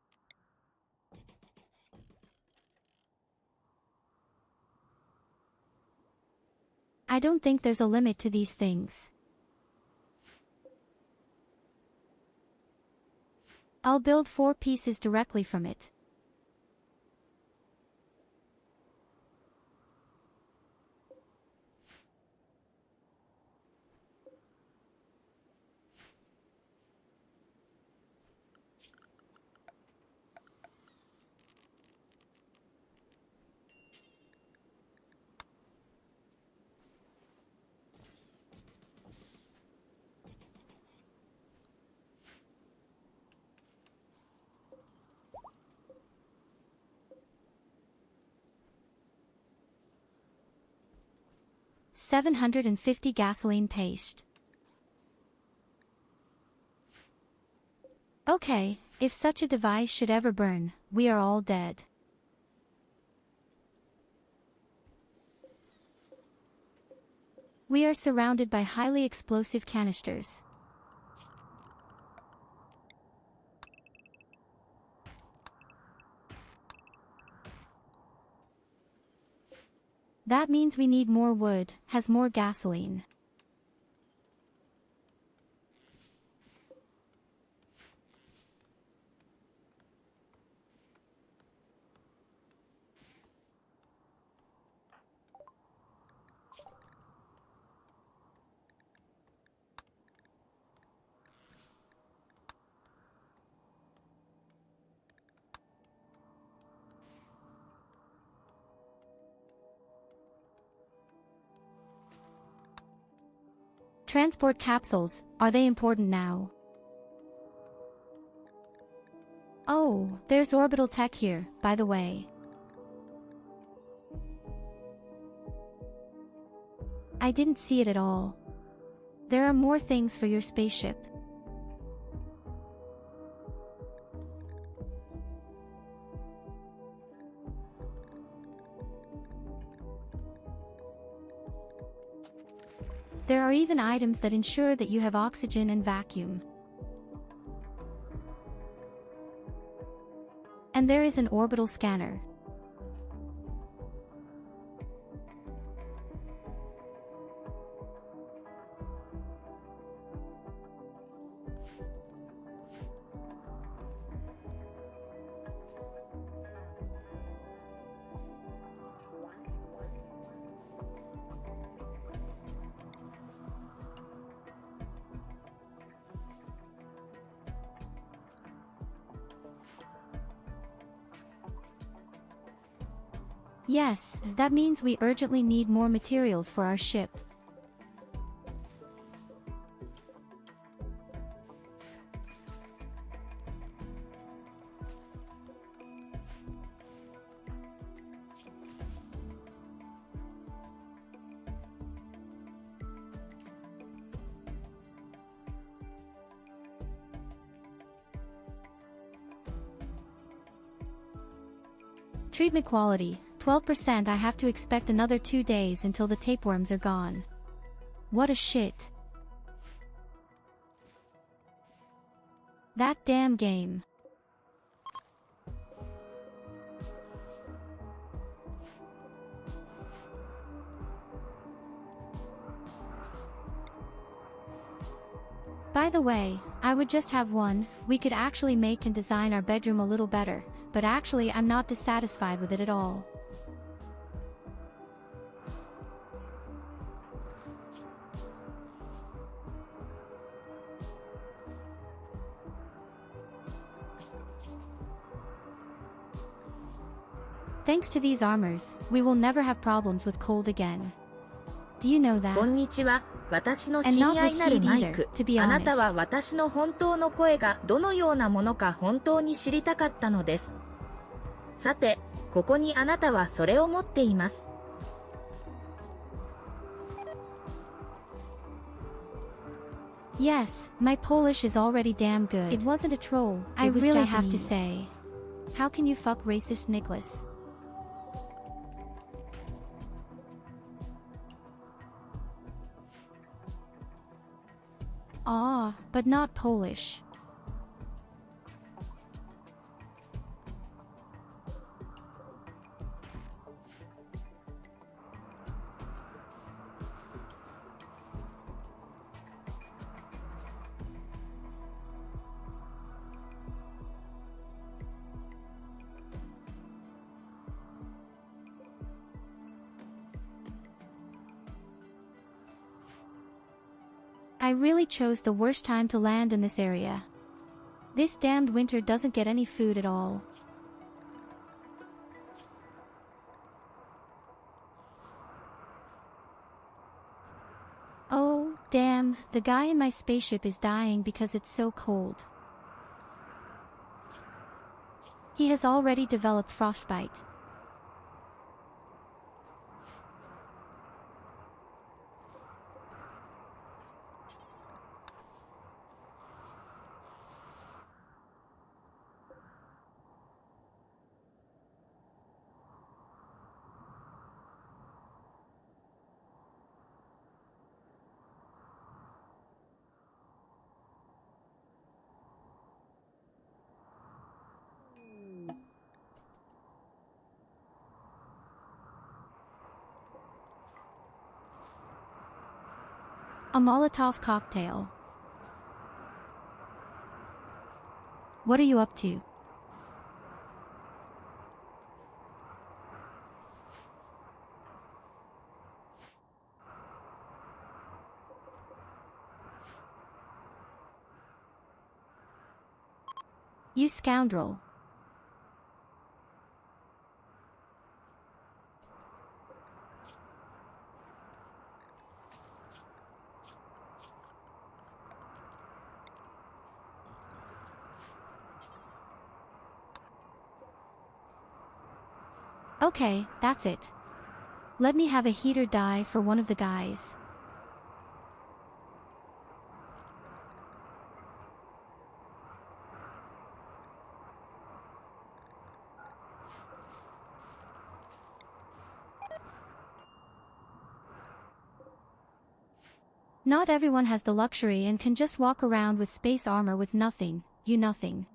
I don't think there's a limit to these things. I'll build 4 pieces directly from it. $750 gasoline paste. Okay, if such a device should ever burn, we are all dead. We are surrounded by highly explosive canisters. That means we need more wood, has more gasoline. Transport capsules, are they important now? Oh, there's orbital tech here, by the way. I didn't see it at all. There are more things for your spaceship. There are even items that ensure that you have oxygen and vacuum. And there is an orbital scanner. Yes, that means we urgently need more materials for our ship. Treatment quality, 12%. I have to expect another 2 days until the tapeworms are gone. What a shit. That damn game. By the way, I would just have one. We could actually make and design our bedroom a little better, but actually I'm not dissatisfied with it at all. Thanks to these armors, we will never have problems with cold again. Do you know that? こんにちは。私の親愛なるマイク。あなたは私の本当の声がどのようなものか本当に知りたかったのです。さて、ここにあなたはそれを持っています。Yes, my Polish is already damn good. It wasn't a troll. I really have to say. How can you fuck racist Nicholas? Ah, but not Polish. I really chose the worst time to land in this area. This damned winter doesn't get any food at all. Oh, damn, the guy in my spaceship is dying because it's so cold. He has already developed frostbite. A Molotov cocktail. What are you up to? You scoundrel. Okay, that's it. Let me have a heater die for one of the guys. Not everyone has the luxury and can just walk around with space armor with nothing, you nothing.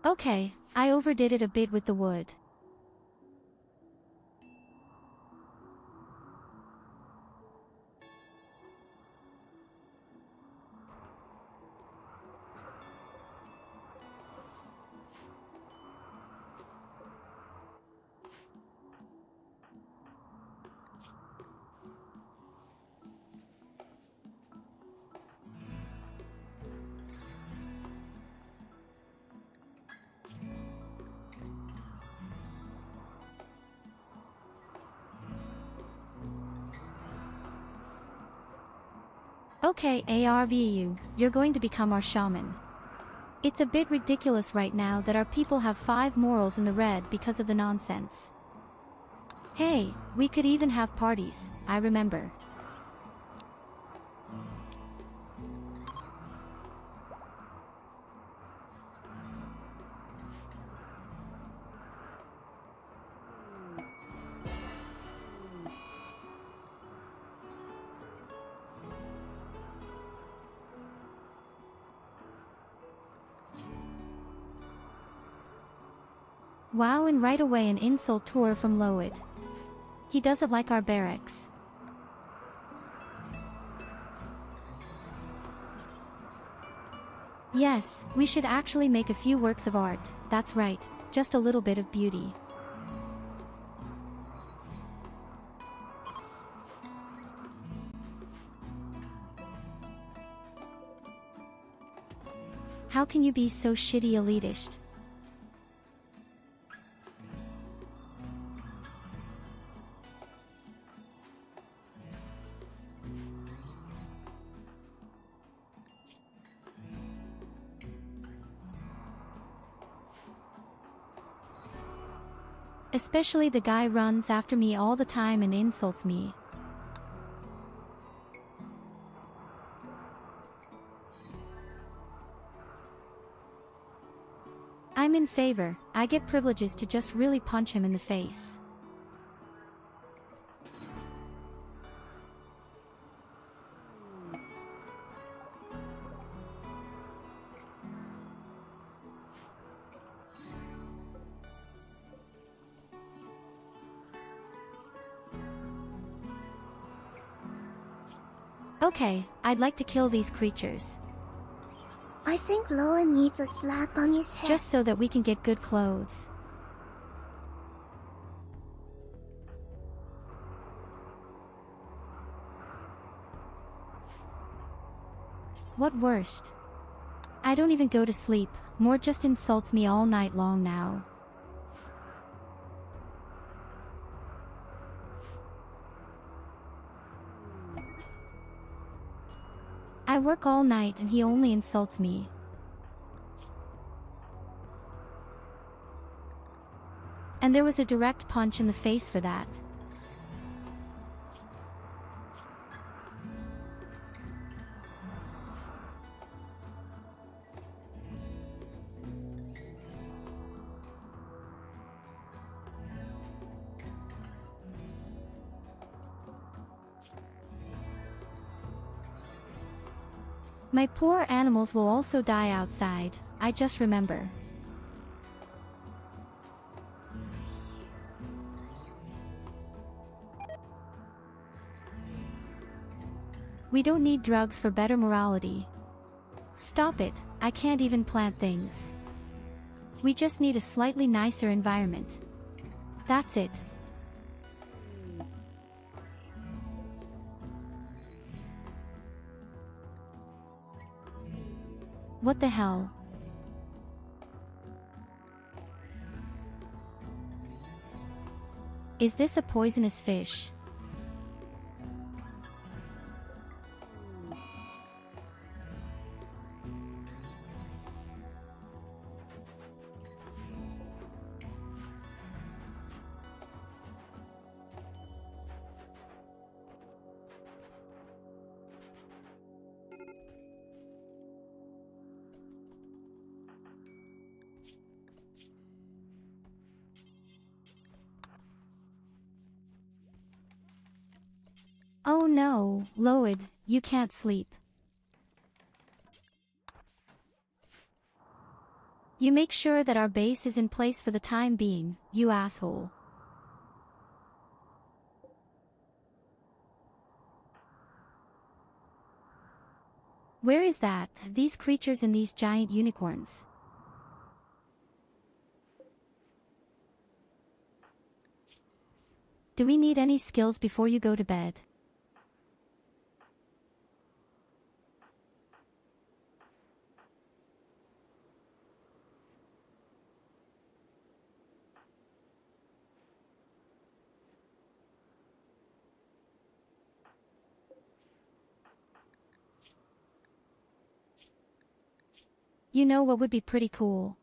Okay, I overdid it a bit with the wood. Okay, ARVU, you're going to become our shaman. It's a bit ridiculous right now that our people have 5 morals in the red because of the nonsense. Hey, we could even have parties, I remember. Wow, and right away an insult tour from Loid. He doesn't like our barracks. Yes, we should actually make a few works of art, that's right, just a little bit of beauty. How can you be so shitty elitist? Especially the guy runs after me all the time and insults me. I'm in favor, I get privileges to just really punch him in the face. Okay, I'd like to kill these creatures. I think Loa needs a slap on his head. Just so that we can get good clothes. What worst? I don't even go to sleep, More just insults me all night long now. I work all night and he only insults me. And there was a direct punch in the face for that. My poor animals will also die outside, I just remember. We don't need drugs for better morality. Stop it, I can't even plant things. We just need a slightly nicer environment. That's it. What the hell? Is this a poisonous fish? Oh no, Loid, you can't sleep. You make sure that our base is in place for the time being, you asshole. Where is that, these creatures and these giant unicorns? Do we need any skills before you go to bed? You know what would be pretty cool?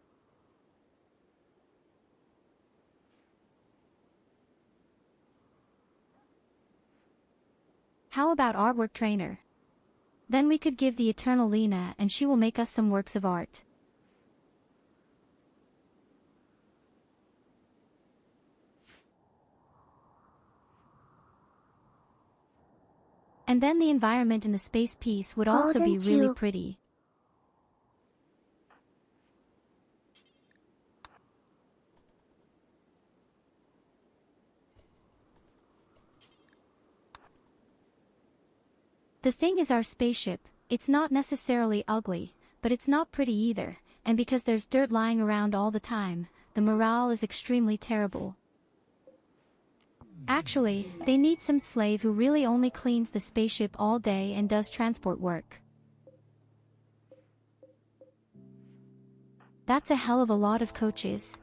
How about artwork trainer? Then we could give the eternal Lena and she will make us some works of art. And then the environment in the space piece would also be really pretty. The thing is our spaceship, it's not necessarily ugly, but it's not pretty either, and because there's dirt lying around all the time, the morale is extremely terrible. Actually, they need some slave who really only cleans the spaceship all day and does transport work. That's a hell of a lot of coaches.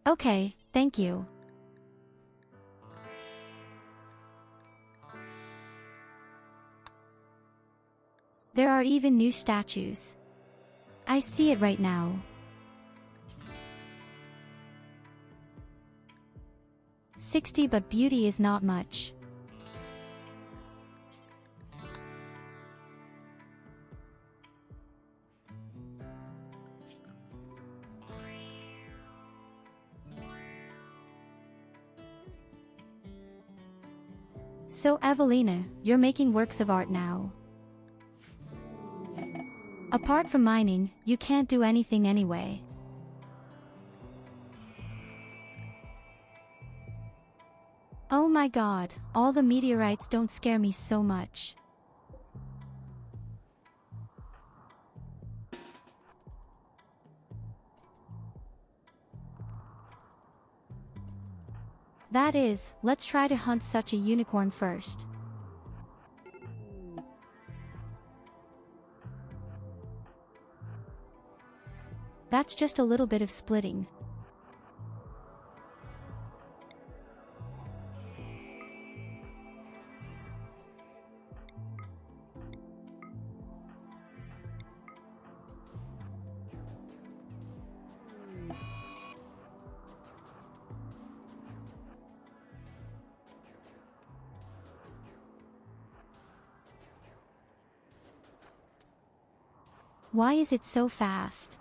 Okay, thank you. There are even new statues. I see it right now. $60, but beauty is not much. So Evelina, you're making works of art now. Apart from mining, you can't do anything anyway. Oh my god, all the meteorites don't scare me so much. That is, let's try to hunt such a unicorn first. That's just a little bit of splitting. Why is it so fast?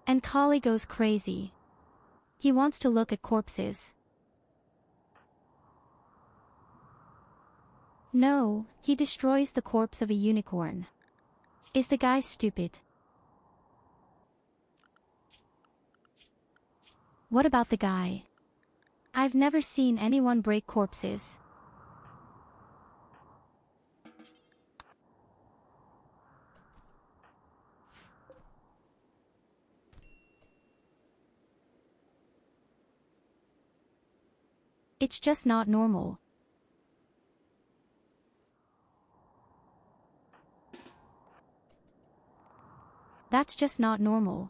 And Kali goes crazy. He wants to look at corpses. No, he destroys the corpse of a unicorn. Is the guy stupid? What about the guy? I've never seen anyone break corpses. It's just not normal. That's just not normal.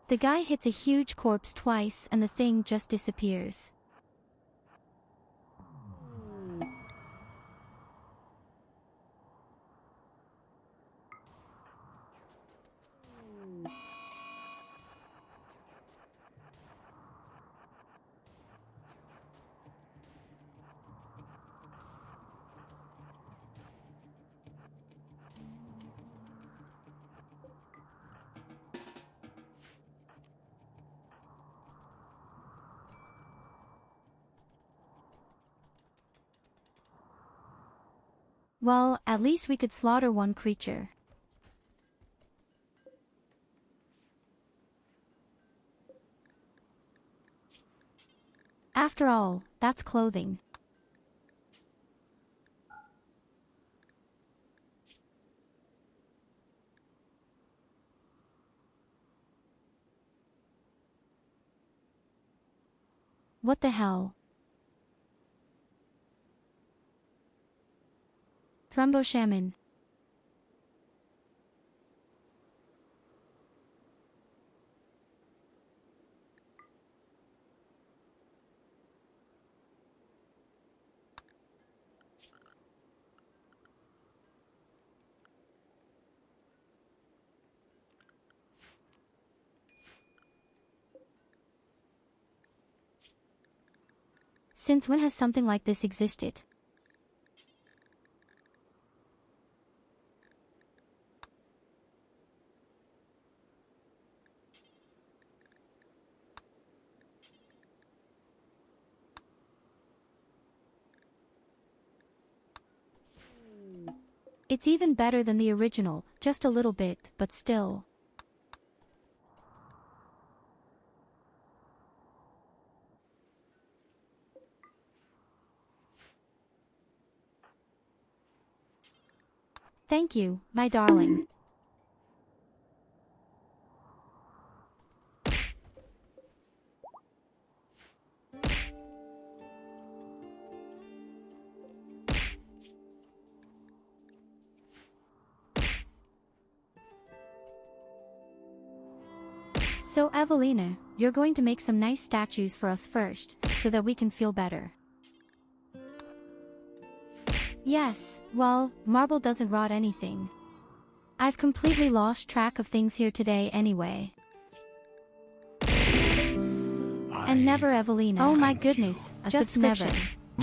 The guy hits a huge corpse twice and the thing just disappears. Well, at least we could slaughter one creature. After all, that's clothing. What the hell? Thrumbo Shaman. Since when has something like this existed? It's even better than the original, just a little bit, but still. Thank you, my darling. So Evelina, you're going to make some nice statues for us first, so that we can feel better. Yes, well, marble doesn't rot anything. I've completely lost track of things here today anyway. And never Evelina. Oh my goodness, a subscription.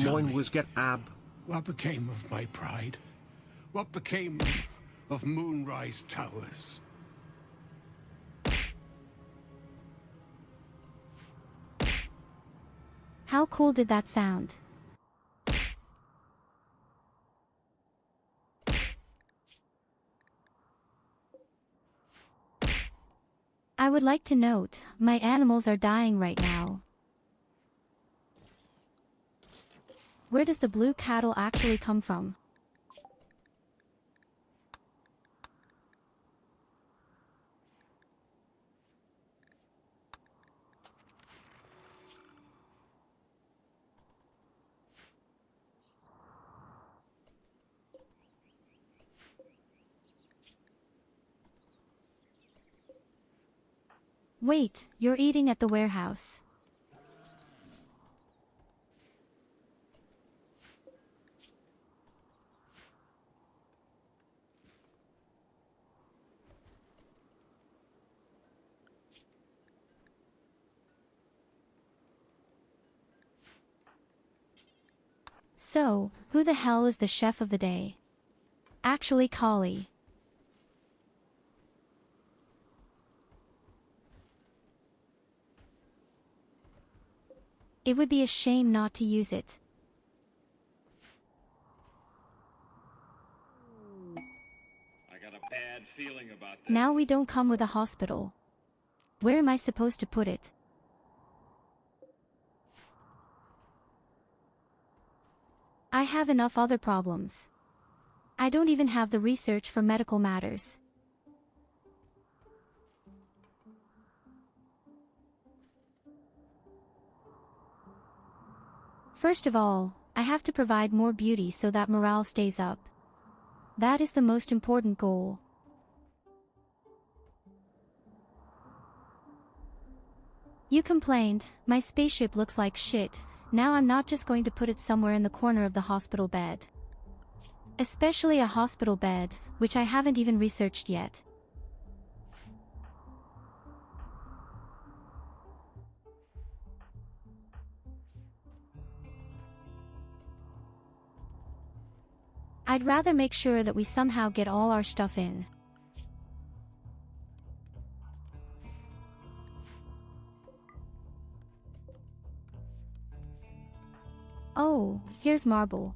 Mine was get ab. What became of my pride? What became of Moonrise Towers? How cool did that sound? I would like to note, my animals are dying right now. Where does the blue cattle actually come from? Wait, you're eating at the warehouse. So, who the hell is the chef of the day? Actually, Kali. It would be a shame not to use it. I got a bad feeling about this. Now we don't come with a hospital. Where am I supposed to put it? I have enough other problems. I don't even have the research for medical matters. First of all, I have to provide more beauty so that morale stays up. That is the most important goal. You complained, my spaceship looks like shit. Now I'm not just going to put it somewhere in the corner of the hospital bed. Especially a hospital bed, which I haven't even researched yet. I'd rather make sure that we somehow get all our stuff in. Oh, here's marble.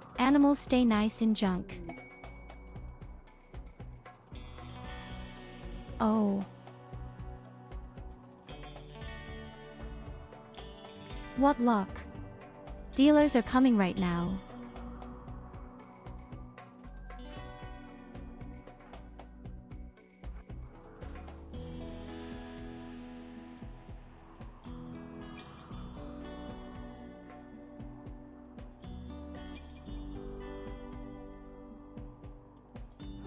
Animals stay nice in junk. Oh. What luck. Dealers are coming right now.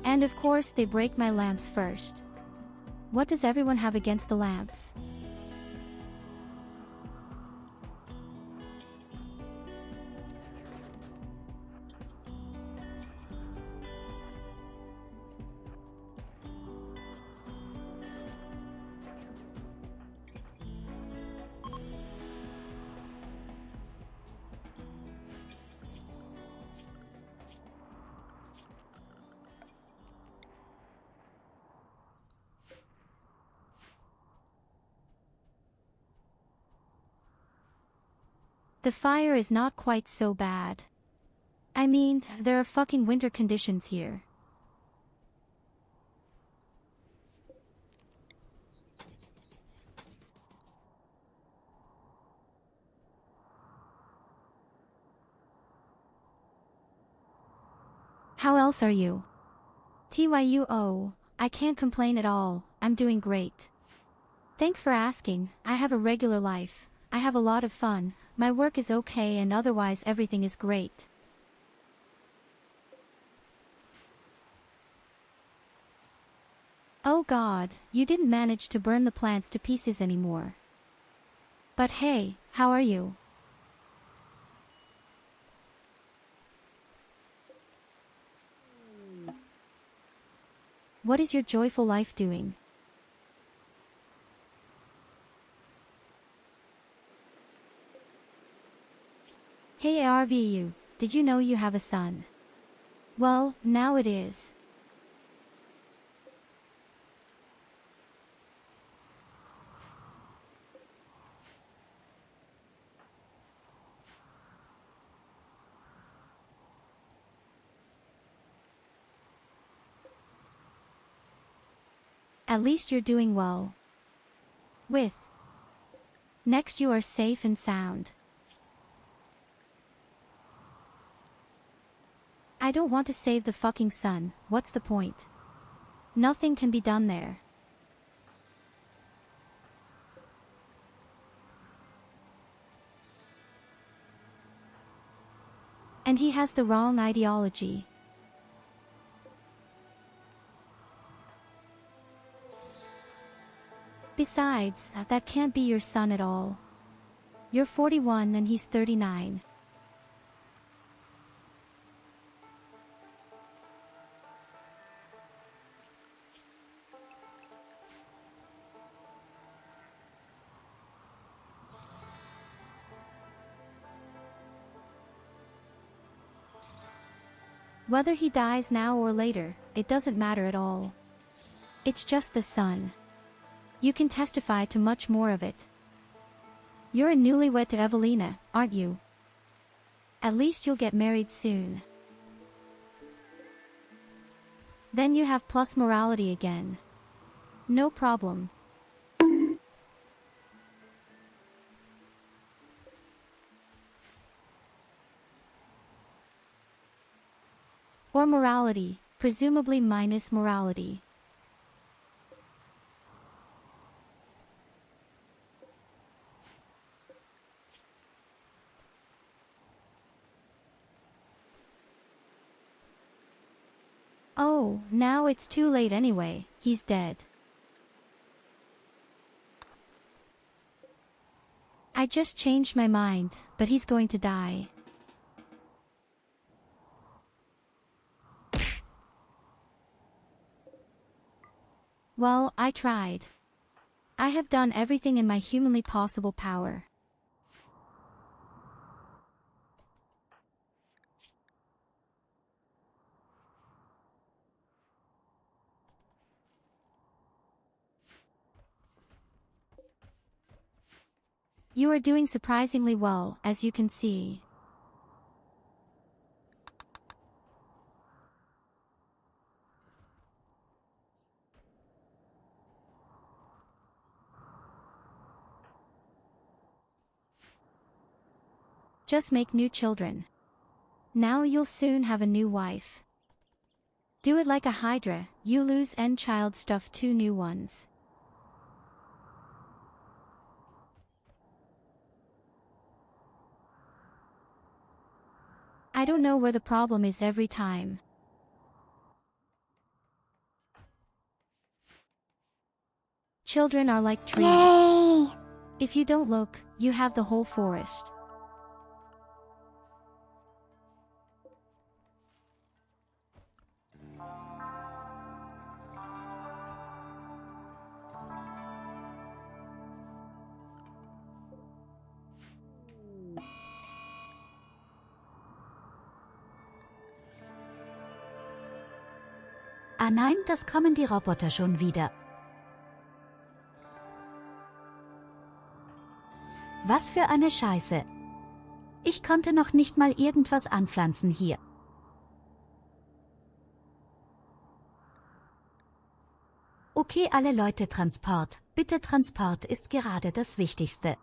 And of course they break my lamps first. What does everyone have against the lamps? The fire is not quite so bad. I mean, there are fucking winter conditions here. How else are you? Tyuo, I can't complain at all, I'm doing great. Thanks for asking, I have a regular life, I have a lot of fun, my work is okay and otherwise everything is great. Oh god, you didn't manage to burn the plants to pieces anymore. But hey, how are you? What is your joyful life doing? Hey ARVU, did you know you have a son? Well, now it is. At least you're doing well. Next you are safe and sound. I don't want to save the fucking sun, what's the point? Nothing can be done there. And he has the wrong ideology. Besides, that can't be your son at all. You're 41 and he's 39. Whether he dies now or later, it doesn't matter at all. It's just the sun. You can testify to much more of it. You're a newlywed to Evelina, aren't you? At least you'll get married soon. Then you have plus morality again. No problem. Or morality, presumably minus morality. Oh, now it's too late anyway, he's dead. I just changed my mind, but he's going to die. Well, I tried. I have done everything in my humanly possible power. You are doing surprisingly well, as you can see. just make new children. Now you'll soon have a new wife. Do it like a hydra, you lose and child stuff 2 new ones. I don't know where the problem is every time. Children are like trees. Yay! If you don't look, you have the whole forest. Ah nein, das kommen die Roboter schon wieder. Was für eine Scheiße. Ich konnte noch nicht mal irgendwas anpflanzen hier. Okay, alle Leute, Transport. Bitte, Transport ist gerade das Wichtigste.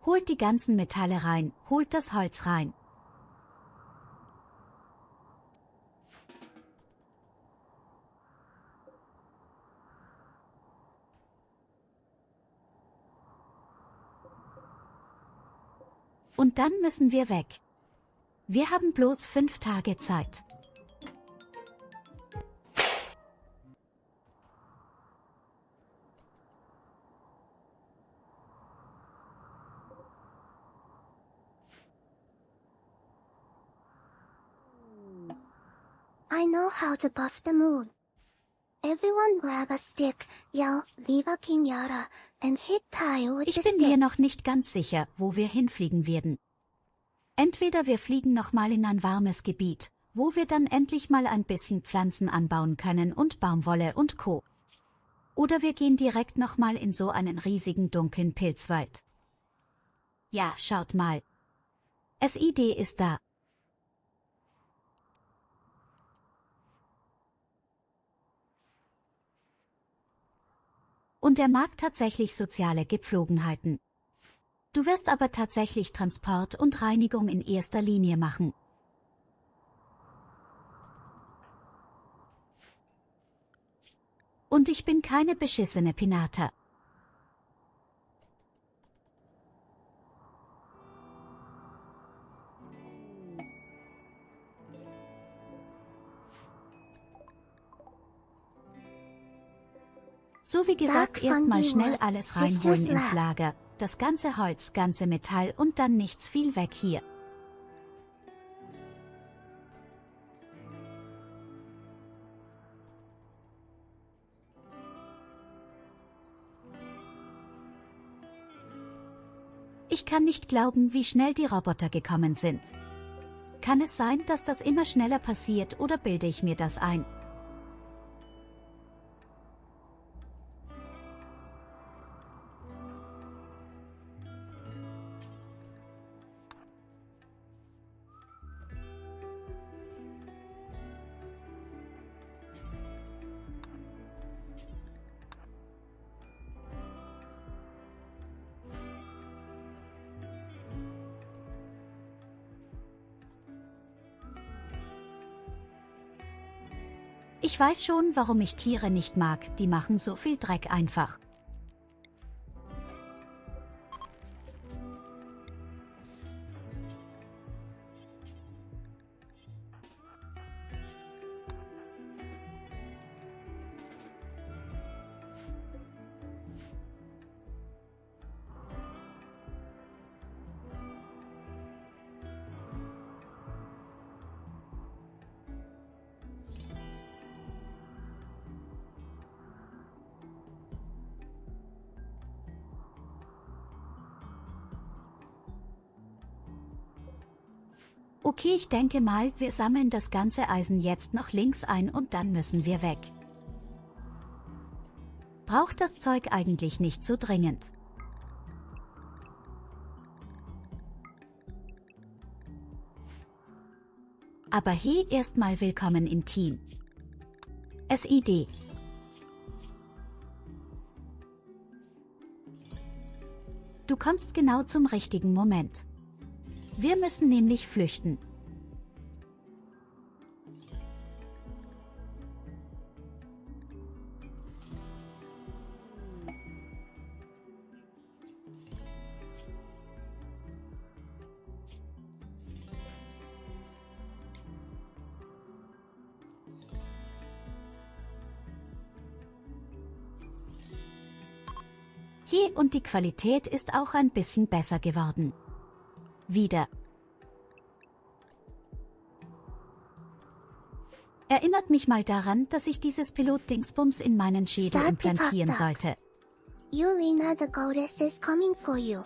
Holt die ganzen Metalle rein, holt das Holz rein. Und dann müssen wir weg. Wir haben bloß 5 Tage Zeit. I know how to buff the moon. Everyone grab a stick, yell Viva King Yara, and hit Tyurru with Ich the bin mir noch sticks. nicht ganz sicher, wo wir hinfliegen werden. Entweder wir fliegen nochmal in ein warmes Gebiet, wo wir dann endlich mal ein bisschen Pflanzen anbauen können und Baumwolle und Co. Oder wir gehen direkt nochmal in so einen riesigen dunklen Pilzwald. Ja, schaut mal. Es Idee ist da. Und er mag tatsächlich soziale Gepflogenheiten. Du wirst aber tatsächlich Transport und Reinigung in erster Linie machen. Und ich bin keine beschissene Pinata. So wie gesagt, erstmal schnell alles reinholen ins Lager, das ganze Holz, ganze Metall und dann nichts viel weg hier. Ich kann nicht glauben, wie schnell die Roboter gekommen sind. Kann es sein, dass das immer schneller passiert oder bilde ich mir das ein? Ich weiß schon, warum ich Tiere nicht mag, die machen so viel Dreck einfach. Okay, ich denke mal, wir sammeln das ganze Eisen jetzt noch links ein und dann müssen wir weg. Braucht das Zeug eigentlich nicht so dringend. Aber hey, erstmal willkommen im Team. SID. Du kommst genau zum richtigen Moment. Wir müssen nämlich flüchten. Hey, und die Qualität ist auch ein bisschen besser geworden. Wieder. Erinnert mich mal daran, dass ich dieses Pilot-Dingsbums in meinen Schädel implantieren sollte. Yurina, the goddess is coming for you.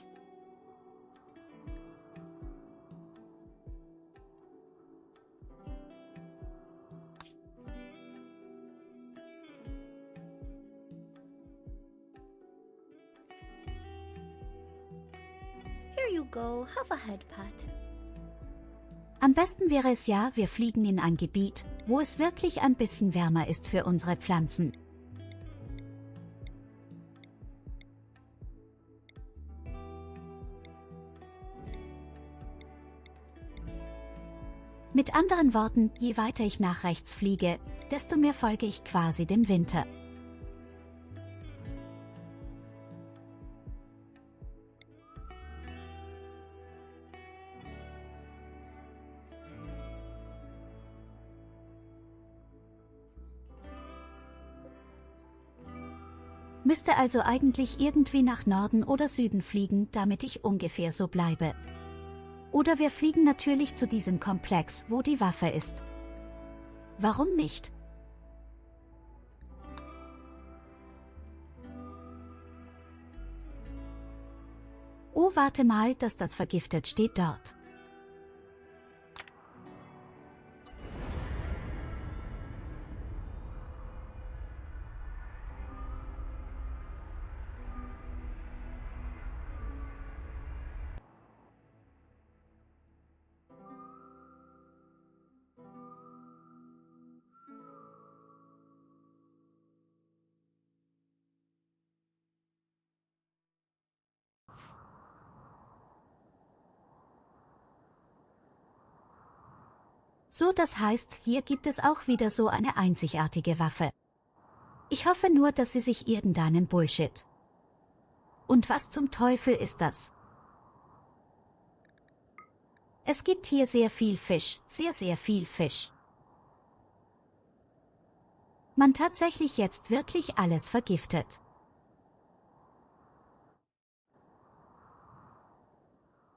Here you go, have a head pat. Am besten wäre es ja, wir fliegen in ein Gebiet, wo es wirklich ein bisschen wärmer ist für unsere Pflanzen. Mit anderen Worten, je weiter ich nach rechts fliege, desto mehr folge ich quasi dem Winter. Müsste also eigentlich irgendwie nach Norden oder Süden fliegen, damit ich ungefähr so bleibe. Oder wir fliegen natürlich zu diesem Komplex, wo die Waffe ist. Warum nicht? Oh, warte mal, dass das vergiftet steht dort. So, das heißt, hier gibt es auch wieder so eine einzigartige Waffe. Ich hoffe nur, dass sie sich irgendeinen Bullshit. Und was zum Teufel ist das? Es gibt hier sehr viel Fisch, sehr viel Fisch. Man tatsächlich jetzt wirklich alles vergiftet.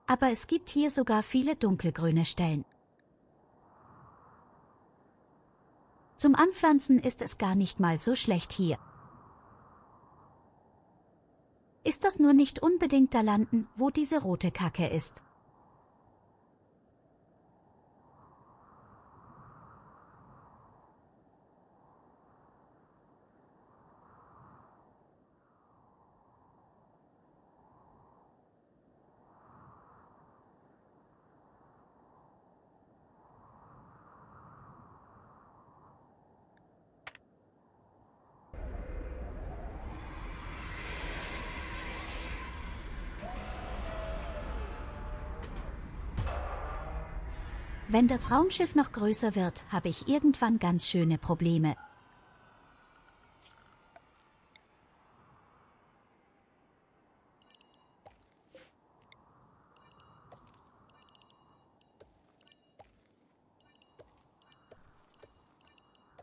Aber es gibt hier sogar viele dunkelgrüne Stellen. Zum Anpflanzen ist es gar nicht mal so schlecht hier. Ist das nur nicht unbedingt da landen, wo diese rote Kacke ist? Wenn das Raumschiff noch größer wird, habe ich irgendwann ganz schöne Probleme.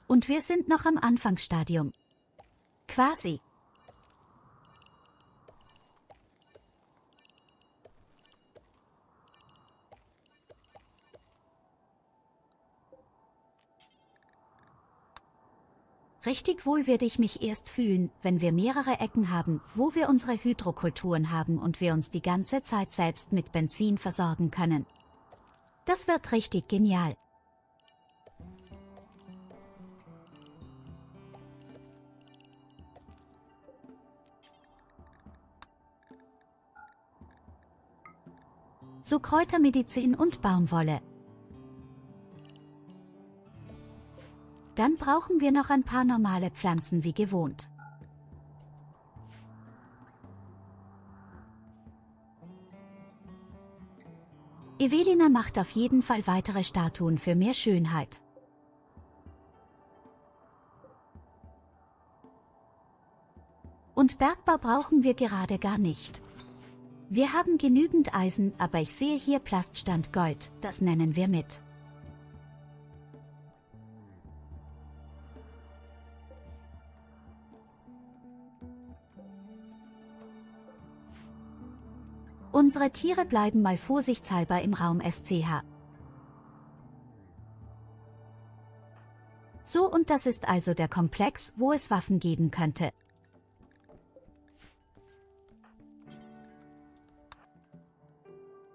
Und wir sind noch am Anfangsstadium. Quasi. Richtig wohl werde ich mich erst fühlen, wenn wir mehrere Ecken haben, wo wir unsere Hydrokulturen haben und wir uns die ganze Zeit selbst mit Benzin versorgen können. Das wird richtig genial. So Kräutermedizin und Baumwolle. Dann brauchen wir noch ein paar normale Pflanzen wie gewohnt. Evelina macht auf jeden Fall weitere Statuen für mehr Schönheit. Und Bergbau brauchen wir gerade gar nicht. Wir haben genügend Eisen, aber ich sehe hier Plaststand Gold, das nennen wir mit. Unsere Tiere bleiben mal vorsichtshalber im Raum SCH. So, und das ist also der Komplex, wo es Waffen geben könnte.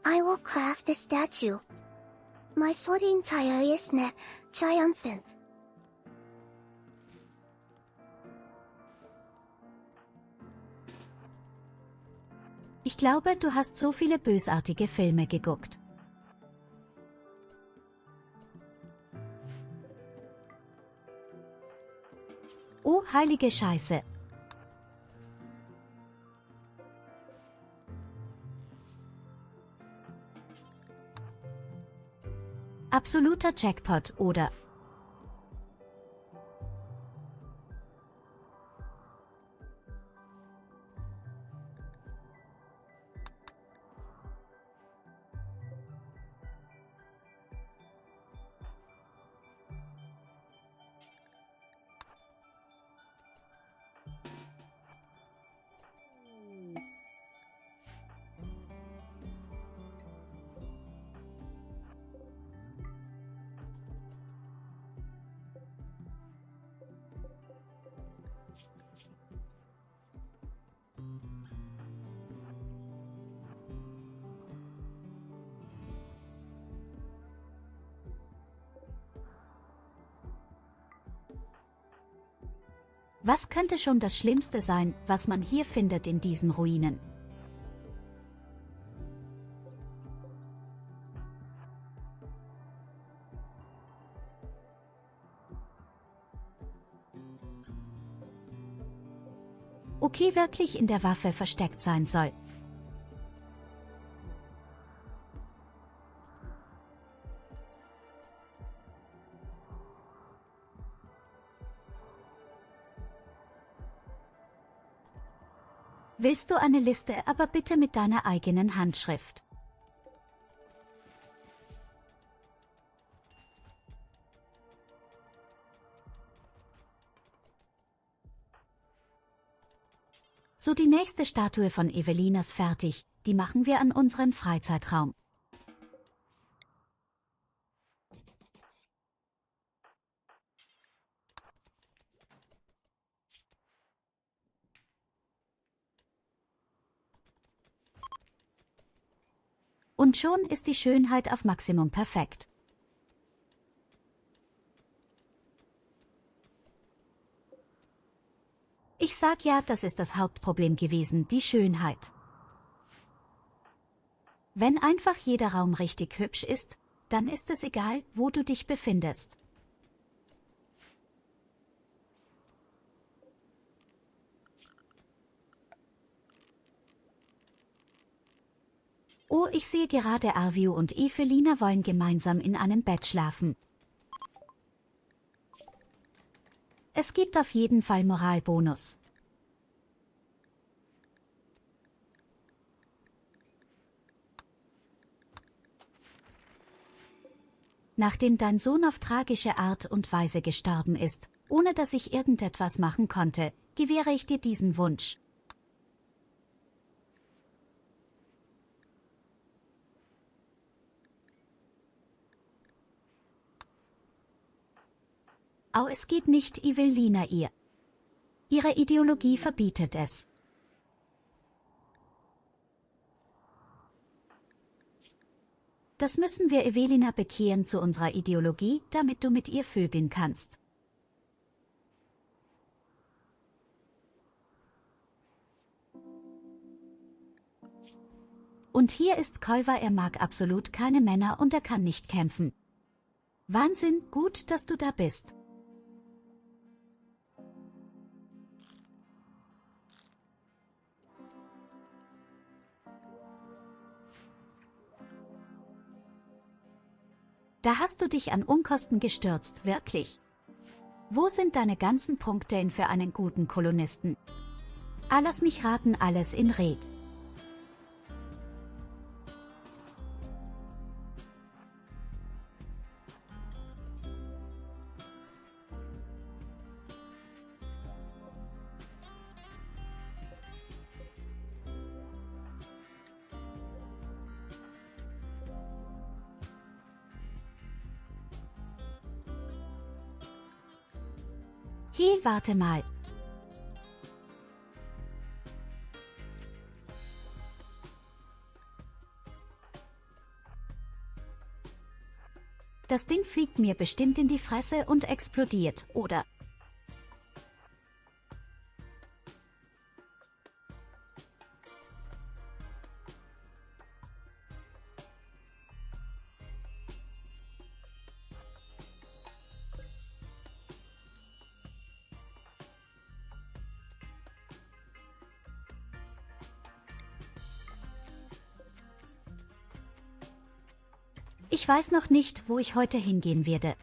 I will craft the statue. My floating Tyurru is net triumphant. Ich glaube, du hast so viele bösartige Filme geguckt. Oh, heilige Scheiße. Absoluter Jackpot, oder? Was könnte schon das Schlimmste sein, was man hier findet in diesen Ruinen? Okay, wirklich in der Waffe versteckt sein soll. Willst du eine Liste, aber bitte mit deiner eigenen Handschrift? So, die nächste Statue von Evelinas fertig, die machen wir an unserem Freizeitraum. Und schon ist die Schönheit auf Maximum perfekt. Ich sag ja, das ist das Hauptproblem gewesen, die Schönheit. Wenn einfach jeder Raum richtig hübsch ist, dann ist es egal, wo du dich befindest. Oh, ich sehe gerade, Arvio und Evelina wollen gemeinsam in einem Bett schlafen. Es gibt auf jeden Fall Moralbonus. Nachdem dein Sohn auf tragische Art und Weise gestorben ist, ohne dass ich irgendetwas machen konnte, gewähre ich dir diesen Wunsch. Au, es geht nicht, Evelina, ihre Ideologie verbietet es. Das müssen wir Evelina bekehren zu unserer Ideologie, damit du mit ihr vögeln kannst. Und hier ist Kolva, er mag absolut keine Männer und er kann nicht kämpfen. Wahnsinn, gut, dass du da bist. Da hast du dich an Unkosten gestürzt, wirklich. Wo sind deine ganzen Punkte für einen guten Kolonisten? Lass mich raten, alles in Red. Hey, warte mal. Das Ding fliegt mir bestimmt in die Fresse und explodiert, oder? Ich weiß noch nicht, wo ich heute hingehen werde.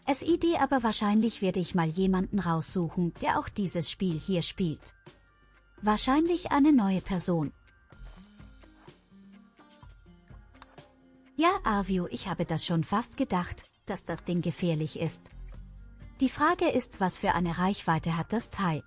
Es Idee, aber wahrscheinlich werde ich mal jemanden raussuchen, der auch dieses Spiel hier spielt. Wahrscheinlich eine neue Person. Ja, Arvio, ich habe das schon fast gedacht, dass das Ding gefährlich ist. Die Frage ist, was für eine Reichweite hat das Teil?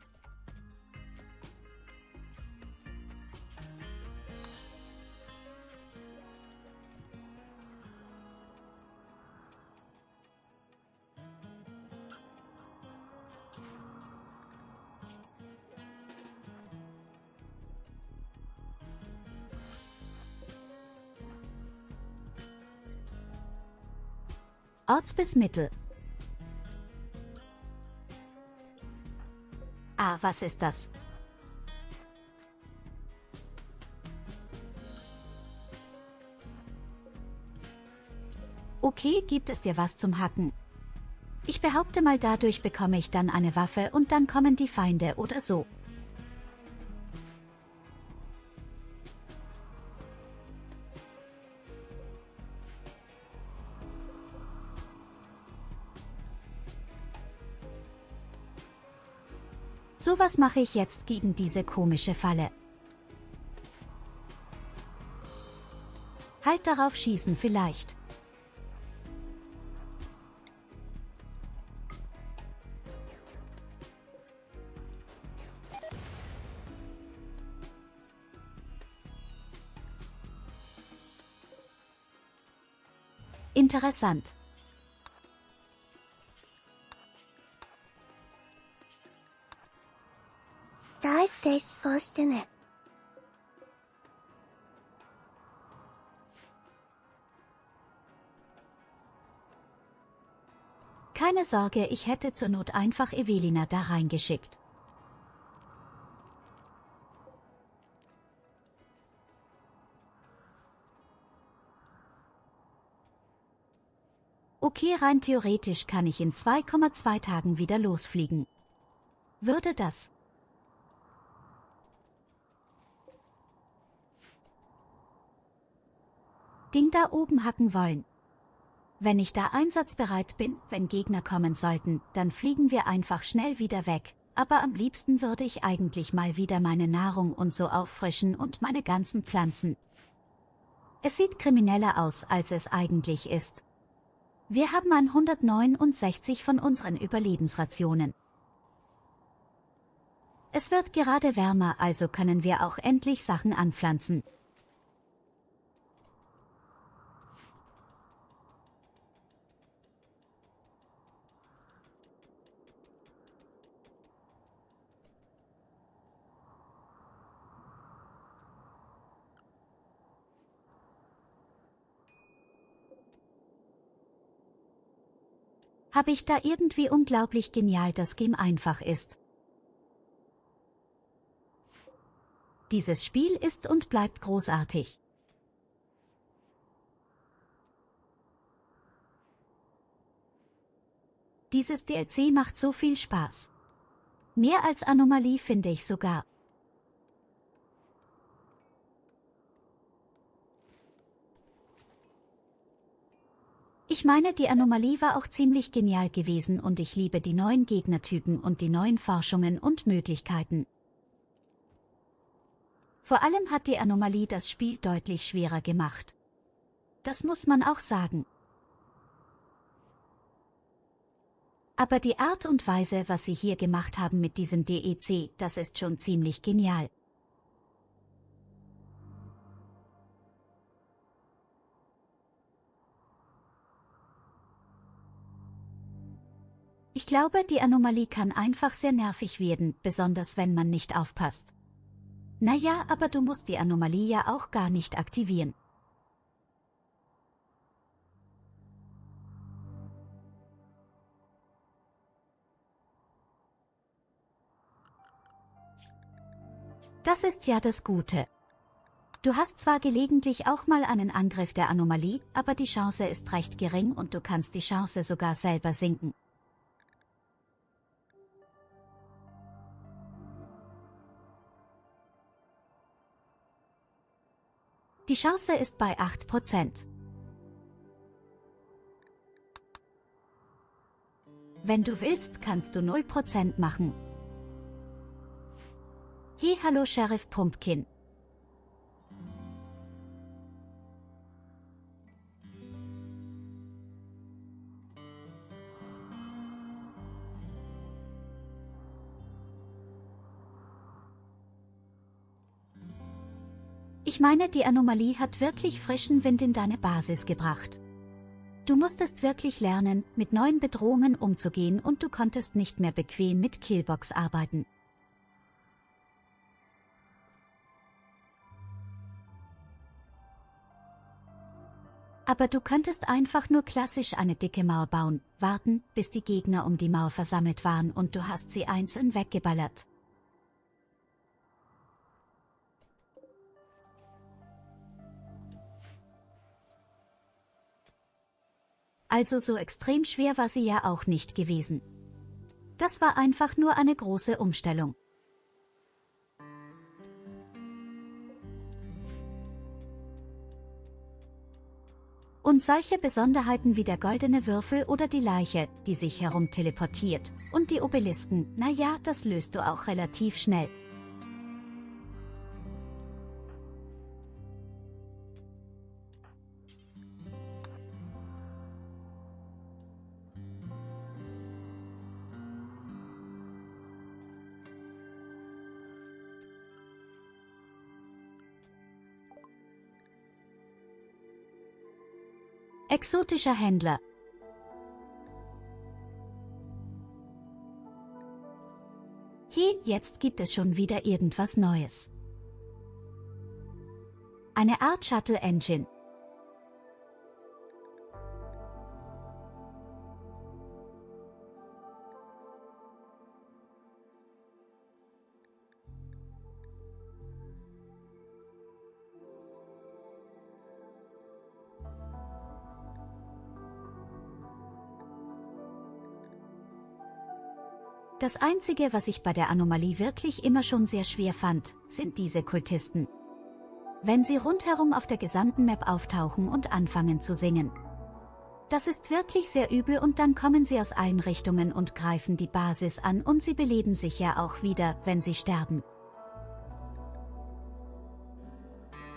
Orts bis Mittel. Was ist das? Okay, gibt es dir was zum Hacken? Ich behaupte mal, dadurch bekomme ich dann eine Waffe und dann kommen die Feinde oder so. So, was mache ich jetzt gegen diese komische Falle? Halt darauf schießen vielleicht. Interessant. Dive face first in it. Keine Sorge, ich hätte zur Not einfach Evelina da reingeschickt. Okay, rein theoretisch kann ich in 2,2 Tagen wieder losfliegen. Würde das? Ding da oben hacken wollen. Wenn ich da einsatzbereit bin, wenn Gegner kommen sollten, dann fliegen wir einfach schnell wieder weg. Aber am liebsten würde ich eigentlich mal wieder meine Nahrung und so auffrischen und meine ganzen Pflanzen. Es sieht krimineller aus, als es eigentlich ist. Wir haben 169 von unseren Überlebensrationen. Es wird gerade wärmer, also können wir auch endlich Sachen anpflanzen. Habe ich da irgendwie unglaublich genial, dass Game einfach ist. Dieses Spiel ist und bleibt großartig. Dieses DLC macht so viel Spaß. Mehr als Anomalie finde ich sogar. Ich meine, die Anomalie war auch ziemlich genial gewesen und ich liebe die neuen Gegnertypen und die neuen Forschungen und Möglichkeiten. Vor allem hat die Anomalie das Spiel deutlich schwerer gemacht. Das muss man auch sagen. Aber die Art und Weise, was sie hier gemacht haben mit diesem DEC, das ist schon ziemlich genial. Ich glaube, die Anomalie kann einfach sehr nervig werden, besonders wenn man nicht aufpasst. Naja, aber du musst die Anomalie ja auch gar nicht aktivieren. Das ist ja das Gute. Du hast zwar gelegentlich auch mal einen Angriff der Anomalie, aber die Chance ist recht gering und du kannst die Chance sogar selber sinken. Die Chance ist bei 8%. Wenn du willst, kannst du 0% machen. Hey, hallo Sheriff Pumpkin. Ich meine, die Anomalie hat wirklich frischen Wind in deine Basis gebracht. Du musstest wirklich lernen, mit neuen Bedrohungen umzugehen und du konntest nicht mehr bequem mit Killbox arbeiten. Aber du könntest einfach nur klassisch eine dicke Mauer bauen, warten, bis die Gegner um die Mauer versammelt waren und du hast sie einzeln weggeballert. Also so extrem schwer war sie ja auch nicht gewesen. Das war einfach nur eine große Umstellung. Und solche Besonderheiten wie der goldene Würfel oder die Leiche, die sich herumteleportiert, und die Obelisken, naja, das löst du auch relativ schnell. Exotischer Händler. Hey, jetzt gibt es schon wieder irgendwas Neues. Eine Art Shuttle Engine. Das Einzige, was ich bei der Anomalie wirklich immer schon sehr schwer fand, sind diese Kultisten. Wenn sie rundherum auf der gesamten Map auftauchen und anfangen zu singen. Das ist wirklich sehr übel und dann kommen sie aus allen Richtungen und greifen die Basis an und sie beleben sich ja auch wieder, wenn sie sterben.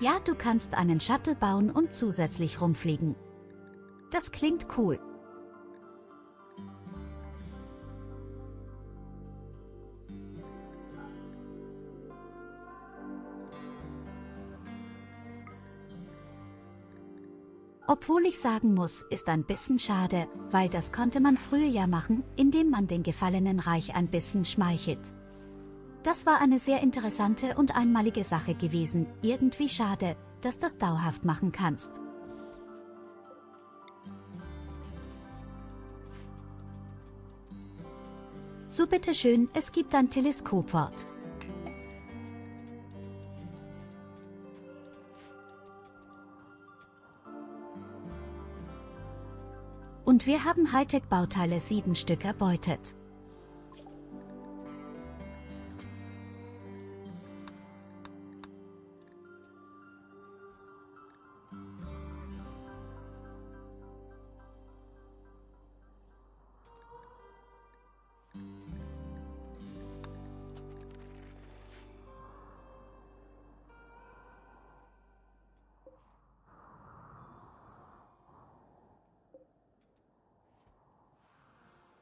Ja, du kannst einen Shuttle bauen und zusätzlich rumfliegen. Das klingt cool. Obwohl ich sagen muss, ist ein bisschen schade, weil das konnte man früher ja machen, indem man den gefallenen Reich ein bisschen schmeichelt. Das war eine sehr interessante und einmalige Sache gewesen, irgendwie schade, dass das dauerhaft machen kannst. So bitteschön, es gibt ein Teleskopwort. Und wir haben Hightech-Bauteile 7 Stück erbeutet.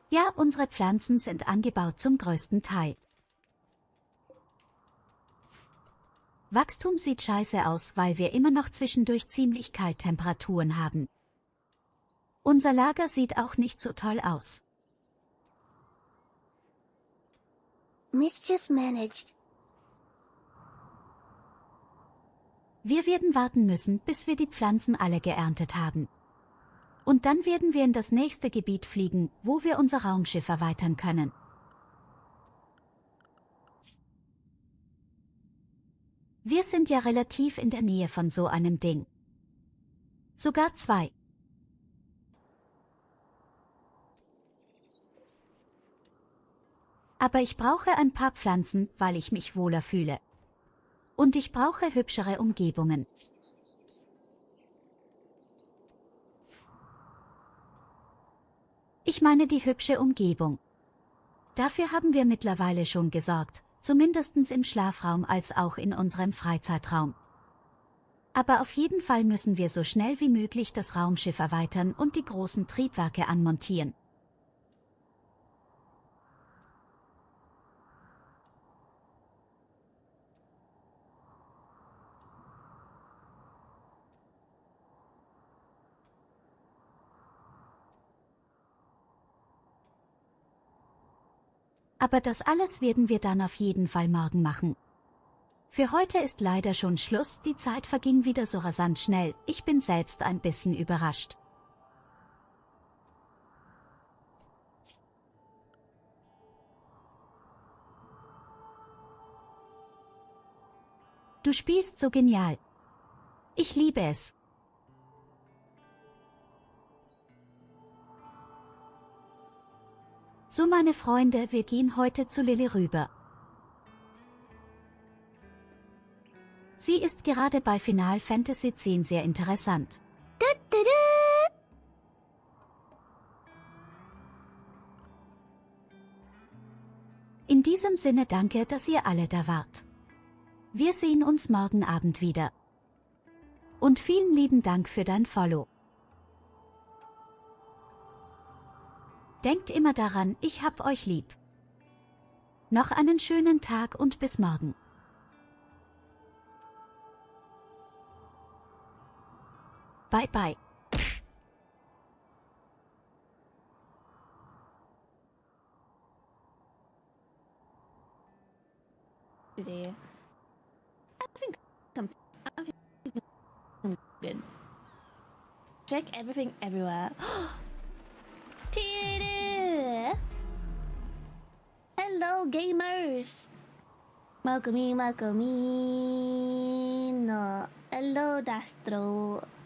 Ja, unsere Pflanzen sind angebaut zum größten Teil. Wachstum sieht scheiße aus, weil wir immer noch zwischendurch ziemlich Kalttemperaturen haben. Unser Lager sieht auch nicht so toll aus. Mischief managed. Wir werden warten müssen, bis wir die Pflanzen alle geerntet haben. Und dann werden wir in das nächste Gebiet fliegen, wo wir unser Raumschiff erweitern können. Wir sind ja relativ in der Nähe von so einem Ding. Sogar 2. Aber ich brauche ein paar Pflanzen, weil ich mich wohler fühle. Und ich brauche hübschere Umgebungen. Ich meine die hübsche Umgebung. Dafür haben wir mittlerweile schon gesorgt, zumindest im Schlafraum als auch in unserem Freizeitraum. Aber auf jeden Fall müssen wir so schnell wie möglich das Raumschiff erweitern und die großen Triebwerke anmontieren. Aber das alles werden wir dann auf jeden Fall morgen machen. Für heute ist leider schon Schluss, die Zeit verging wieder so rasant schnell, ich bin selbst ein bisschen überrascht. Du spielst so genial. Ich liebe es. So meine Freunde, wir gehen heute zu Lily rüber. Sie ist gerade bei Final Fantasy X sehr interessant. In diesem Sinne danke, dass ihr alle da wart. Wir sehen uns morgen Abend wieder. Und vielen lieben Dank für dein Follow. Denkt immer daran, ich hab euch lieb. Noch einen schönen Tag und bis morgen. Bye bye. Today. I think I'm good. Check everything everywhere. Tyurru! Hello, gamers! Welcome in. No. Hello, Dastro.